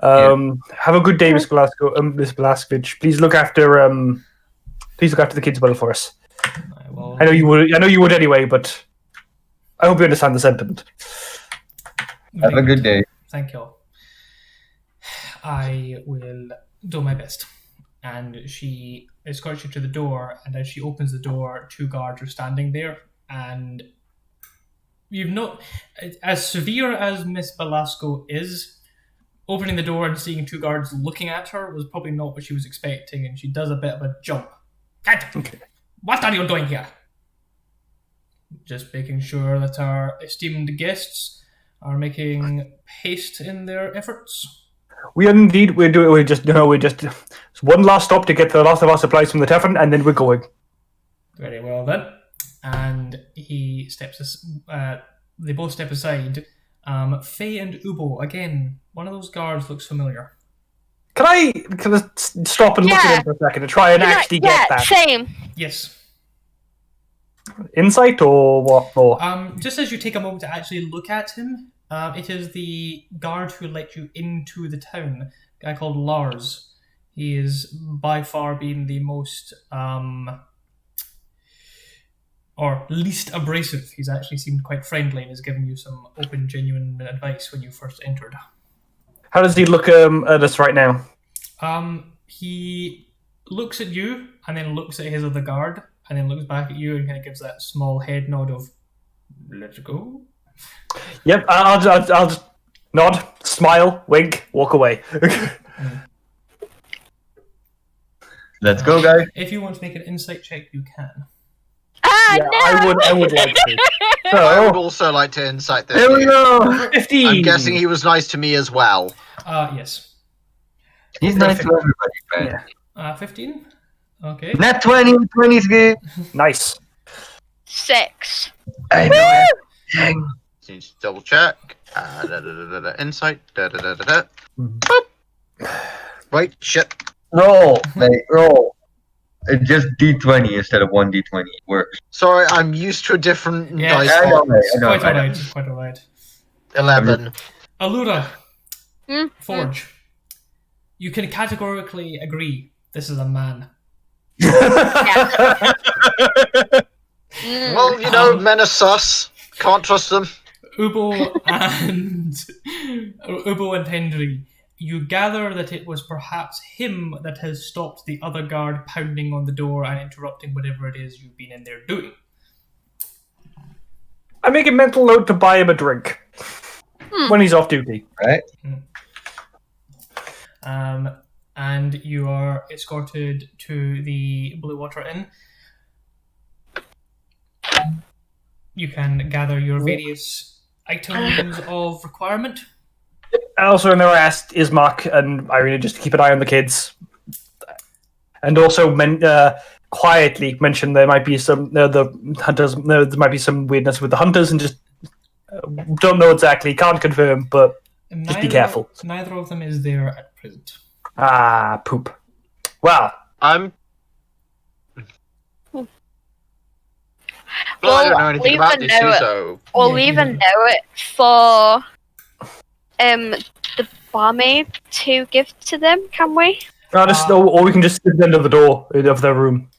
Have a good day, Miss Blaskovich. Please look after the kids well for us. I know you would. I know you would anyway, but I hope you understand the sentiment. Have a good day. Thank you. I will do my best. And she escorts you to the door, and as she opens the door, 2 guards are standing there, and you've not, as severe as Miss Belasco is, opening the door and seeing 2 guards looking at her was probably not what she was expecting, and she does a bit of a jump. Okay. What are you doing here? Just making sure that our esteemed guests are making haste in their efforts. We are indeed. We're just. It's one last stop to get the last of our supplies from the tavern, and then we're going. Very well then. And he steps. They both step aside. Faye and Ubo again. One of those guards looks familiar. Can I stop and look at him for a second to try and actually get that? Same. Yes. Insight or what? Or Just as you take a moment to actually look at him, it is the guard who let you into the town, a guy called Lars. He is by far been the most, or least abrasive. He's actually seemed quite friendly and has given you some open, genuine advice when you first entered. how does he look at us right now? He looks at you and then looks at his other guard and then looks back at you and kind of gives that small head nod of, let's go. Yep, I'll just nod, smile, wink, walk away. Let's go, guys. If you want to make an insight check, you can. Yeah, No! I would like to. I would So, also like to insight this. There we here. go. 15. I'm guessing he was nice to me as well. Yes. He's nice to everybody, man. 15? Okay. Nat 20, 23. Nice. 6. I know it. Need to double check. Insight. Boop. Right, shit. Roll, mate, roll. Just D20 instead of 1D20. It works. Sorry, I'm used to a different Yeah, dice I know, box. mate, I know, Quite I know. alright. Quite alright. 11. Allura, Mm? Forge. You can categorically agree this is a man. Well, you know, men are sus. Can't trust them. Ubo and Hendry, you gather that it was perhaps him that has stopped the other guard pounding on the door and interrupting whatever it is you've been in there doing. I make a mental note to buy him a drink when he's off duty. Right? And you are escorted to the Blue Water Inn. You can gather your various items of requirement. I also know I asked Ismark and Irina just to keep an eye on the kids, and also quietly mentioned there might be some the hunters. There might be some weirdness with the hunters, and just don't know exactly, can't confirm, but just be careful. Neither of them is there at present. Ah, poop. Well, I'm. Well, I don't know anything leave about a this, note. so. We'll Yeah, leave yeah. a note for the barmaid to give to them, can we? or we can just sit at the end of the door of their room.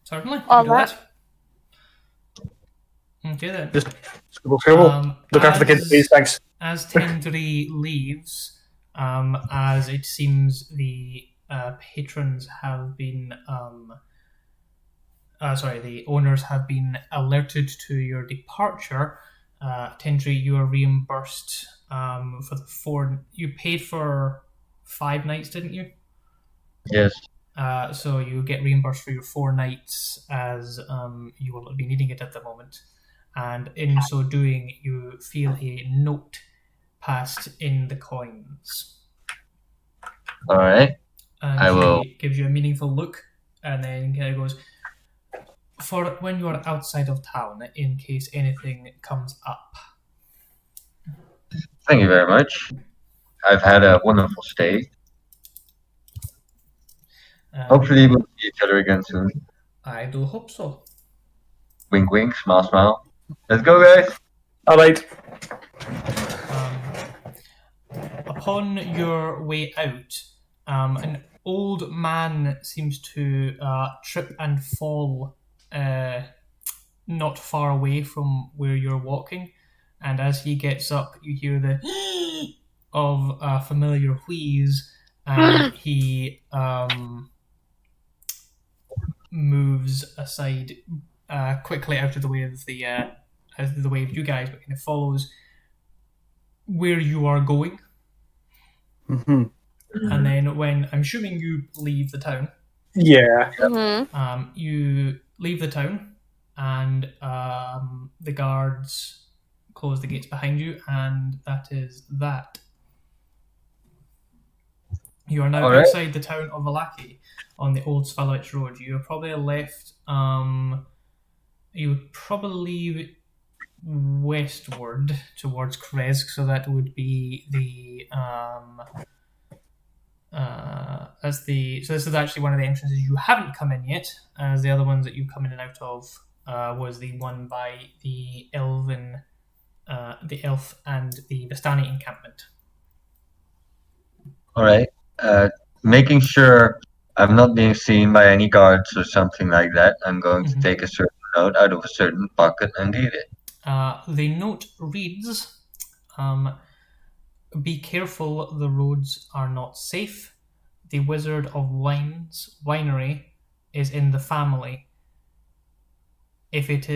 Certainly. you All can do right. that. Okay then. Just scribble. Look after the kids, please. Thanks. As Tendry leaves, as it seems the patrons have been, the owners have been alerted to your departure. Tendry, you are reimbursed for the 4. You paid for 5 nights, didn't you? Yes. So you get reimbursed for your 4 nights, as you will not be needing it at the moment. and in so doing, you feel a note passed in the coins. All right. And I will. she gives you a meaningful look, and then kind of goes, "For when you are outside of town, in case anything comes up." Thank you very much. I've had a wonderful stay. Hopefully, we'll see each other again soon. I do hope so. Wink, wink, smile, smile. Let's go, guys. All right. Upon your way out, an old man seems to trip and fall not far away from where you're walking, and as he gets up, you hear the of a familiar wheeze, and he moves aside quickly out of the way of you guys, but kind of follows where you are going. Mm-hmm. And then when I'm assuming you leave the town, Yeah. you leave the town, and the guards close the gates behind you, and that is that. You are now All right. outside the town of Valaki on the old Svalovich Road. You have probably left. You would probably leave westward towards Kresk, so that would be the so this is actually one of the entrances you haven't come in yet, as the other ones that you come in and out of was the one by the elf and the Vistani encampment. All right. Making sure I'm not being seen by any guards or something like that, I'm going to take a certain note out of a certain pocket and read it. The note reads, "Be careful, the roads are not safe. The Wizard of Wines winery is in the family. If it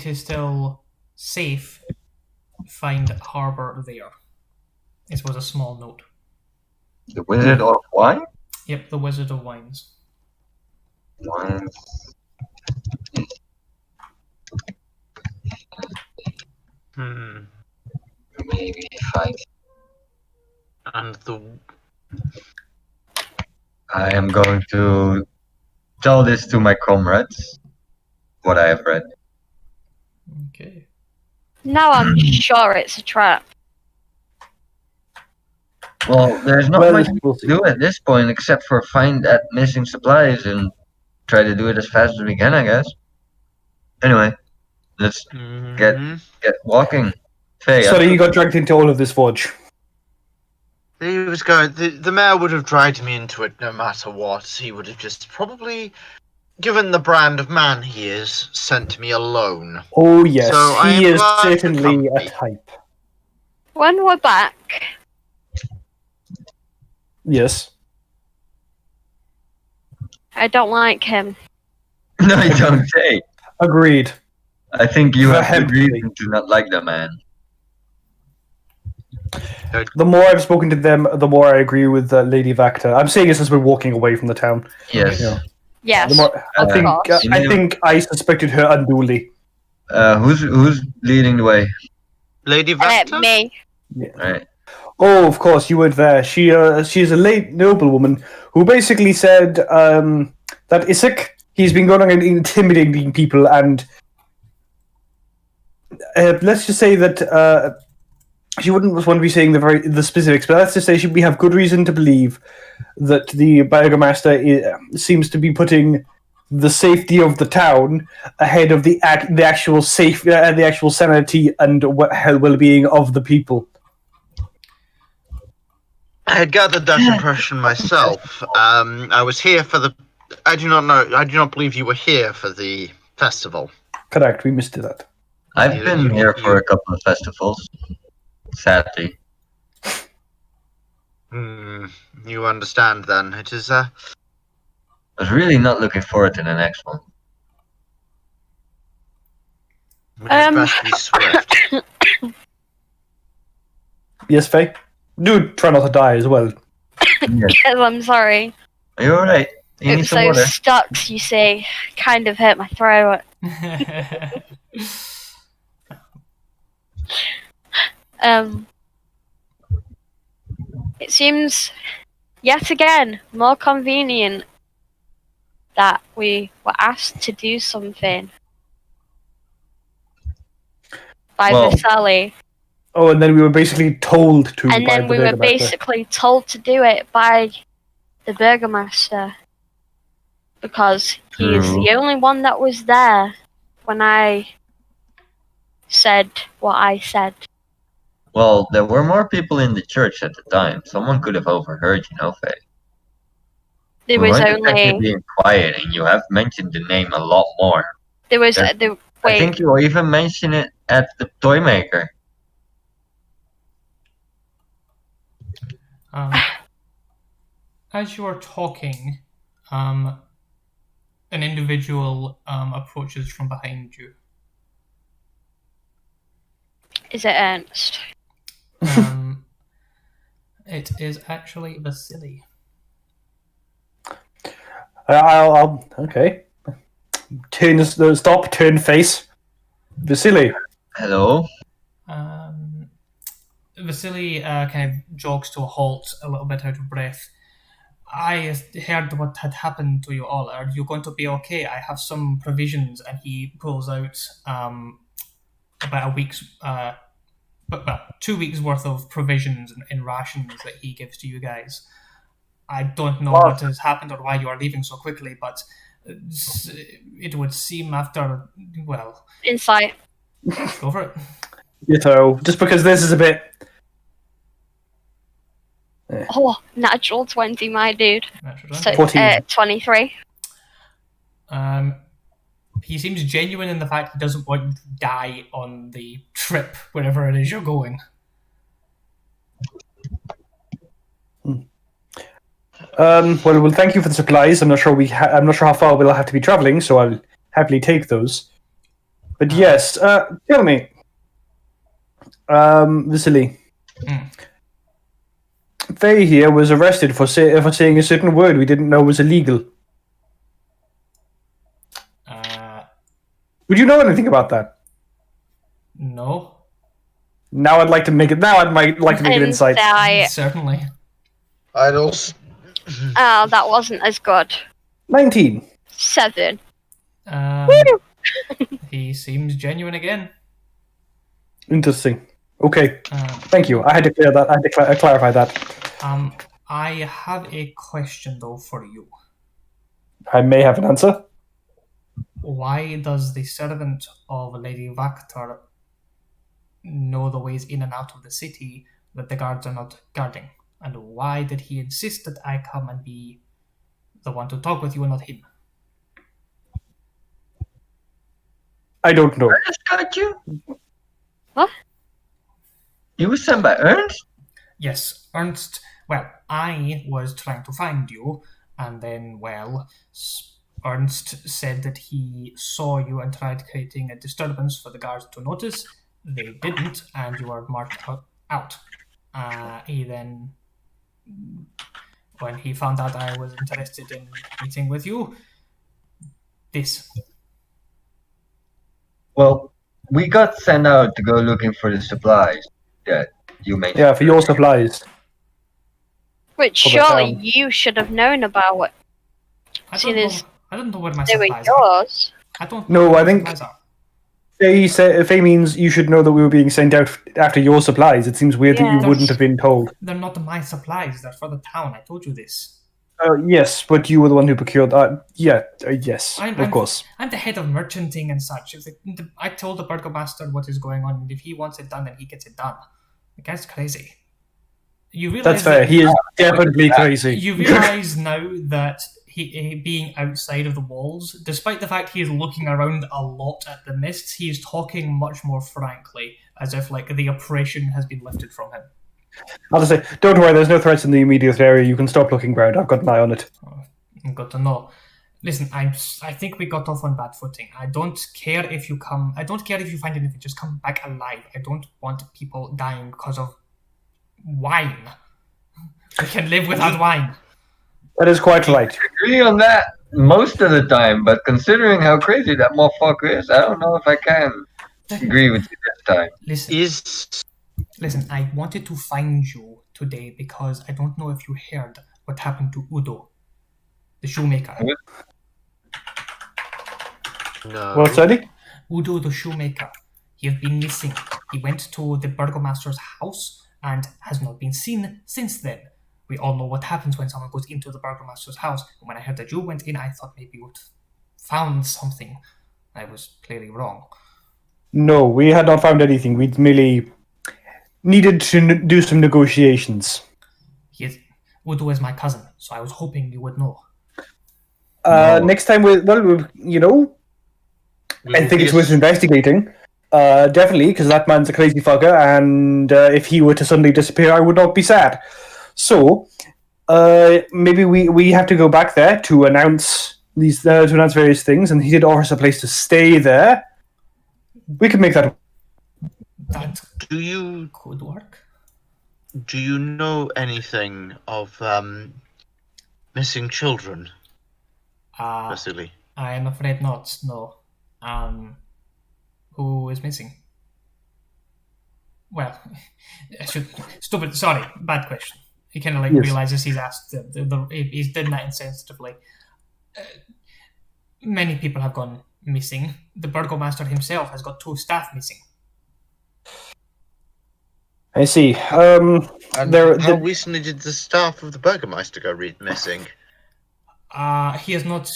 is still safe, find harbor there." This was a small note. The Wizard of Wine? Yep, the Wizard of Wines. Wines. Maybe fight. And I am going to tell this to my comrades, what I have read. Okay. Now I'm sure it's a trap. Well, there's not Well, much we'll to see. do at this point except for find that missing supplies and try to do it as fast as we can, I guess. Anyway, let's get walking. Faye, Sorry, you got dragged into all of this, Forge. he was going. The mayor would have dragged me into it no matter what. He would have just probably, given the brand of man he is, sent me alone. Oh yes, So I he am is glad for certainly a company. type. When we're back, Yes. I don't like him. No, I don't say. Agreed. I think you have good Vehemently. reason to not like the man. The more I've spoken to them, the more I agree with Lady Vacta. I'm saying this as we're walking away from the town. Yes. Yeah. Yes, The more, of I course. think I suspected her unduly. Who's leading the way? Lady Vector? Me. Right. Oh, of course, you weren't there. She is a late noblewoman who basically said that Isaac, he's been going around intimidating people, and let's just say that she wouldn't want to be saying the specifics, but let's just say we have good reason to believe that the Burgomaster seems to be putting the safety of the town ahead of the actual the actual sanity and well-being of the people. I had gathered that impression myself. I was here for the. I do not believe you were here for the festival. Correct, we missed that. I've been here for a couple of festivals. Sadly. You understand then. It is I was really not looking forward to the next one. It is best to be swift. Yes, Faye? Do try not to die as well. Yes. Yes, I'm sorry. Are you alright? You need Oops, some those water. stocks, you see, kind of hurt my throat. It seems yet again more convenient that we were asked to do something by Well- Vasali, Oh, and then we were basically told to and by then the we were Burgermaster. basically told to do it by the Burgomaster because he's True. the only one that was there when I said what I said. Well, there were more people in the church at the time. Someone could have overheard, Faye. There We was weren't exactly only being quiet, and you have mentioned the name a lot more. there was There- the I wait. think you even mentioned it at the toy maker. As you are talking, an individual approaches from behind you. Is it Ernst? It is actually Vasily. I'll okay. Stop. Turn face. Vasily. Hello? Vasily kind of jogs to a halt, a little bit out of breath. I heard what had happened to you all. Are you going to be okay? I have some provisions, and he pulls out about a week's, well, 2 weeks worth of provisions in rations that he gives to you guys. I don't know what has happened or why you are leaving so quickly, but it would seem after, well, Insight. go for it. Just because this is a bit. Oh, natural 20, my dude. Natural So 14. 23. He seems genuine in the fact he doesn't want you to die on the trip, wherever it is you're going. Well, thank you for the supplies. I'm not sure I'm not sure how far we'll have to be traveling, so I'll happily take those. But yes, tell me, Vasily. Faye here was arrested for saying a certain word we didn't know was illegal. Would you know anything about that? No. Now I'd like to make it. Now I'd like to make an insight. Certainly. I'd also. Oh, that wasn't as good. 19. 7. He seems genuine again. Interesting. Okay. Thank you. I had to clear that. I had to clarify that. I have a question though for you. I may have an answer. Why does the servant of Lady Vaktar know the ways in and out of the city that the guards are not guarding? And why did he insist that I come and be the one to talk with you and not him? I don't know. I just got you. What? You were sent by Ernst? Yes, Ernst. Well, I was trying to find you, and then, well, Ernst said that he saw you and tried creating a disturbance for the guards to notice. They didn't, and you were marked out. He then, when he found out I was interested in meeting with you, this. Well, we got sent out to go looking for the supplies that you mentioned. Yeah, for your supplies. Which For the surely town. you should have known about. I Seeing don't as know. I don't know where my they were supplies are. yours. I don't No, know where I my think- supplies are. Faye means you should know that we were being sent out after your supplies. It seems weird that Yeah. you wouldn't have been told. They're not my supplies. They're for the town. I told you this. Yes, but you were the one who procured. Yes, of course. I'm the head of merchanting and such. I told the burgomaster what is going on, and if he wants it done, then he gets it done. The guy's crazy. You realize That's fair. He is definitely crazy. You realize now that he being outside of the walls, despite the fact he is looking around a lot at the mists, he is talking much more frankly, as if like the oppression has been lifted from him. I'll just say, don't worry. There's no threats in the immediate area. You can stop looking around. I've got an eye on it. Good to know. Listen, I think we got off on bad footing. I don't care if you come. I don't care if you find anything. Just come back alive. I don't want people dying because of wine. We can live without wine. That is quite right. Agree on that most of the time, but considering how crazy that motherfucker is, I don't know if I can agree with you this time. Listen, Is listen. I wanted to find you today because I don't know if you heard what happened to Udo, the shoemaker. no. What's that? Udo the shoemaker. He has been missing. He went to the burgomaster's house and has not been seen since then. We all know what happens when someone goes into the burgomaster's house. And when I heard that you went in, I thought maybe you would found something. I was clearly wrong. No, we had not found anything. We merely needed to do some negotiations. Udo is my cousin, so I was hoping you would know. No. Next time, I think it's worth investigating. Definitely, because that man's a crazy fucker, and if he were to suddenly disappear, I would not be sad. So, maybe we have to go back there to announce various things, and he did offer us a place to stay there. We could make that. That Do you could work. know anything of missing children, Vasily? I am afraid not, no. Who is missing? Well, stupid, sorry, bad question. He kind of Yes. realizes he's asked, he's done that insensitively. Many people have gone missing. The burgomaster himself has got 2 staff missing. I see. And There- how the- recently did the staff of the burgomaster go missing? He has not.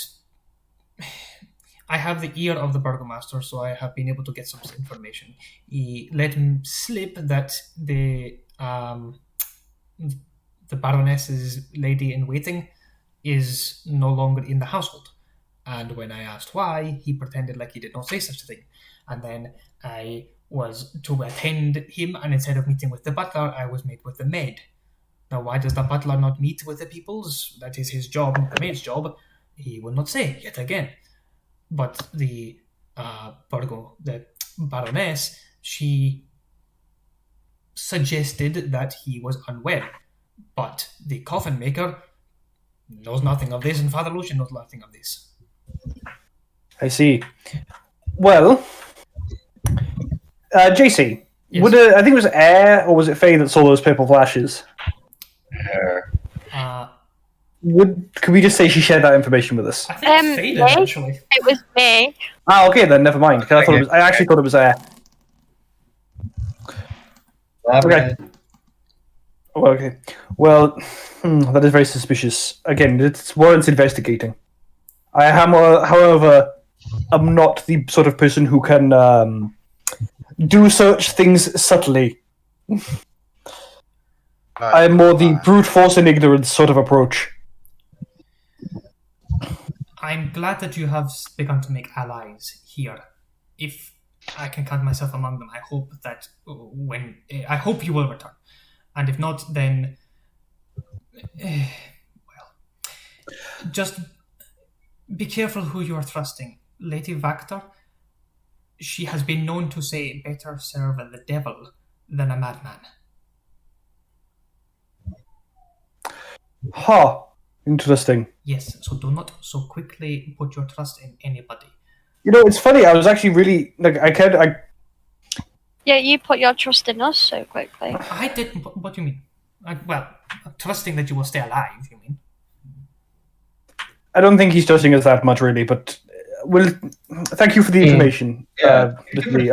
I have the ear of the burgomaster, so I have been able to get some information. He let him slip that the baroness's lady in waiting is no longer in the household. And when I asked why, he pretended like he did not say such a thing. And then I was to attend him, and instead of meeting with the butler, I was met with the maid. Now, why does the butler not meet with the peoples? That is his job, not the maid's job. He will not say, yet again. But the baroness, she suggested that he was unwell. But the coffin maker knows nothing of this, and Father Lucian knows nothing of this. I see. Well, JC, Yes. I think it was Air or was it Faye that saw those purple flashes? Could we just say she shared that information with us? I think Faye did, me? actually. It was me. Ah, okay then, never mind. 'Cause I actually thought it was Air. Okay. Oh, okay. Well, that is very suspicious. Again, it warrants investigating. I am, however, I'm not the sort of person who can do such things subtly. I am more the brute force and ignorance sort of approach. I'm glad that you have begun to make allies here. If I can count myself among them, I hope that I hope you will return. And if not, then just be careful who you are trusting. Lady Vactor, she has been known to say, better serve the devil than a madman. Ha! Interesting. Yes, so do not so quickly put your trust in anybody. You know, it's funny. I was actually really Yeah, you put your trust in us so quickly. I didn't. What do you mean? Trusting that you will stay alive, you mean? I don't think he's trusting us that much, really. But thank you for the information. Yeah. Vasily.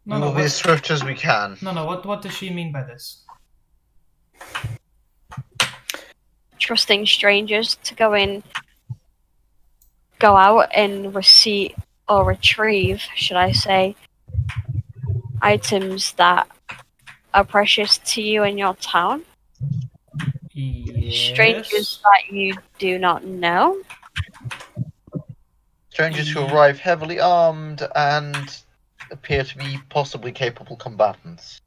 No, We'll be as swift as we can. No. What does she mean by this? Trusting strangers to go out and receipt or retrieve, should I say, items that are precious to you in your town. Yes. Strangers that you do not know. Strangers who arrive heavily armed and appear to be possibly capable combatants.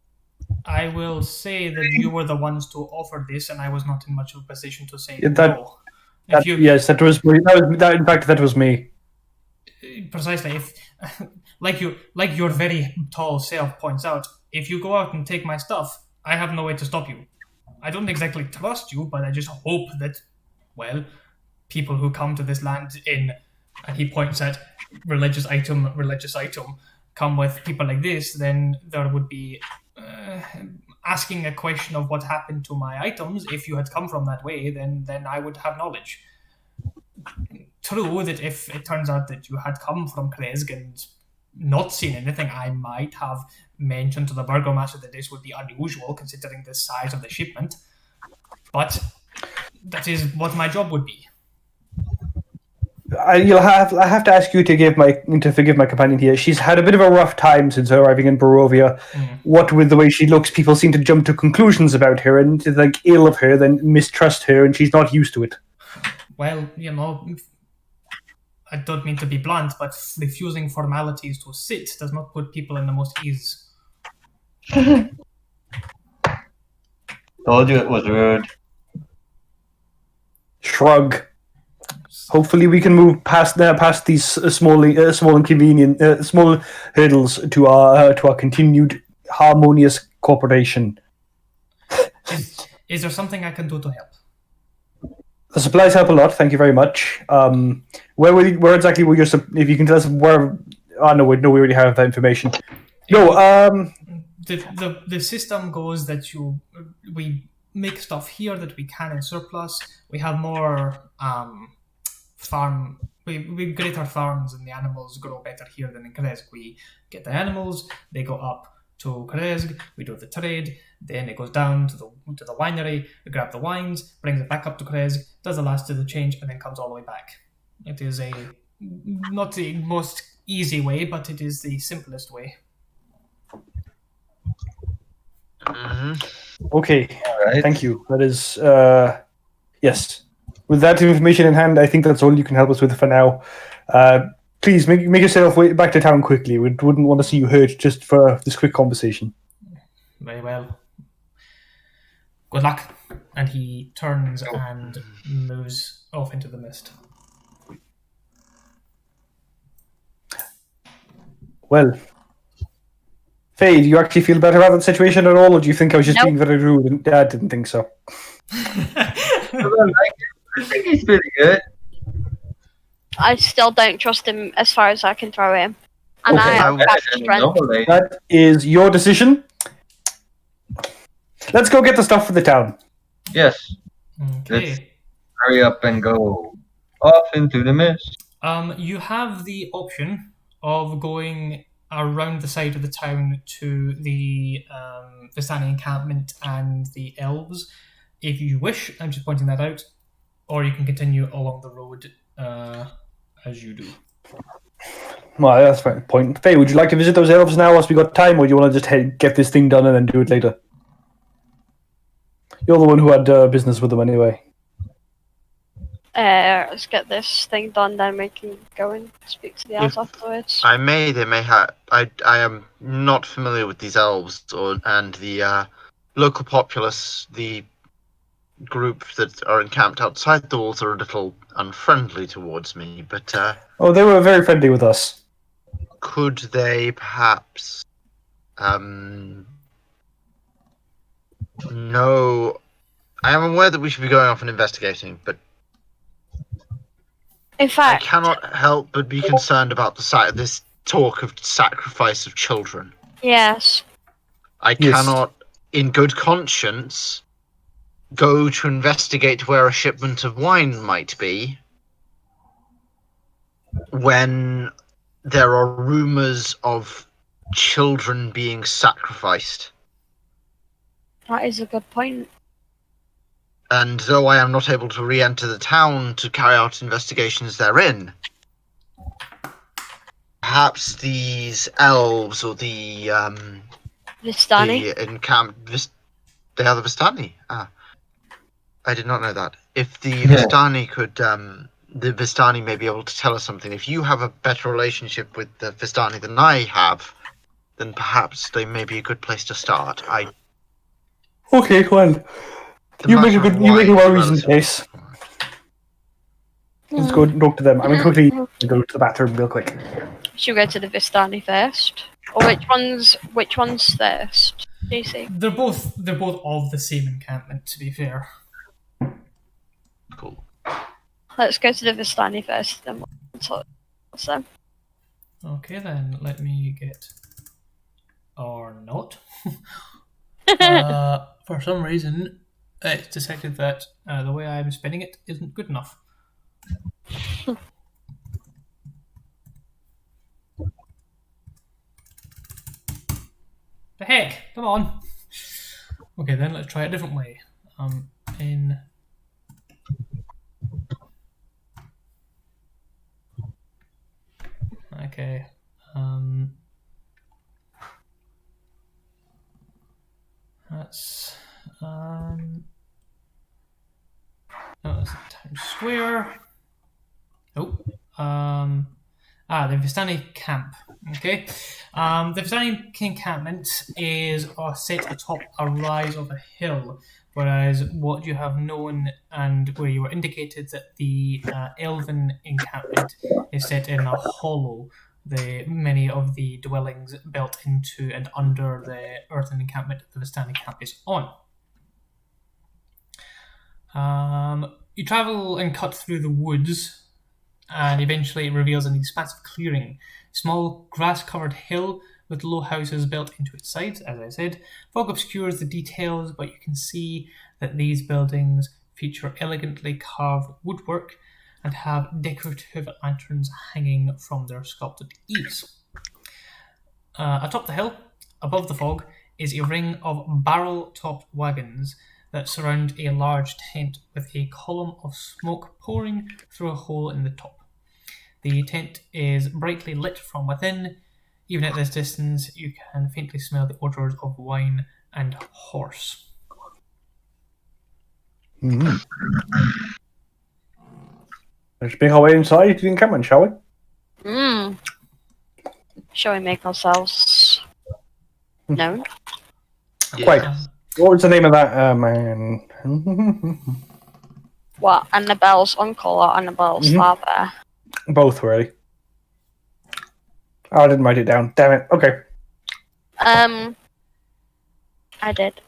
I will say that you were the ones to offer this, and I was not in much of a position to say Yeah, that- no. Yes, that was me. In fact, that was me. Precisely, if like your very tall self points out, if you go out and take my stuff, I have no way to stop you. I don't exactly trust you, but I just hope that well, people who come to this land in, and he points at religious item, come with people like this, then there would be asking a question of what happened to my items. If you had come from that way, then I would have knowledge. True that if it turns out that you had come from Kresg and not seen anything, I might have mentioned to the burgomaster that this would be unusual considering the size of the shipment. But that is what my job would be. I have to ask you to forgive my companion here. She's had a bit of a rough time since arriving in Barovia. What with the way she looks, people seem to jump to conclusions about her and think ill of her, then mistrust her, and she's not used to it. Well, I don't mean to be blunt, but refusing formalities to sit does not put people in the most ease. Told you it was rude. Shrug. Hopefully, we can move past these small inconvenient small hurdles to our continued harmonious cooperation. Is there something I can do to help? The supplies help a lot. Thank you very much. Where exactly were your? If you can tell us where? Oh no, we already have that information. No. The system goes that we make stuff here that we can in surplus. We have more we greater farms, and the animals grow better here than in Kresg. We get the animals, they go up to Kresg, we do the trade, then it goes down to the winery, we grab the wines, brings it back up to Kresg, does the last of the change, and then comes all the way back. It is not the most easy way, but it is the simplest way. Okay, Right. thank you. That is, yes. With that information in hand, I think that's all you can help us with for now. Please make yourself way back to town quickly. We wouldn't want to see you hurt just for this quick conversation. Very well. Good luck. And he turns and moves off into the mist. Well, Faye, do you actually feel better about the situation at all, or do you think I was just Nope. being very rude? And I didn't think so. I think he's pretty good. I still don't trust him as far as I can throw him. And Okay. I have Better catch than strength. normal lady. That is your decision. Let's go get the stuff for the town. Yes. Okay. Hurry up and go off into the mist. You have the option of going around the side of the town to the Vistani encampment and the elves, if you wish. I'm just pointing that out. Or you can continue along the road as you do. Well, that's a fair point. Faye, would you like to visit those elves now whilst we got time, or do you want to just get this thing done and then do it later? You're the one who had business with them anyway. Let's get this thing done, then we can go and speak to the elves afterwards. They may have. I am not familiar with these elves and the local populace. The group that are encamped outside the walls are a little unfriendly towards me, but Oh, they were very friendly with us. could they perhaps no, I am aware that we should be going off and investigating, but In I fact, cannot help but be concerned about this talk of sacrifice of children. yes. I Yes. cannot, in good conscience, go to investigate where a shipment of wine might be when there are rumors of children being sacrificed. That is a good point. And though I am not able to re-enter the town to carry out investigations therein, perhaps these elves or the Vistani? they are the Vistani. Ah, I did not know that. If the Yeah. Vistani could, the Vistani may be able to tell us something. If you have a better relationship with the Vistani than I have, then perhaps they may be a good place to start. Okay, well, you make a well-reasoned case. Let's go talk to them. I'm gonna quickly go to the bathroom real quick. Should we go to the Vistani first? Or which one's first? JC? They're both of the same encampment, to be fair. Cool. Let's go to the Vistani first, then we'll talk. So, Okay, then let me get. Or not. For some reason, it's decided that the way I'm spinning it isn't good enough. The heck? Come on. Okay, then let's try it a different way. In. Okay. That's that's Times Square. Oh. The Vistani camp. Okay. The Vistani encampment is set atop a rise of a hill, whereas what you have known and where you were indicated that the Elven encampment is set in a hollow. Many of the dwellings built into and under the earthen encampment the Vistani camp is on. You travel and cut through the woods, and eventually it reveals an expansive clearing. Small grass-covered hill with low houses built into its sides, as I said. Fog obscures the details, but you can see that these buildings feature elegantly carved woodwork and have decorative lanterns hanging from their sculpted eaves. Atop the hill, above the fog, is a ring of barrel-topped wagons that surround a large tent with a column of smoke pouring through a hole in the top. The tent is brightly lit from within. Even at this distance, you can faintly smell the odours of wine and horse. Mm-hmm. Let's make our way inside the encampment, shall we? shall we make ourselves known? Quite. What was the name of that man? What, Annabelle's uncle or Annabelle's father? Both, really. Oh, I didn't write it down. Damn it. Okay. I did.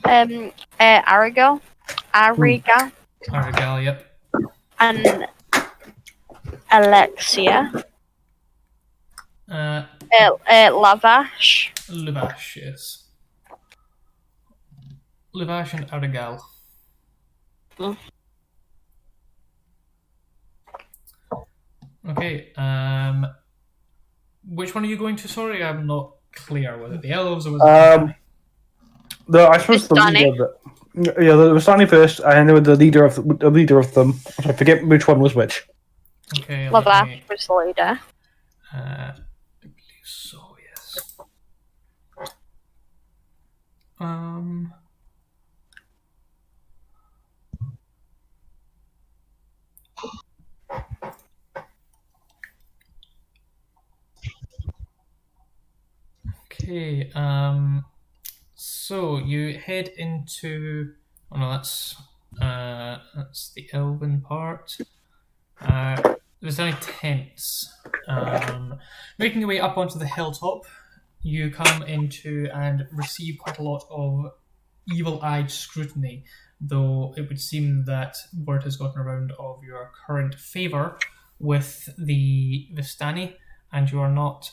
Arigal, Arigal, yep. and Alexia. Lavash. Lavash, yes. Lavash and Arigal. Okay, which one are you going to? Sorry, I'm not clear. Was it the elves or was it I suppose the leader of the... Yeah, the Vistani first, and then the leader of them. I forget which one was which. Okay, Lavash was the leader. I believe so, yes. Okay, so you head into... Oh no, that's the elven part. There's only tents. Making your way up onto the hilltop, you come into and receive quite a lot of evil-eyed scrutiny, though it would seem that word has gotten around of your current favour with the Vistani, and you are not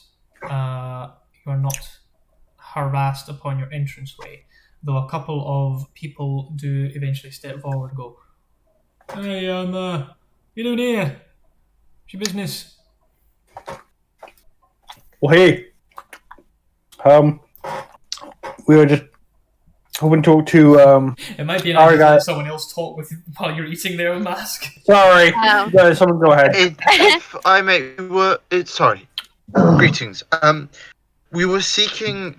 harassed upon your entranceway, though a couple of people do eventually step forward and go, "Hey, you doing here? What's your business?" Well, hey. We were just hoping to talk to, It might be an idea to let someone else talk while you're eating their mask. Sorry. Someone go ahead. If I may, sorry. Greetings. We were seeking,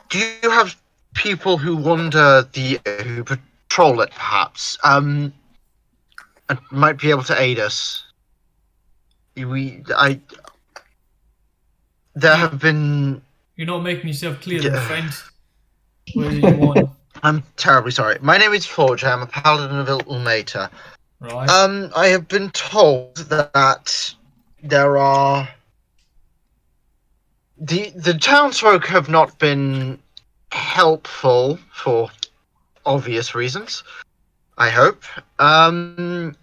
do you have people who wander who patrol it, perhaps, and might be able to aid us? There have been... You're not making yourself clear, my friend. What is it you want? I'm terribly sorry. My name is Forge. I am a paladin of Ilmater. Right. I have been told that there are... The townsfolk have not been helpful for obvious reasons, I hope. But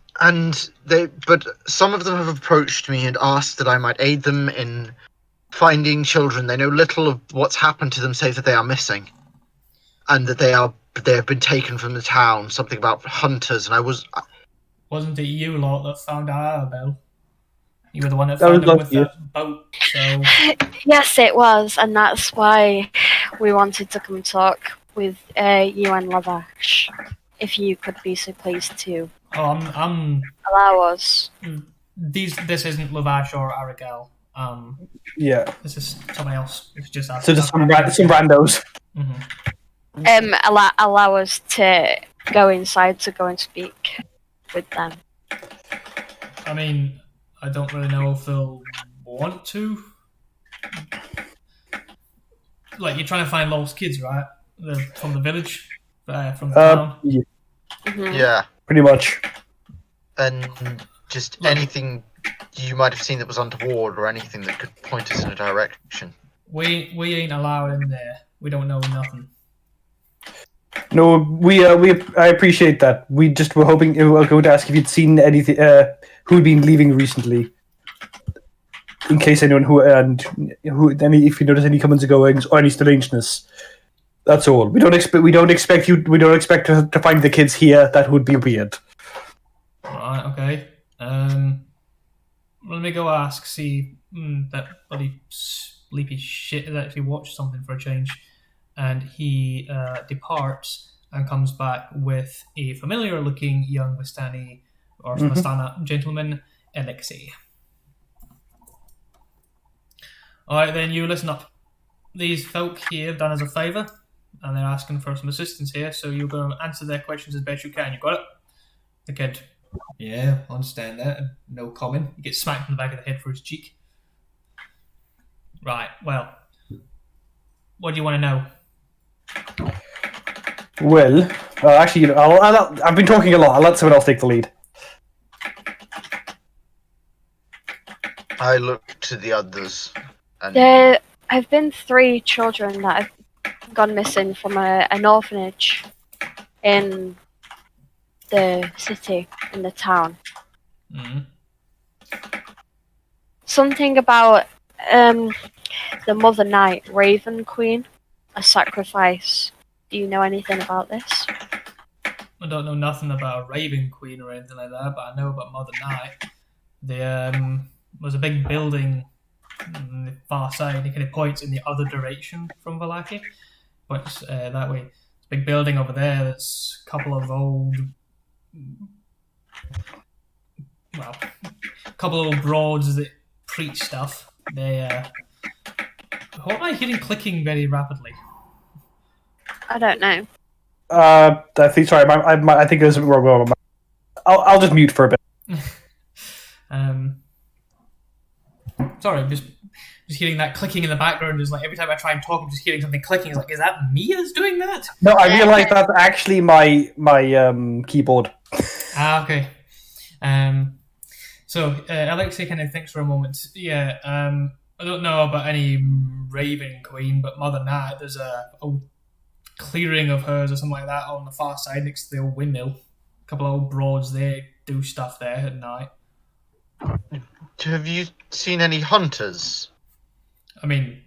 some of them have approached me and asked that I might aid them in finding children. They know little of what's happened to them, save that they are missing, and that they have been taken from the town. Something about hunters, and Wasn't it you lot that found Arabelle? You were the one that That was found him not with you. that boat, so... Yes, it was, and that's why we wanted to come talk with you and Lavash. If you could be so pleased to Oh, I'm... allow us. This isn't Lavash or Aragel. Yeah. This is someone else. It's just us. So just some randos. Allow us to go inside to go and speak with them. I mean, I don't really know if they'll want to. Like, you're trying to find lost kids, right? They're from the village, from the town. Yeah, Mhm. yeah, pretty much. and just Look. anything you might have seen that was untoward, or anything that could point us in a direction. We ain't allowed in there. We don't know nothing. No, I appreciate that. We just were hoping we were going to ask if you'd seen anything, who'd been leaving recently, in case anyone if you notice any comings and goings or any strangeness. That's all. We don't expect to find the kids here. That would be weird. Right, okay. Let me go ask, see that bloody sleepy shit has actually watched something for a change. And he departs and comes back with a familiar-looking young Vistani or Vistana gentleman, Alexei. Alright, then you listen up. These folk here have done us a favour, and they're asking for some assistance here, so you're going to answer their questions as best you can. You got it? The kid. Yeah, I understand that. No comment. He gets smacked in the back of the head for his cheek. Right, well, what do you want to know? Well, actually, I've been talking a lot. I'll let someone else take the lead. I look to the others, and There have been 3 children that have gone missing from an orphanage in the city, in the town. Mm-hmm. Something about the Mother Night, Raven Queen, a sacrifice. Do you know anything about this? I don't know nothing about a Raven Queen or anything like that, but I know about Mother Night. There was a big building on the far side. It kind of points in the other direction from Valaki, points that way. It's a big building over there that's a couple of old broads that preach stuff. They what am I hearing clicking very rapidly? I don't know. I think. Sorry, I think there's something wrong with my. I'll just mute for a bit. Sorry, I'm just hearing that clicking in the background. Is like every time I try and talk, I'm just hearing something clicking. It's like, is that me that's doing that? No, I realize that's actually my keyboard. Ah, okay. So Alexei kind of thinks for a moment. Yeah, I don't know about any Raven Queen, but Mother Night, there's a old clearing of hers or something like that on the far side next to the old windmill. A couple of old broads, they do stuff there at night. have you seen any hunters? I mean,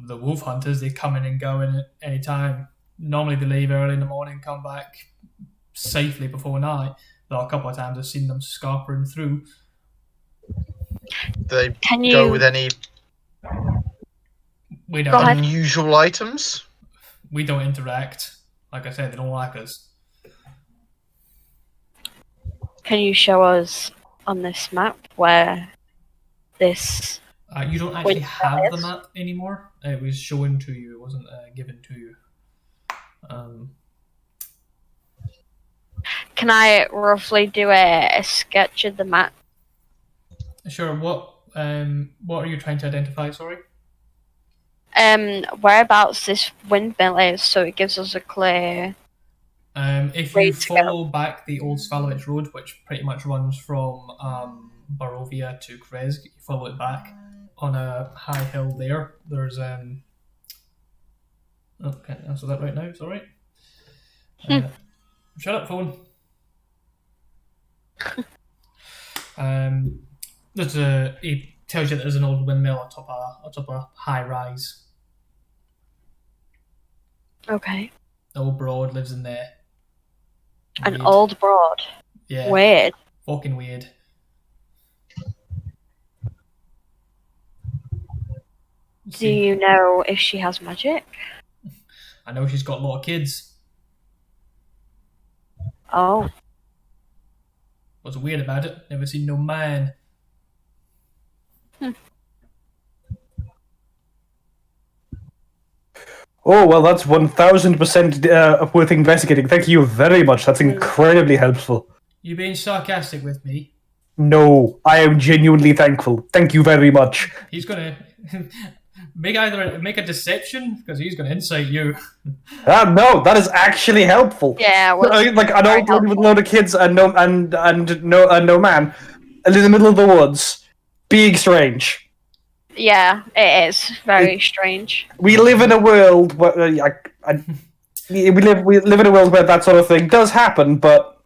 the wolf hunters, they come in and go in at any time. Normally they leave early in the morning, come back safely before night. Though a couple of times I've seen them scarpering through. They Can go you with any We Go don't. ahead. unusual items? We don't interact. Like I said, they don't like us. can you show us on this map where this? You don't actually Wait, have the yes. map anymore. It was shown to you. It wasn't given to you. Can I roughly do a sketch of the map? Sure. What are you trying to identify? Sorry. Whereabouts this windmill is, so it gives us a clear. If Way you to go. follow back the old Svalovich Road, which pretty much runs from Barovia to Krezg, you follow it back on a high hill there. There's Oh, can't answer that right now. It's all right. Shut up, phone. He tells you that there's an old windmill on top of a high rise. Okay. The old broad lives in there. An Weird. old broad. Yeah. Weird. Fucking weird. Do you know if she has magic? I know she's got a lot of kids. Oh. What's weird about it? Never seen no man. Oh, well, that's 1000% worth investigating. Thank you very much. That's incredibly helpful. You being sarcastic with me? No, I am genuinely thankful. Thank you very much. He's gonna make a deception because he's gonna incite you. No, that is actually helpful. Yeah, well, Like an old lady with a load of kids and no man, and in the middle of the woods, being strange. yeah, it is very strange. We live in a world where we live in a world where that sort of thing does happen, but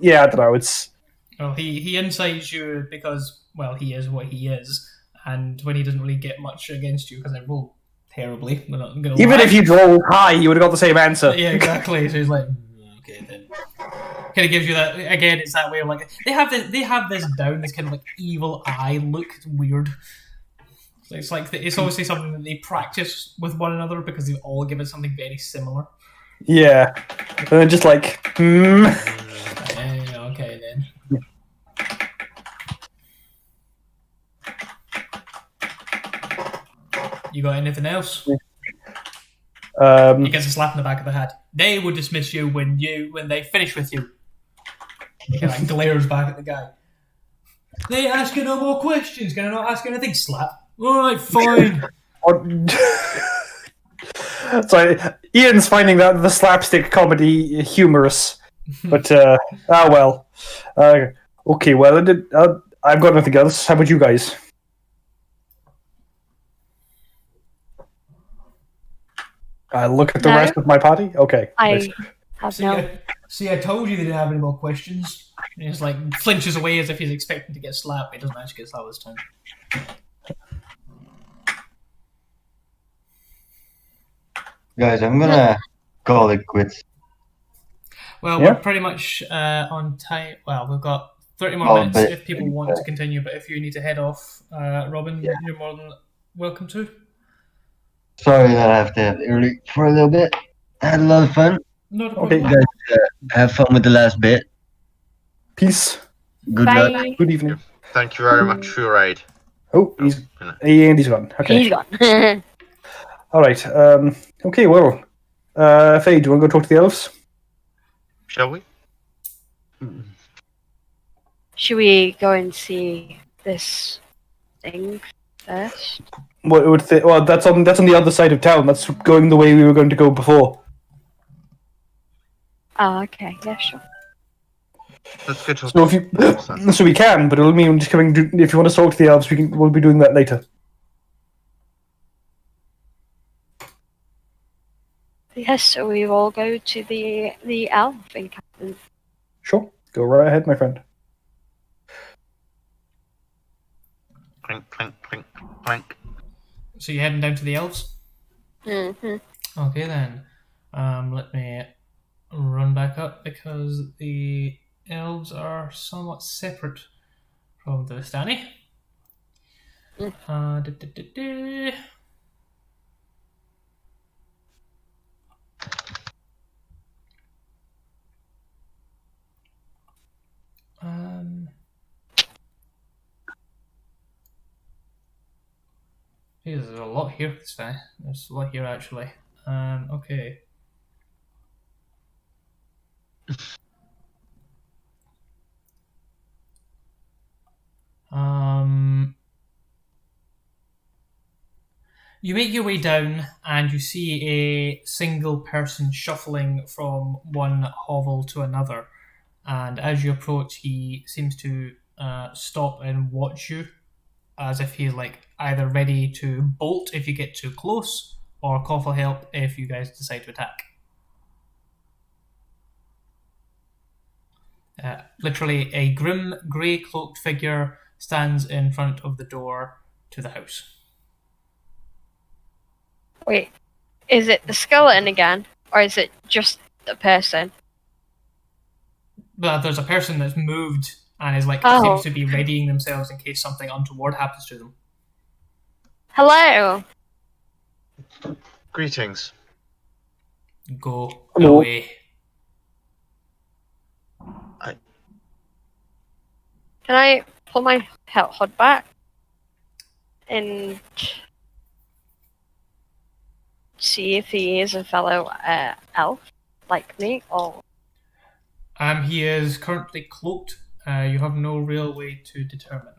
yeah, I don't know. It's Well, he incites you because, well, he is what he is, and when he doesn't really get much against you because I roll terribly. I'm not gonna even lie. if you rolled high, you would have got the same answer. Yeah, exactly. So he's like, okay then. Kind of gives you that again. It's that way of like they have this down, this kind of like evil eye look. It's weird. It's like it's obviously something that they practice with one another because they all give it something very similar. Yeah, and they're just like, Okay then. You got anything else? He gets a slap in the back of the head. They will dismiss you when they finish with you. He kind of like glares back at the guy. They ask you no more questions. Can I not ask anything? Slap. All right, fine. Sorry, Ian's finding that the slapstick comedy humorous, but well. Okay, well, I've got nothing else. How about you guys? I look at the No. rest of my party. Okay. I have no. See, I told you they didn't have any more questions. And he's like flinches away as if he's expecting to get slapped. He doesn't actually get slapped this time. Guys, I'm gonna call it quits. Well, Yeah. we're pretty much on time. Well, we've got 30 more Oh, minutes but- if people want to continue. But if you need to head off, Robin, you're more than welcome to. Sorry that I have to have early for a little bit. I had a lot of fun. Not a Okay, problem. Guys, have fun with the last bit. Peace. Good luck. Bye. Good evening. Thank you very much for your aid. Oh, he's gone. Okay. He's gone. All right. Okay. Well, Faye, do you want to go talk to the elves? Shall we? Should we go and see this thing first? What would well, that's on the other side of town. That's going the way we were going to go before. Oh, okay. Yeah, sure. Let's go talk So if you, so we can, but it'll mean just coming. If you want to talk to the elves, we'll be doing that later. Yes, so we all go to the elf encampment. Sure, go right ahead, my friend. Clink, clink, clink, clink. So you're heading down to the elves? Mm-hmm. Okay then. Let me run back up because the elves are somewhat separate from the Vistani. Du-du-du-du. Geez, there's a lot here this time. There's a lot here actually. Okay. You make your way down and you see a single person shuffling from one hovel to another. And as you approach, he seems to stop and watch you as if he's like either ready to bolt if you get too close or call for help if you guys decide to attack. Literally, a grim, grey cloaked figure stands in front of the door to the house. Wait, is it the skeleton again? Or is it just the person? But there's a person that's moved and is seems to be readying themselves in case something untoward happens to them. Hello. Greetings. Go Hello. away. Can I pull my hood back and see if he is a fellow elf like me, or He is currently cloaked. You have no real way to determine.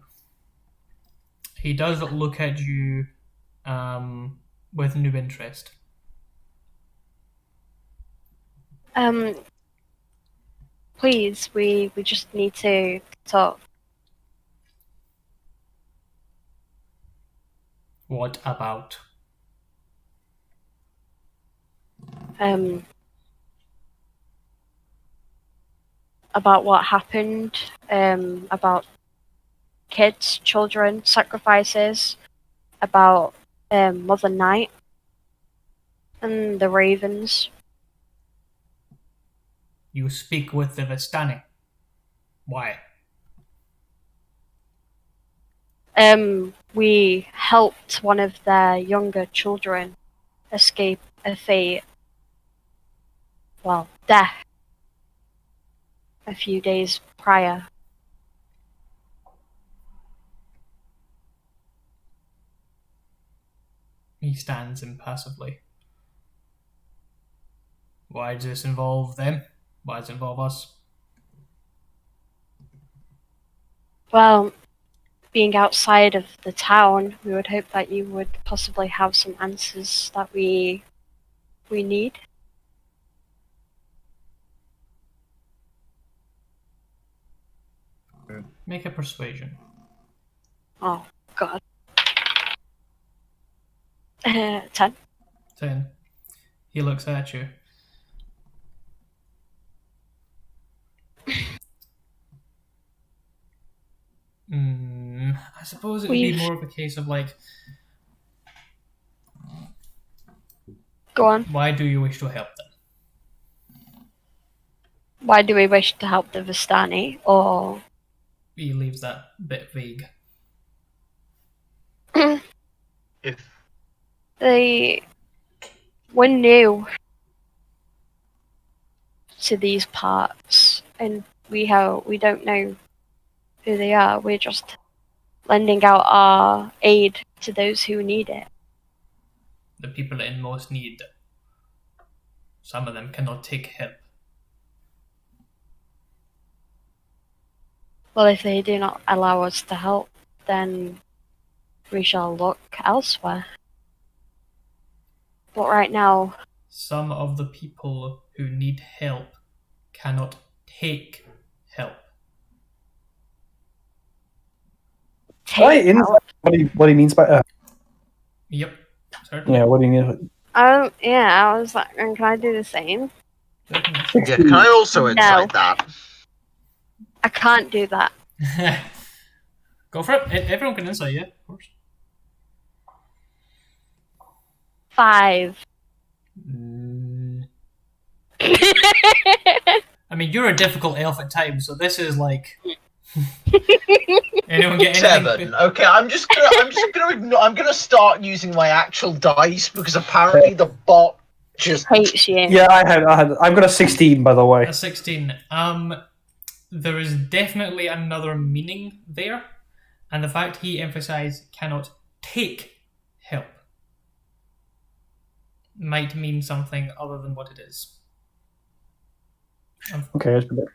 He does look at you with new interest. please, we just need to talk. What about? About what happened, about kids, children, sacrifices, about Mother Night and the ravens. You speak with the Vistani. Why? We helped one of their younger children escape a fate, well, death, a few days prior. He stands impassively. Why does this involve them? Why does it involve us? Well, being outside of the town, we would hope that you would possibly have some answers that we need. Make a persuasion. Oh, God. 10. 10. He looks at you. I suppose it would be more of a case of Go on. why do you wish to help them? Why do we wish to help the Vistani, or... He leaves that bit vague. If we're new to these parts, and we don't know who they are. We're just lending out our aid to those who need it. The people in most need. Some of them cannot take help. Well, if they do not allow us to help, then we shall look elsewhere. But right now... Some of the people who need help cannot take help. Take help? What he means by Yep, certainly. yeah, what do you mean? Yeah, I was like, can I do the same? yeah, can I also incite that? I can't do that. Go for it. Everyone can insight, yeah, of course. 5. I mean, you're a difficult elf at times, so this is like. Anyone get anything? 7. Okay, I'm gonna start using my actual dice because apparently the bot just hates you. Yeah, I've got a 16, by the way. A 16. There is definitely another meaning there, and the fact he emphasized cannot take help might mean something other than what it is. Okay, that's good.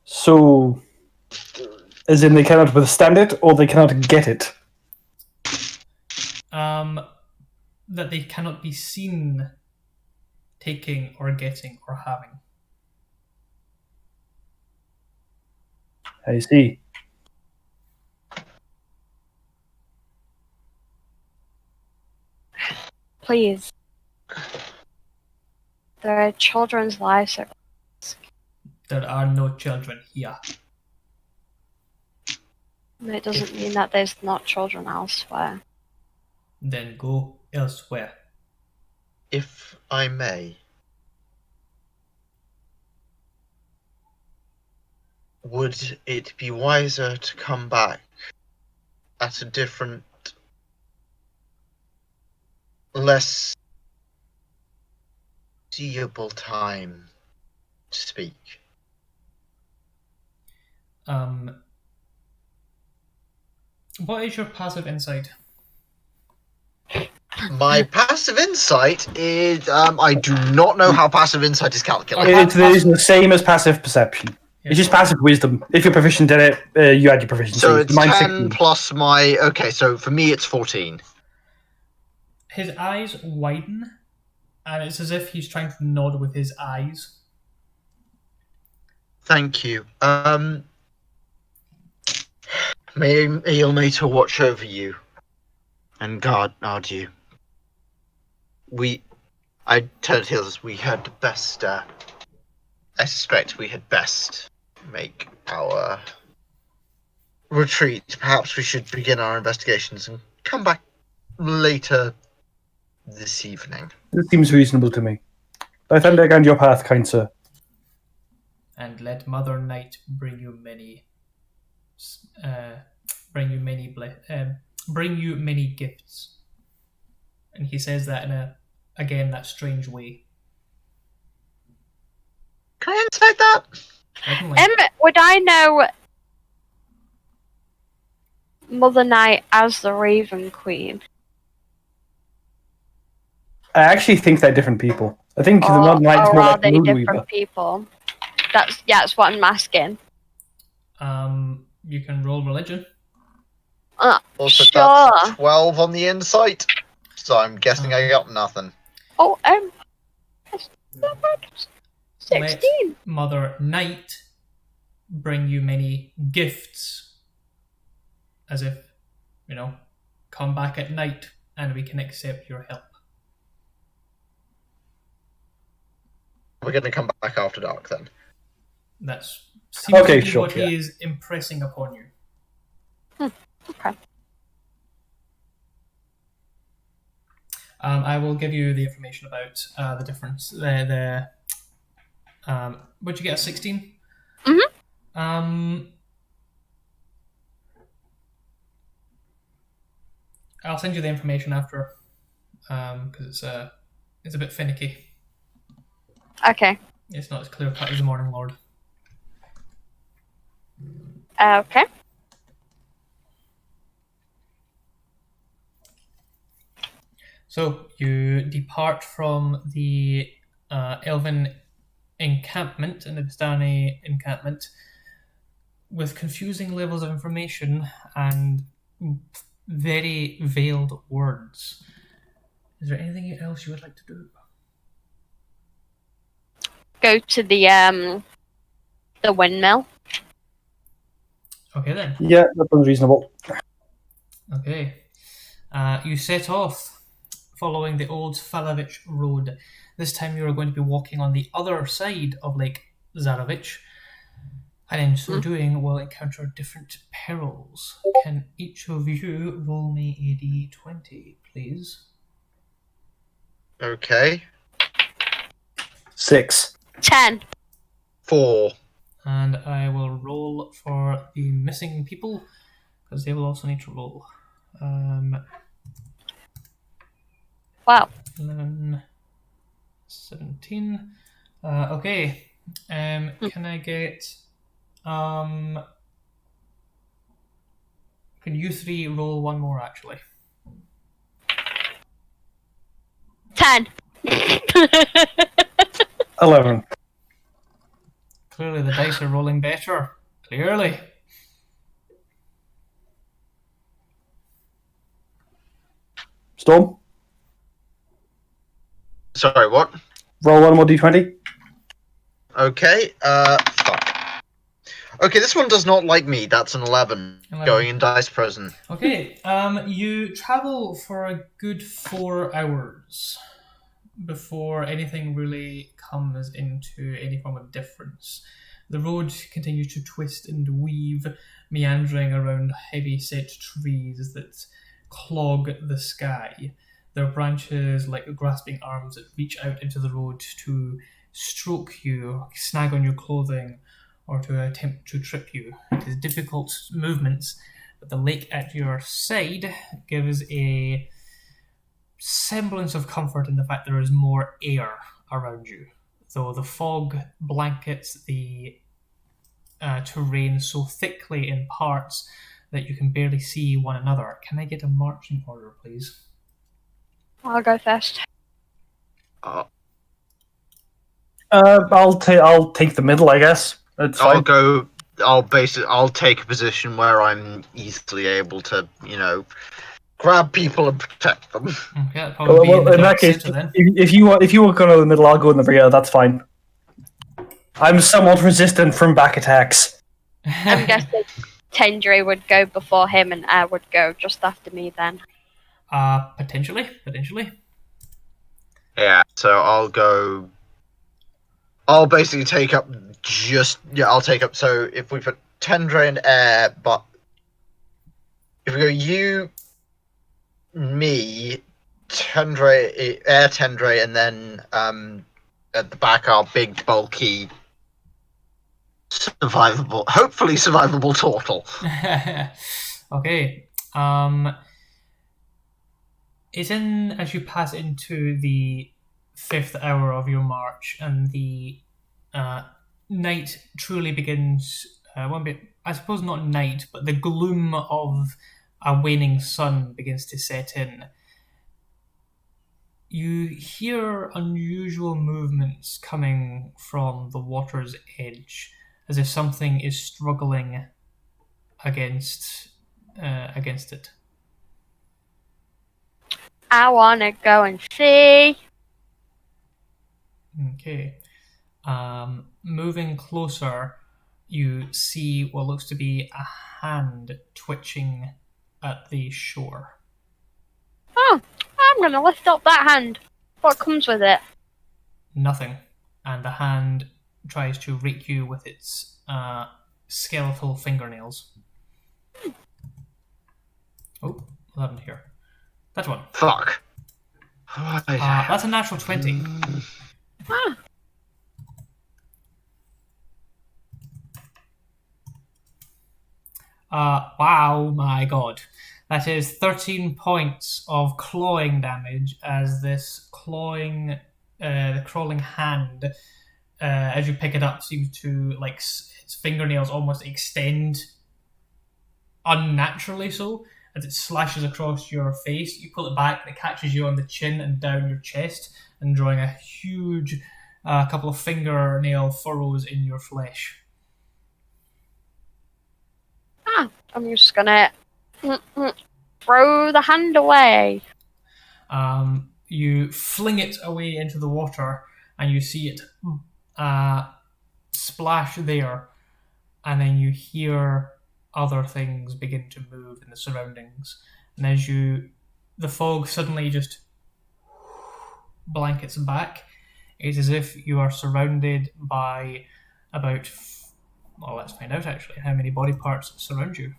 So, as in they cannot withstand it, or they cannot get it? That they cannot be seen taking or getting or having. I see. Please, There are children's lives at risk. There are no children here. It doesn't mean that there's not children elsewhere. Then go elsewhere. If I may, would it be wiser to come back at a different, less seeable time to speak? What is your passive insight? My passive insight is I do not know how passive insight is calculated. It is the same as passive perception. It's just passive wisdom. If you're proficient in it, you add your proficiency. So it's Mine's 10 16. plus my... Okay, so for me it's 14. His eyes widen, and it's as if he's trying to nod with his eyes. Thank you. May Aelmator watch over you and guard you. I told Hills we had best, I suspect we had best make our retreat. Perhaps we should begin our investigations and come back later this evening. This seems reasonable to me. I tend to guide your path, kind sir. And let Mother Night bring you many gifts. And he says that in that strange way. Can I insight that? Definitely. Would I know Mother Night as the Raven Queen? I actually think they're different people. I think the Mother Knight's more are like they Moonweaver. different people? That's what I'm asking. You can roll religion. Also, Sure. that's 12 on the insight, so I'm guessing I got nothing. Oh, that's not bad. 16. Let Mother Night bring you many gifts. As if, come back at night and we can accept your help. We're going to come back after dark then. That's seems Okay, to be sure, what he is impressing upon you. Okay. I will give you the information about the difference. What'd you get, a 16? Mm-hmm. I'll send you the information after, because it's a bit finicky. Okay. It's not as clear cut as the Morning Lord. Okay. So you depart from the Elven encampment and the Vistani encampment with confusing levels of information and very veiled words. Is there anything else you would like to do? Go to the windmill. Okay then. Yeah, that sounds reasonable. Okay. You set off following the old Falavich road. This time you are going to be walking on the other side of Lake Zarovich, and in so doing will encounter different perils. Can each of you roll me a d20, please? Okay. 6. 10. 4. And I will roll for the missing people, because they will also need to roll. Wow. 11, 17. Okay. Can I get... can you three roll one more, actually? 10. 11. Clearly the dice are rolling better. Clearly. Storm, Sorry, what? roll one more d20. Okay, fuck. Okay, this one does not like me. That's an 11. 11. Going in dice prison. Okay, you travel for a good 4 hours. before anything really comes into any form of difference. The road continues to twist and weave, meandering around heavy-set trees that clog the sky. Their branches like grasping arms that reach out into the road to stroke you, snag on your clothing, or to attempt to trip you. It is difficult movements, but the lake at your side gives a semblance of comfort in the fact there is more air around you, though the fog blankets the terrain so thickly in parts that you can barely see one another. Can I get a marching order, please? I'll go first. I'll take the middle, I guess. It's fine. I'll take a position where I'm easily able to, grab people and protect them. Okay, that'll probably be in the in that dark case, center then. if you want to go to the middle, I'll go in the rear. That's fine. I'm somewhat resistant from back attacks. I'm guessing Tendre would go before him and Air would go just after me then. Potentially. Yeah, so I'll basically take up so if we put Tendre and Air, but if we go you, me, Tendre, Air, Tendre, and then at the back our big, bulky, hopefully survivable turtle. Okay. It's as you pass into the 5th hour of your march, and the night truly begins. I suppose not night, but the gloom of a waning sun begins to set in. You hear unusual movements coming from the water's edge, as if something is struggling against it. I wanna go and see. Okay. Moving closer, you see what looks to be a hand twitching at the shore. Oh, I'm gonna lift up that hand. What comes with it? Nothing. And the hand tries to rake you with its skeletal fingernails. Oh, what happened here? That one. Fuck. That's a natural 20. Ah. Wow, my god. That is 13 points of clawing damage as this the crawling hand, as you pick it up, seems to, like, its fingernails almost extend unnaturally so, as it slashes across your face. You pull it back, and it catches you on the chin and down your chest, and drawing a huge couple of fingernail furrows in your flesh. I'm just gonna throw the hand away. You fling it away into the water, and you see it splash there, and then you hear other things begin to move in the surroundings. And as the fog suddenly just blankets back, it's as if you are surrounded by about... Well, let's find out actually how many body parts surround you.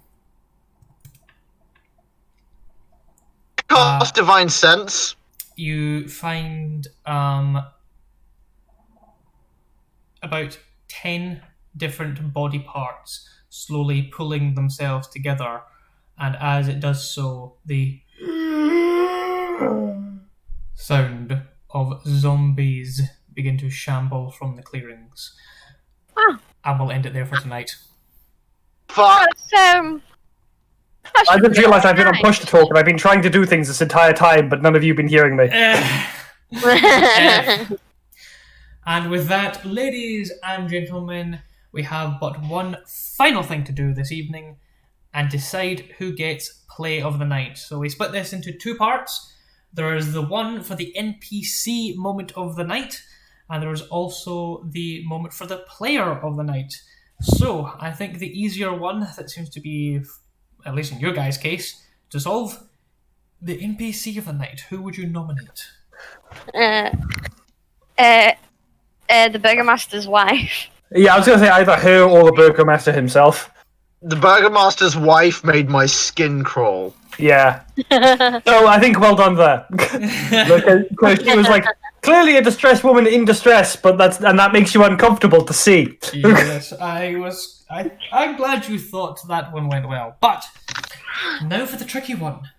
Cast Divine Sense. You find about 10 different body parts slowly pulling themselves together, and as it does so, the sound of zombies begin to shamble from the clearings. And we'll end it there for tonight. Fuck. I just realised I've been on push to talk, and I've been trying to do things this entire time, but none of you have been hearing me. And with that, ladies and gentlemen, we have but one final thing to do this evening, and decide who gets play of the night. So we split this into 2 parts. There is the one for the NPC moment of the night, and there is also the moment for the player of the night. So I think the easier one, that seems to be, at least in your guys' case, to solve, the NPC of the night. Who would you nominate? Uh, the Burgomaster's wife. Yeah, I was going to say either her or the Burgomaster himself. The Burgomaster's wife made my skin crawl. Yeah. So I think well done there. Because she was like, clearly a distressed woman in distress, but that makes you uncomfortable to see. Yes, I'm glad you thought that one went well. But now for the tricky one.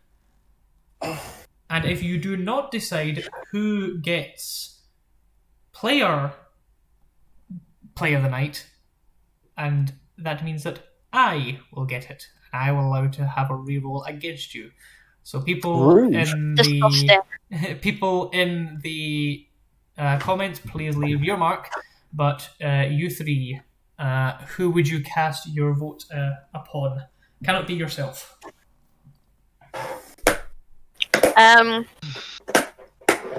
And if you do not decide who gets player of the night, and that means that I will get it. And I will allow to have a reroll against you. So people in the comments, please leave your mark. But you three, who would you cast your vote upon? Cannot be yourself.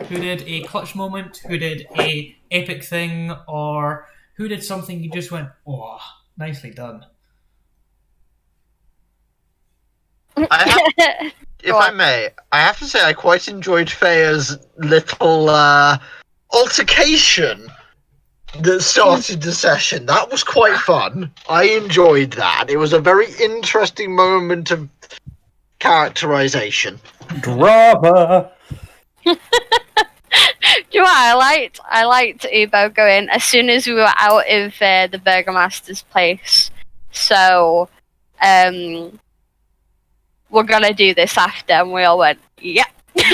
Who did a clutch moment? Who did a epic thing? Or who did something you just went, oh, nicely done? If I may, I have to say I quite enjoyed Fea's little altercation that started the session. That was quite fun. I enjoyed that. It was a very interesting moment of characterization. Drama. Do you know what I liked Ubo going as soon as we were out of the Burgomaster's place. So, we're gonna do this after, and we all went, yep. We're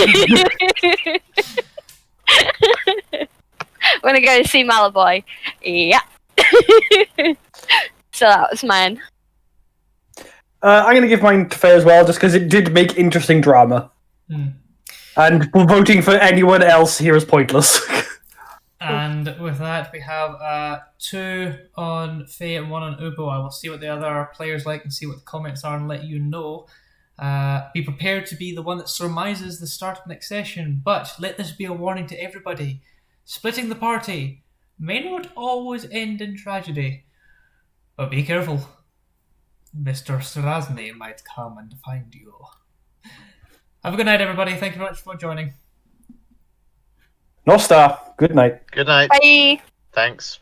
gonna go see Malaboy. Yep. So that was mine. I'm going to give mine to Faye as well, just because it did make interesting drama. And voting for anyone else here is pointless. And with that, we have 2 on Faye and 1 on Ubo. I will see what the other players like and see what the comments are and let you know. Be prepared to be the one that surmises the start of next session, but let this be a warning to everybody. Splitting the party may not always end in tragedy, but be careful. Mr. Strahd might come and find you. Have a good night, everybody. Thank you very much for joining. No star. Good night. Good night. Bye. Thanks.